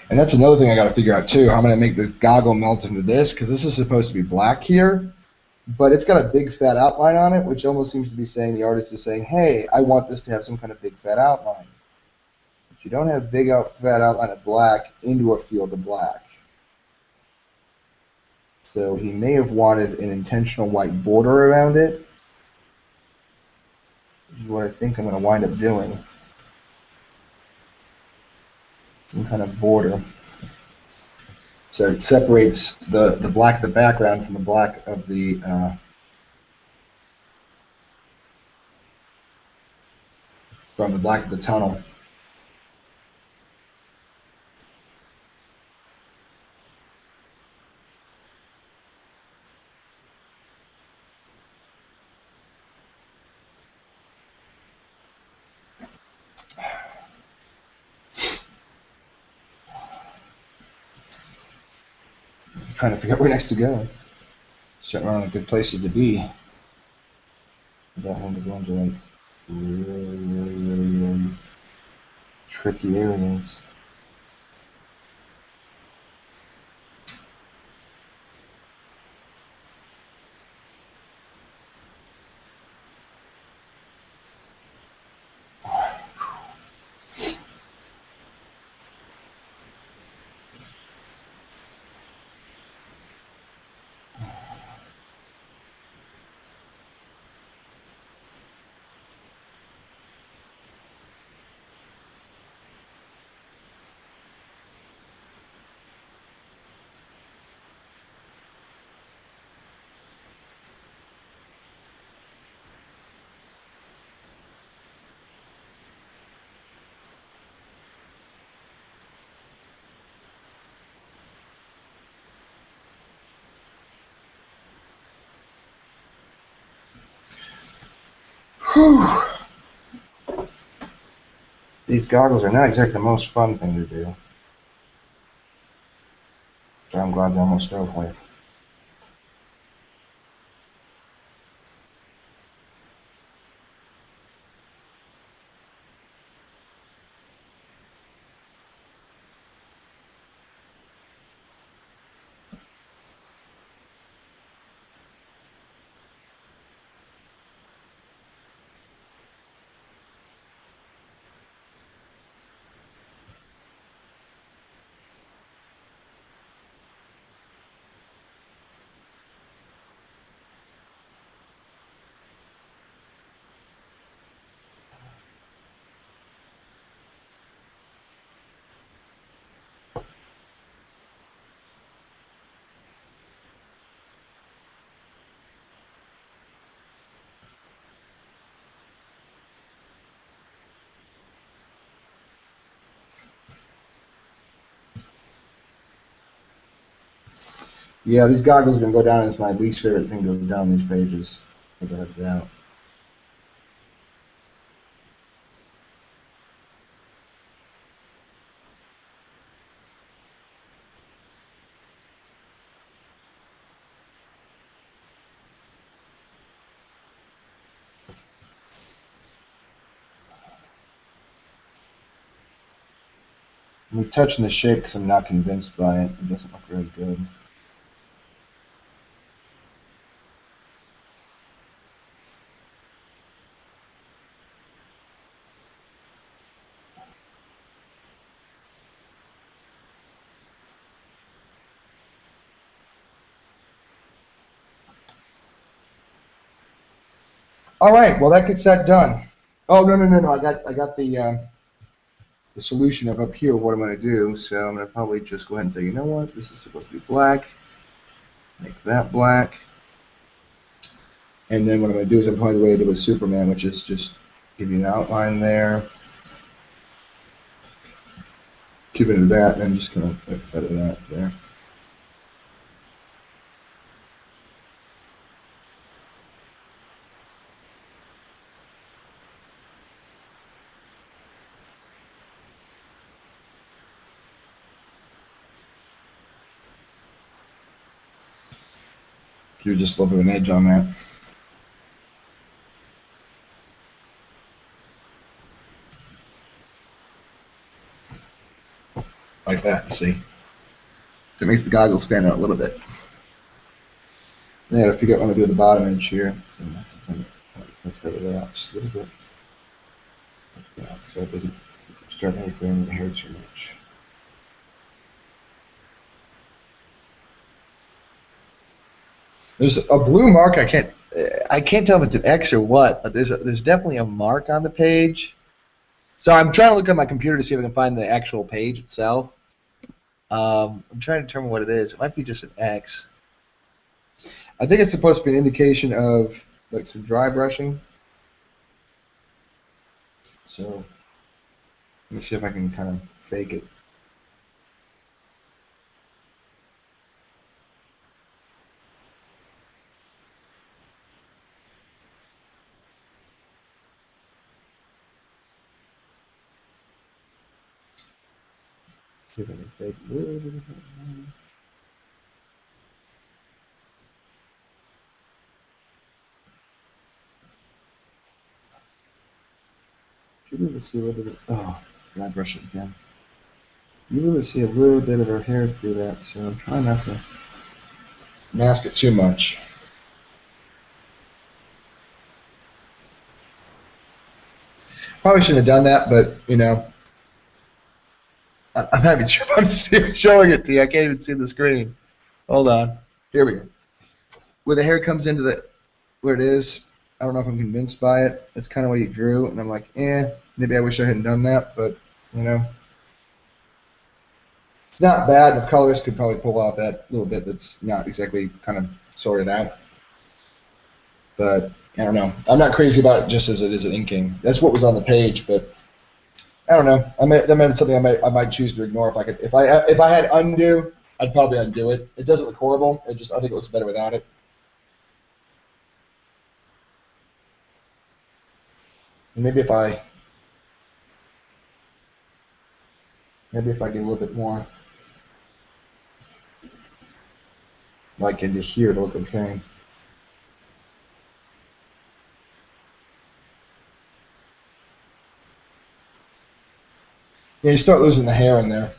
And that's another thing I got to figure out too. How I'm going to make this goggle melt into this because this is supposed to be black here, but it's got a big fat outline on it, which almost seems to be saying the artist is saying, "Hey, I want this to have some kind of big fat outline." But you don't have big fat outline of black into a field of black. So he may have wanted an intentional white border around it, which is what I think I'm going to wind up doing. Some kind of border. So it separates the black of the background from the black of the tunnel. Trying to figure out where next to go. Starting around good places to be. Without having to go into like really tricky areas. Whew. These goggles are not exactly the most fun thing to do. So I'm glad they're almost over with. Yeah, these goggles are going to go down as my least favorite thing to go down these pages. Without a doubt. I'm retouching the shape because I'm not convinced by it. It doesn't look very good. All right, well that gets that done. Oh no! I got the solution of up here. What I'm going to do? So I'm going to probably just go ahead and say, you know what? This is supposed to be black. Make that black. And then what I'm going to do is I'm probably the way I did with Superman, which is just give you an outline there. Keep it at that, and then just kind of feather that there. Give just a little bit of an edge on that. Like that, you see. So it makes the goggles stand out a little bit. Yeah, I forget what I'm going to do at the bottom edge here. So I'm going to feather that out just a little bit. Like that, so it doesn't start interfering with the hair too much. There's a blue mark. I can't tell if it's an X or what, but there's definitely a mark on the page. So I'm trying to look at my computer to see if I can find the actual page itself. I'm trying to determine what it is. It might be just an X. I think it's supposed to be an indication of like some dry brushing. So let me see if I can kind of fake it. See if I can fake it a little bit. Should be able to see a little bit. Oh, dry brush it again. You really see a little bit of her hair through that, so I'm trying not to mask it too much. Probably shouldn't have done that, but you know, I'm not even sure if I'm showing it to you. I can't even see the screen. Hold on. Here we go. Where the hair comes into the where it is, I don't know if I'm convinced by it. It's kind of what he drew, and I'm like, maybe I wish I hadn't done that, but you know, it's not bad. The colorist could probably pull out that little bit that's not exactly kind of sorted out. But I don't know. I'm not crazy about it just as it is an inking. That's what was on the page, but I don't know. That might be something I might choose to ignore if I had undo, I'd probably undo it. It doesn't look horrible. I think it looks better without it. And maybe if I get a little bit more like into here, it'll look okay. Yeah, you start losing the hair in there.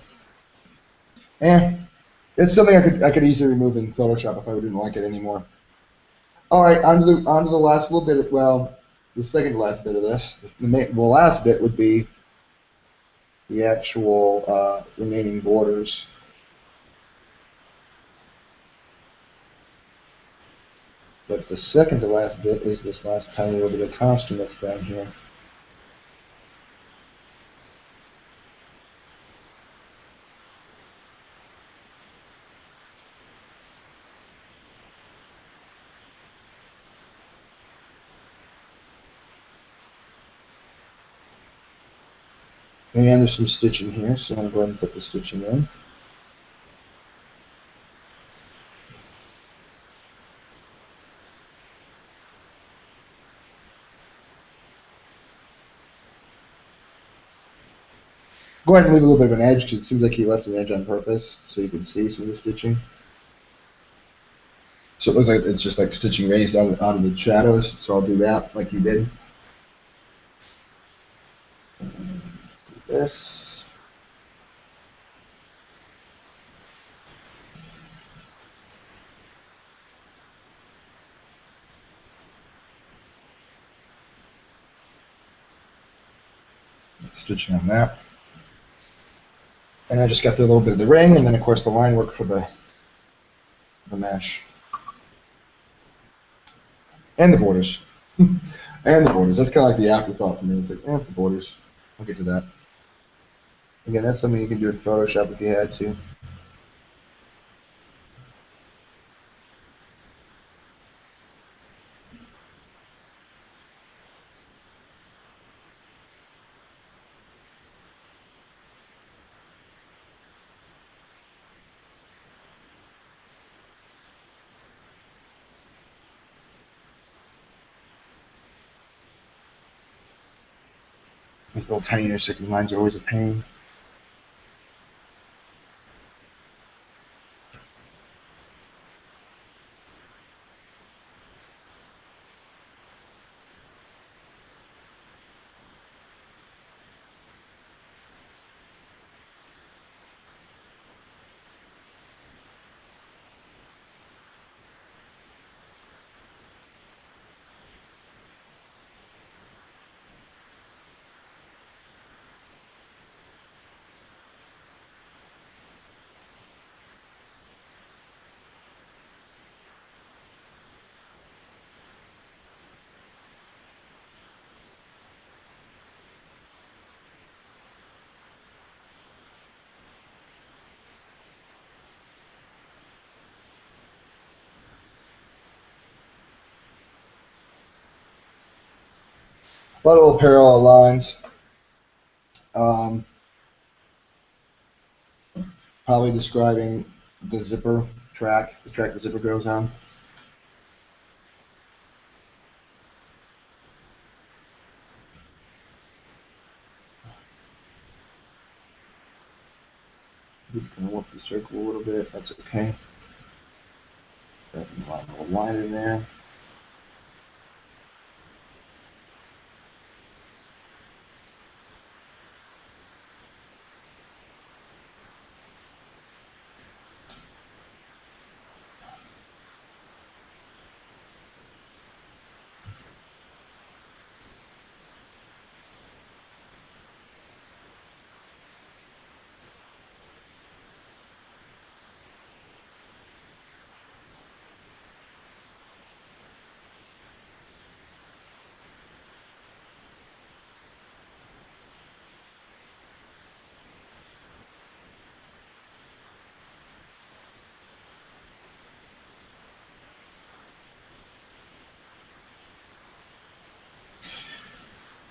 It's something I could easily remove in Photoshop if I didn't like it anymore. All right, on to the last little bit. Well, the second to last bit of this. The last bit would be the actual remaining borders. But the second to last bit is this last tiny little bit of costume that's down here. And there's some stitching here, so I'm going to go ahead and put the stitching in. Go ahead and leave a little bit of an edge, because it seems like he left an edge on purpose, so you can see some of the stitching. So it looks like it's just like stitching raised out of the shadows, so I'll do that like you did. And do this. Stitching on that. And I just got the little bit of the ring, and then of course the line work for the mesh. And the borders. And the borders. That's kind of like the afterthought for me. It's like, the borders. I'll get to that. Again, that's something you can do in Photoshop if you had to. These little tiny intersecting lines are always a pain. A lot of little parallel lines. Um, Probably describing the zipper track, the track the zipper goes on. We can warp the circle a little bit. That's okay. That little line in there.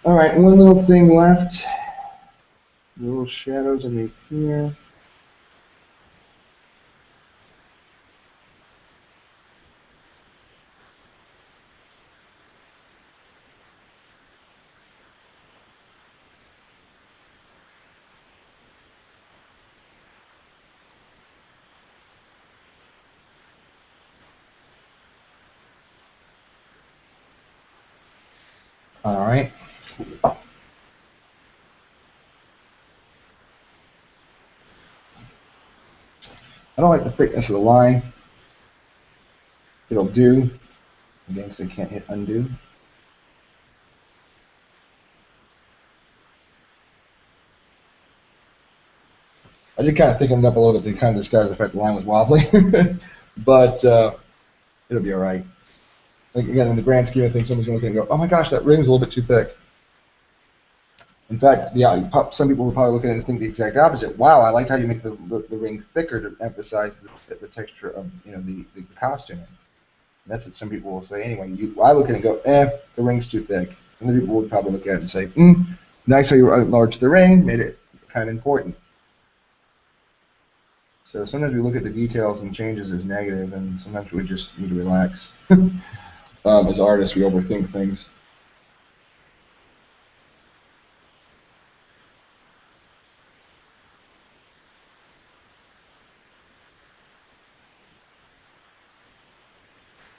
All right, one little thing left. The little shadows underneath here. All right. I don't like the thickness of the line. It'll do. Again, because I can't hit undo. I did kind of thicken it up a little bit to kind of disguise the fact the line was wobbly, but it'll be all right. Like, again, in the grand scheme of things, someone's going to look at it and go, "Oh my gosh, that ring's a little bit too thick." In fact, yeah, some people will probably look at it and think the exact opposite. Wow, I liked how you make the ring thicker to emphasize the texture of the costuming. That's what some people will say anyway. I look at it and go, the ring's too thick. And other people would probably look at it and say, nice how you enlarged the ring, made it kind of important. So sometimes we look at the details and changes as negative, and sometimes we just need to relax. As artists, we overthink things.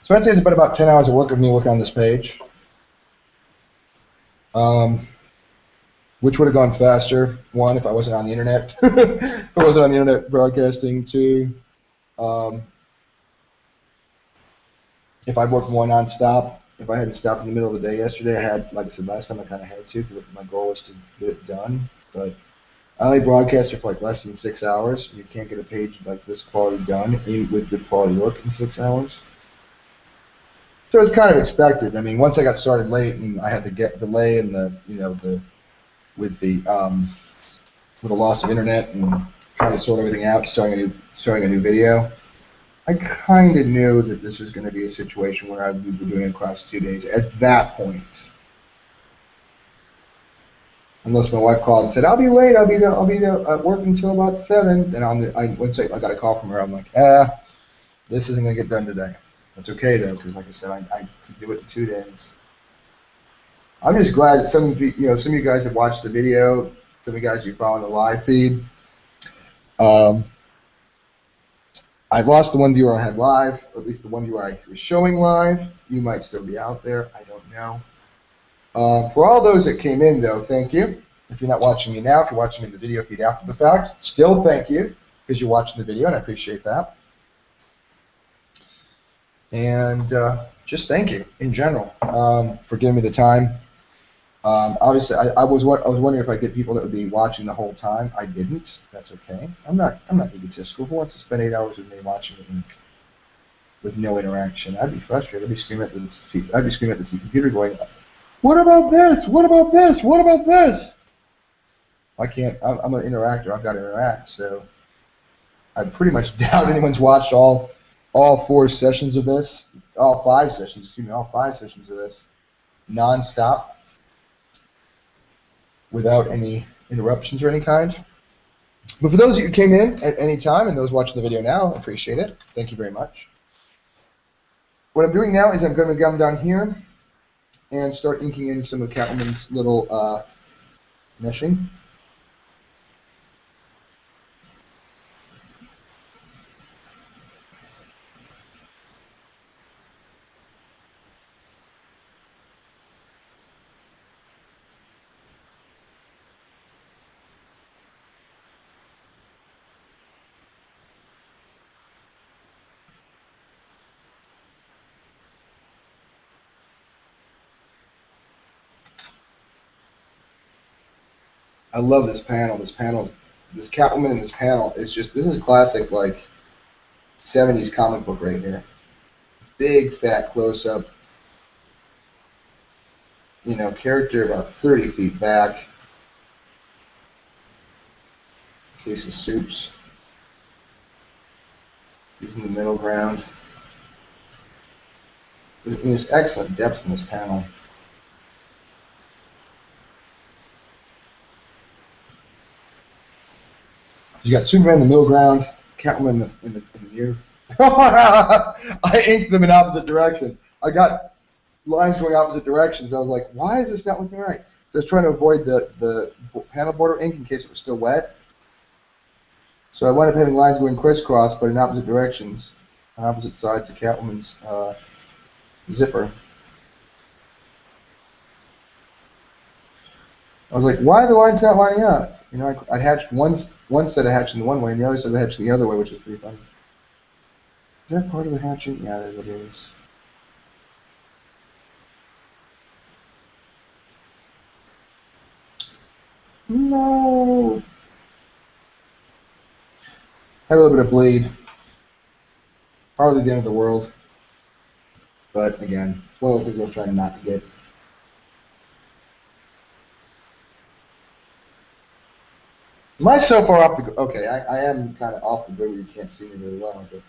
So I'd say it's been about 10 hours of work of me working on this page, which would have gone faster. One, if I wasn't on the internet. If I wasn't on the internet broadcasting. Two, if I'd worked more nonstop. If I hadn't stopped in the middle of the day yesterday, I had, like I said last time, I kind of had to, because my goal was to get it done. But I only broadcasted for like less than 6 hours. You can't get a page like this quality done with good quality work in 6 hours. So it's kind of expected. I mean, once I got started late and I had to get delay and the with the with the loss of internet and trying to sort everything out, starting a new video, I kind of knew that this was going to be a situation where I would be doing it across 2 days at that point. Unless my wife called and said, "I'll be late. I'll be at work until about 7." Then once I got a call from her, I'm like, this isn't going to get done today. That's okay though, because like I said, I could do it in 2 days. I'm just glad that some of you guys have watched the video. Some of you guys you follow the live feed. I lost the one viewer I had live, or at least the one viewer I was showing live. You might still be out there. I don't know. For all those that came in, though, thank you. If you're not watching me now, if you're watching me in the video feed after the fact, still thank you, because you're watching the video, and I appreciate that. And just thank you in general for giving me the time. Obviously, I was wondering if I get people that would be watching the whole time. I didn't. That's okay. I'm not egotistical. Who wants to spend 8 hours with me watching it with no interaction? I'd be frustrated. I'd be screaming at the computer, going, "What about this? What about this? What about this?" I can't. I'm an interactor. I've got to interact. So I pretty much doubt anyone's watched all 4 sessions of this, all 5 sessions of this, non-stop, without any interruptions or any kind. But for those of you who came in at any time and those watching the video now, I appreciate it. Thank you very much. What I'm doing now is I'm going to come down here and start inking in some of Catwoman's little meshing. I love this panel. This Catwoman in this panel is just, this is classic, like, 70s comic book right here. Big, fat close-up. You know, character about 30 feet back. Case of soups. He's in the middle ground. There's excellent depth in this panel. You got Superman in the middle ground, Catwoman in the near. I inked them in opposite directions. I got lines going opposite directions. I was like, why is this not looking right? So I was trying to avoid the panel border ink in case it was still wet. So I wound up having lines going crisscross, but in opposite directions, on opposite sides of Catwoman's zipper. I was like, why are the lines not lining up? You know, I hatched one set of hatching the one way and the other set of hatching the other way, which is pretty funny. Is that part of the hatching? Yeah, there it is. No. Had a little bit of bleed. Hardly the end of the world. But again, it's one of those things I was trying not to get. Am I so far off the... Okay, I am kind of off the grid where you can't see me really well. But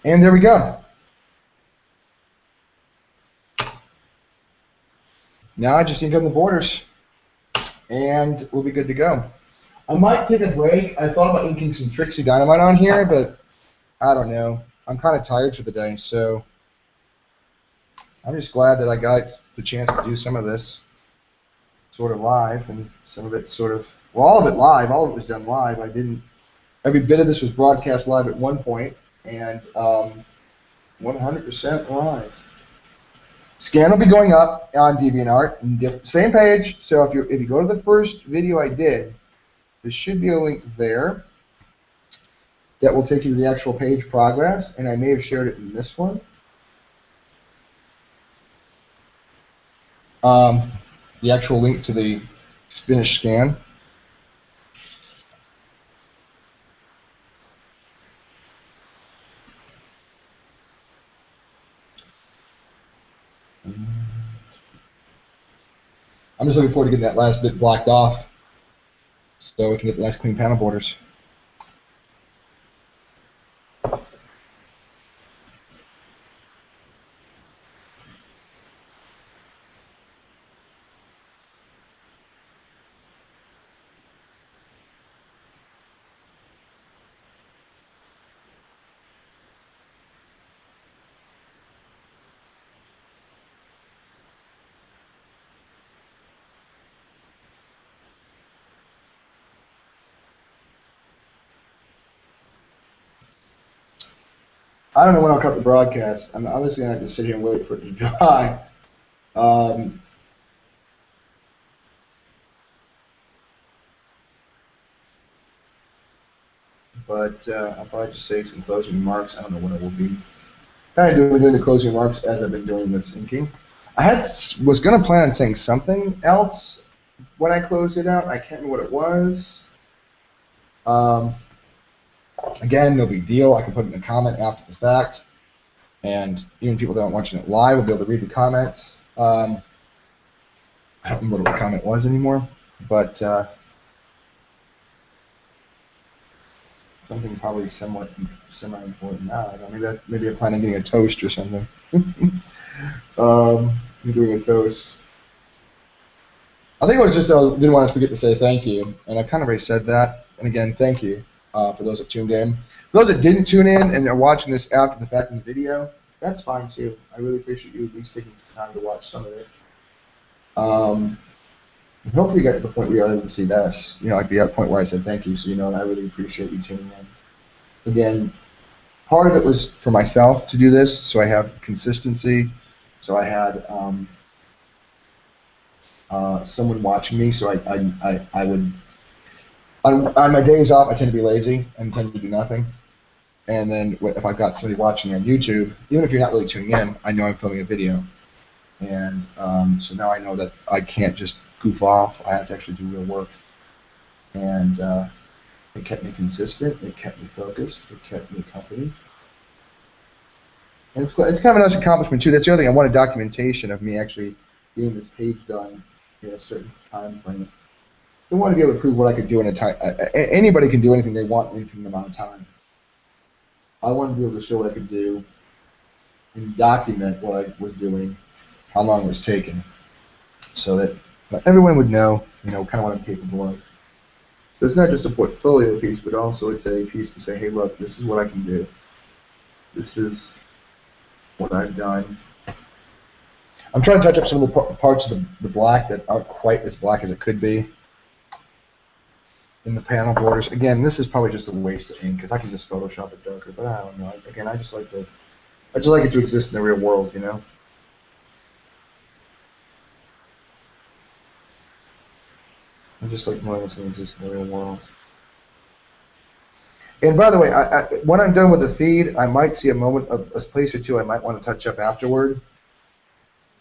and there we go. Now I just ink on the borders, and we'll be good to go. I might take a break. I thought about inking some Trixie Dynamite on here, but I don't know. I'm kind of tired for the day, so I'm just glad that I got the chance to do some of this sort of live, and some of it sort of, well, all of it live. All of it was done live. Every bit of this was broadcast live at one point, and 100% live. Scan will be going up on DeviantArt, same page. So if you go to the first video I did, there should be a link there. that will take you to the actual page progress, and I may have shared it in this one. The actual link to the finished scan. I'm just looking forward to getting that last bit blocked off so we can get the nice clean panel borders. I don't know when I'll cut the broadcast. I'm obviously going to have to sit here and wait for it to dry. But I'll probably just say some closing remarks. I don't know what it will be. Kind of doing the closing remarks as I've been doing this inking. I was going to plan on saying something else when I closed it out. I can't remember what it was. Again, no big deal. I can put it in a comment after the fact. And even people that aren't watching it live will be able to read the comments. I don't remember what the comment was anymore, but something probably somewhat semi-important now. Maybe I'm planning on getting a toast or something. I'm doing a toast. I think it was just I didn't want to forget to say thank you, and I kind of already said that. And again, thank you for those that tuned in. For those that didn't tune in and are watching this after the fact in the video, that's fine too. I really appreciate you at least taking the time to watch some of it. And hopefully you got to the point where you're able to see this, like the point where I said thank you, so I really appreciate you tuning in. Again, part of it was for myself to do this, so I have consistency, so I had someone watching me, so I would, on my days off, I tend to be lazy and tend to do nothing. And then if I've got somebody watching me on YouTube, even if you're not really tuning in, I know I'm filming a video. And so now I know that I can't just goof off. I have to actually do real work. And it kept me consistent. It kept me focused. It kept me accompanied. And it's kind of a nice accomplishment, too. That's the other thing. I wanted documentation of me actually getting this page done in a certain time frame. I want to be able to prove what I could do in a time. Anybody can do anything they want in an amount of time. I wanted to be able to show what I could do and document what I was doing, how long it was taking, so that everyone would know, kind of what I'm capable of. So it's not just a portfolio piece, but also it's a piece to say, hey, look, this is what I can do. This is what I've done. I'm trying to touch up some of the parts of the black that aren't quite as black as it could be in the panel borders. Again, this is probably just a waste of ink because I can just Photoshop it darker, but I don't know. Again, I just like it to exist in the real world, I just like knowing it's going to exist in the real world. And by the way, when I'm done with the feed, I might see a moment, a place or two I might want to touch up afterward.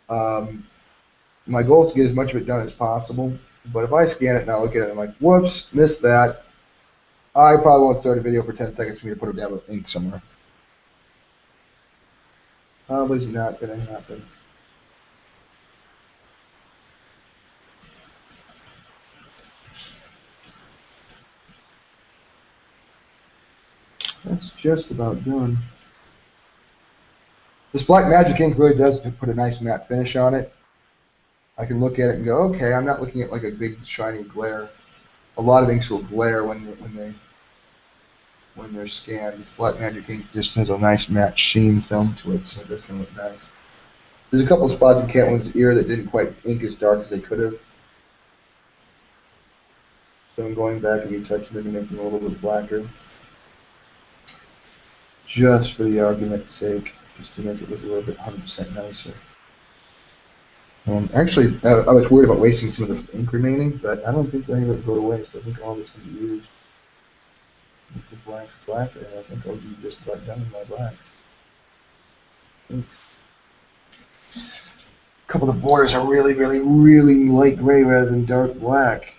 My goal is to get as much of it done as possible. But if I scan it and I look at it, I'm like, whoops, missed that. I probably won't start a video for 10 seconds for me to put a dab of ink somewhere. Probably not going to happen. That's just about done. This black magic ink really does put a nice matte finish on it. I can look at it and go, okay, I'm not looking at like a big shiny glare. A lot of inks will glare when they're scanned. This black magic ink just has a nice matte sheen film to it, so it does kind of look nice. There's a couple of spots in Catelyn's ear that didn't quite ink as dark as they could have. So I'm going back and retouching them and making them a little bit blacker. Just for the argument's sake, just to make it look a little bit 100% nicer. Actually, I was worried about wasting some of the ink remaining, but I don't think any of it will go to waste. I think all of it's going to be used. The blacks black, and I think I'll do just about done with my blacks. A couple of the borders are really, really, really light gray rather than dark black.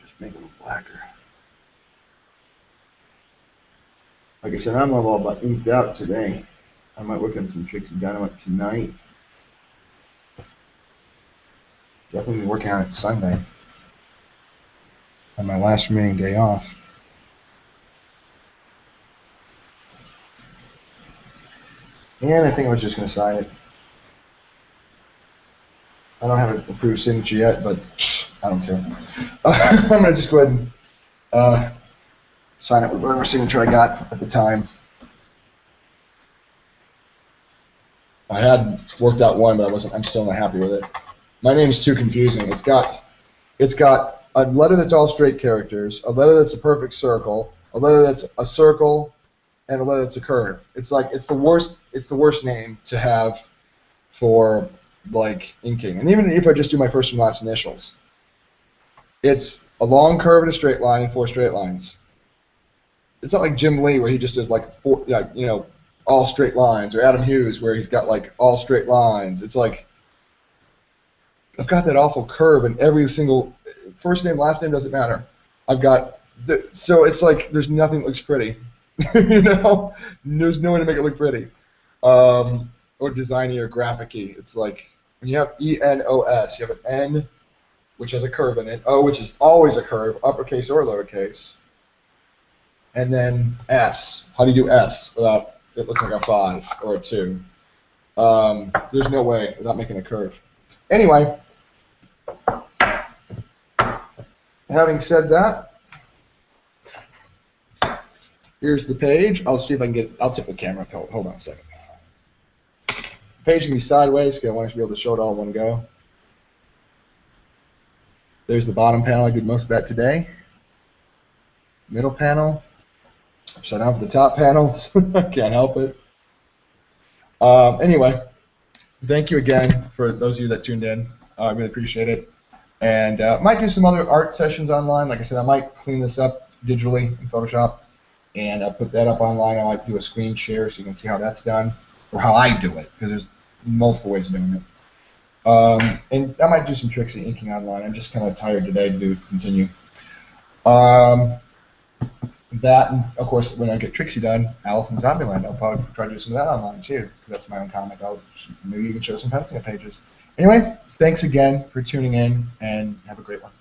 Just make them blacker. Like I said, I'm all about inked out today. I might work on some Trixie Dynamite tonight. Definitely working on it Sunday. On my last remaining day off. And I think I was just going to sign it. I don't have an approved signature yet, but I don't care. I'm going to just go ahead and sign it with whatever signature I got at the time. I had worked out one, but I'm still not happy with it. My name is too confusing. It's got a letter that's all straight characters, a letter that's a perfect circle, a letter that's a circle, and a letter that's a curve. It's like it's the worst name to have for like inking. And even if I just do my first and last initials, it's a long curve and a straight line and 4 straight lines. It's not like Jim Lee where he just does like 4, all straight lines, or Adam Hughes where he's got like all straight lines. It's like I've got that awful curve in every single first name, last name doesn't matter. I've got so it's like there's nothing that looks pretty. There's no way to make it look pretty, or designy or graphic-y. It's like when you have ENOS, you have an N which has a curve in it, O which is always a curve, uppercase or lowercase, and then S. How do you do S without it looking like a 5 or a 2? There's no way without making a curve. Anyway, having said that, here's the page. I'll see if I can get. I'll tip the camera. Hold on a second. The page can be sideways because I want to be able to show it all in one go. There's the bottom panel. I did most of that today. Middle panel. Upside down for the top panels. I can't help it. Anyway, thank you again for those of you that tuned in. I really appreciate it. And might do some other art sessions online. Like I said, I might clean this up digitally in Photoshop, and I'll put that up online. I might do a screen share so you can see how that's done, or how I do it, because there's multiple ways of doing it. And I might do some Trixie inking online. I'm just kind of tired today to continue. That, and of course, when I get Trixie done, Alice in Zombieland, I'll probably try to do some of that online too, because that's my own comic. I'll maybe even show some penciling pages. Anyway, thanks again for tuning in, and have a great one.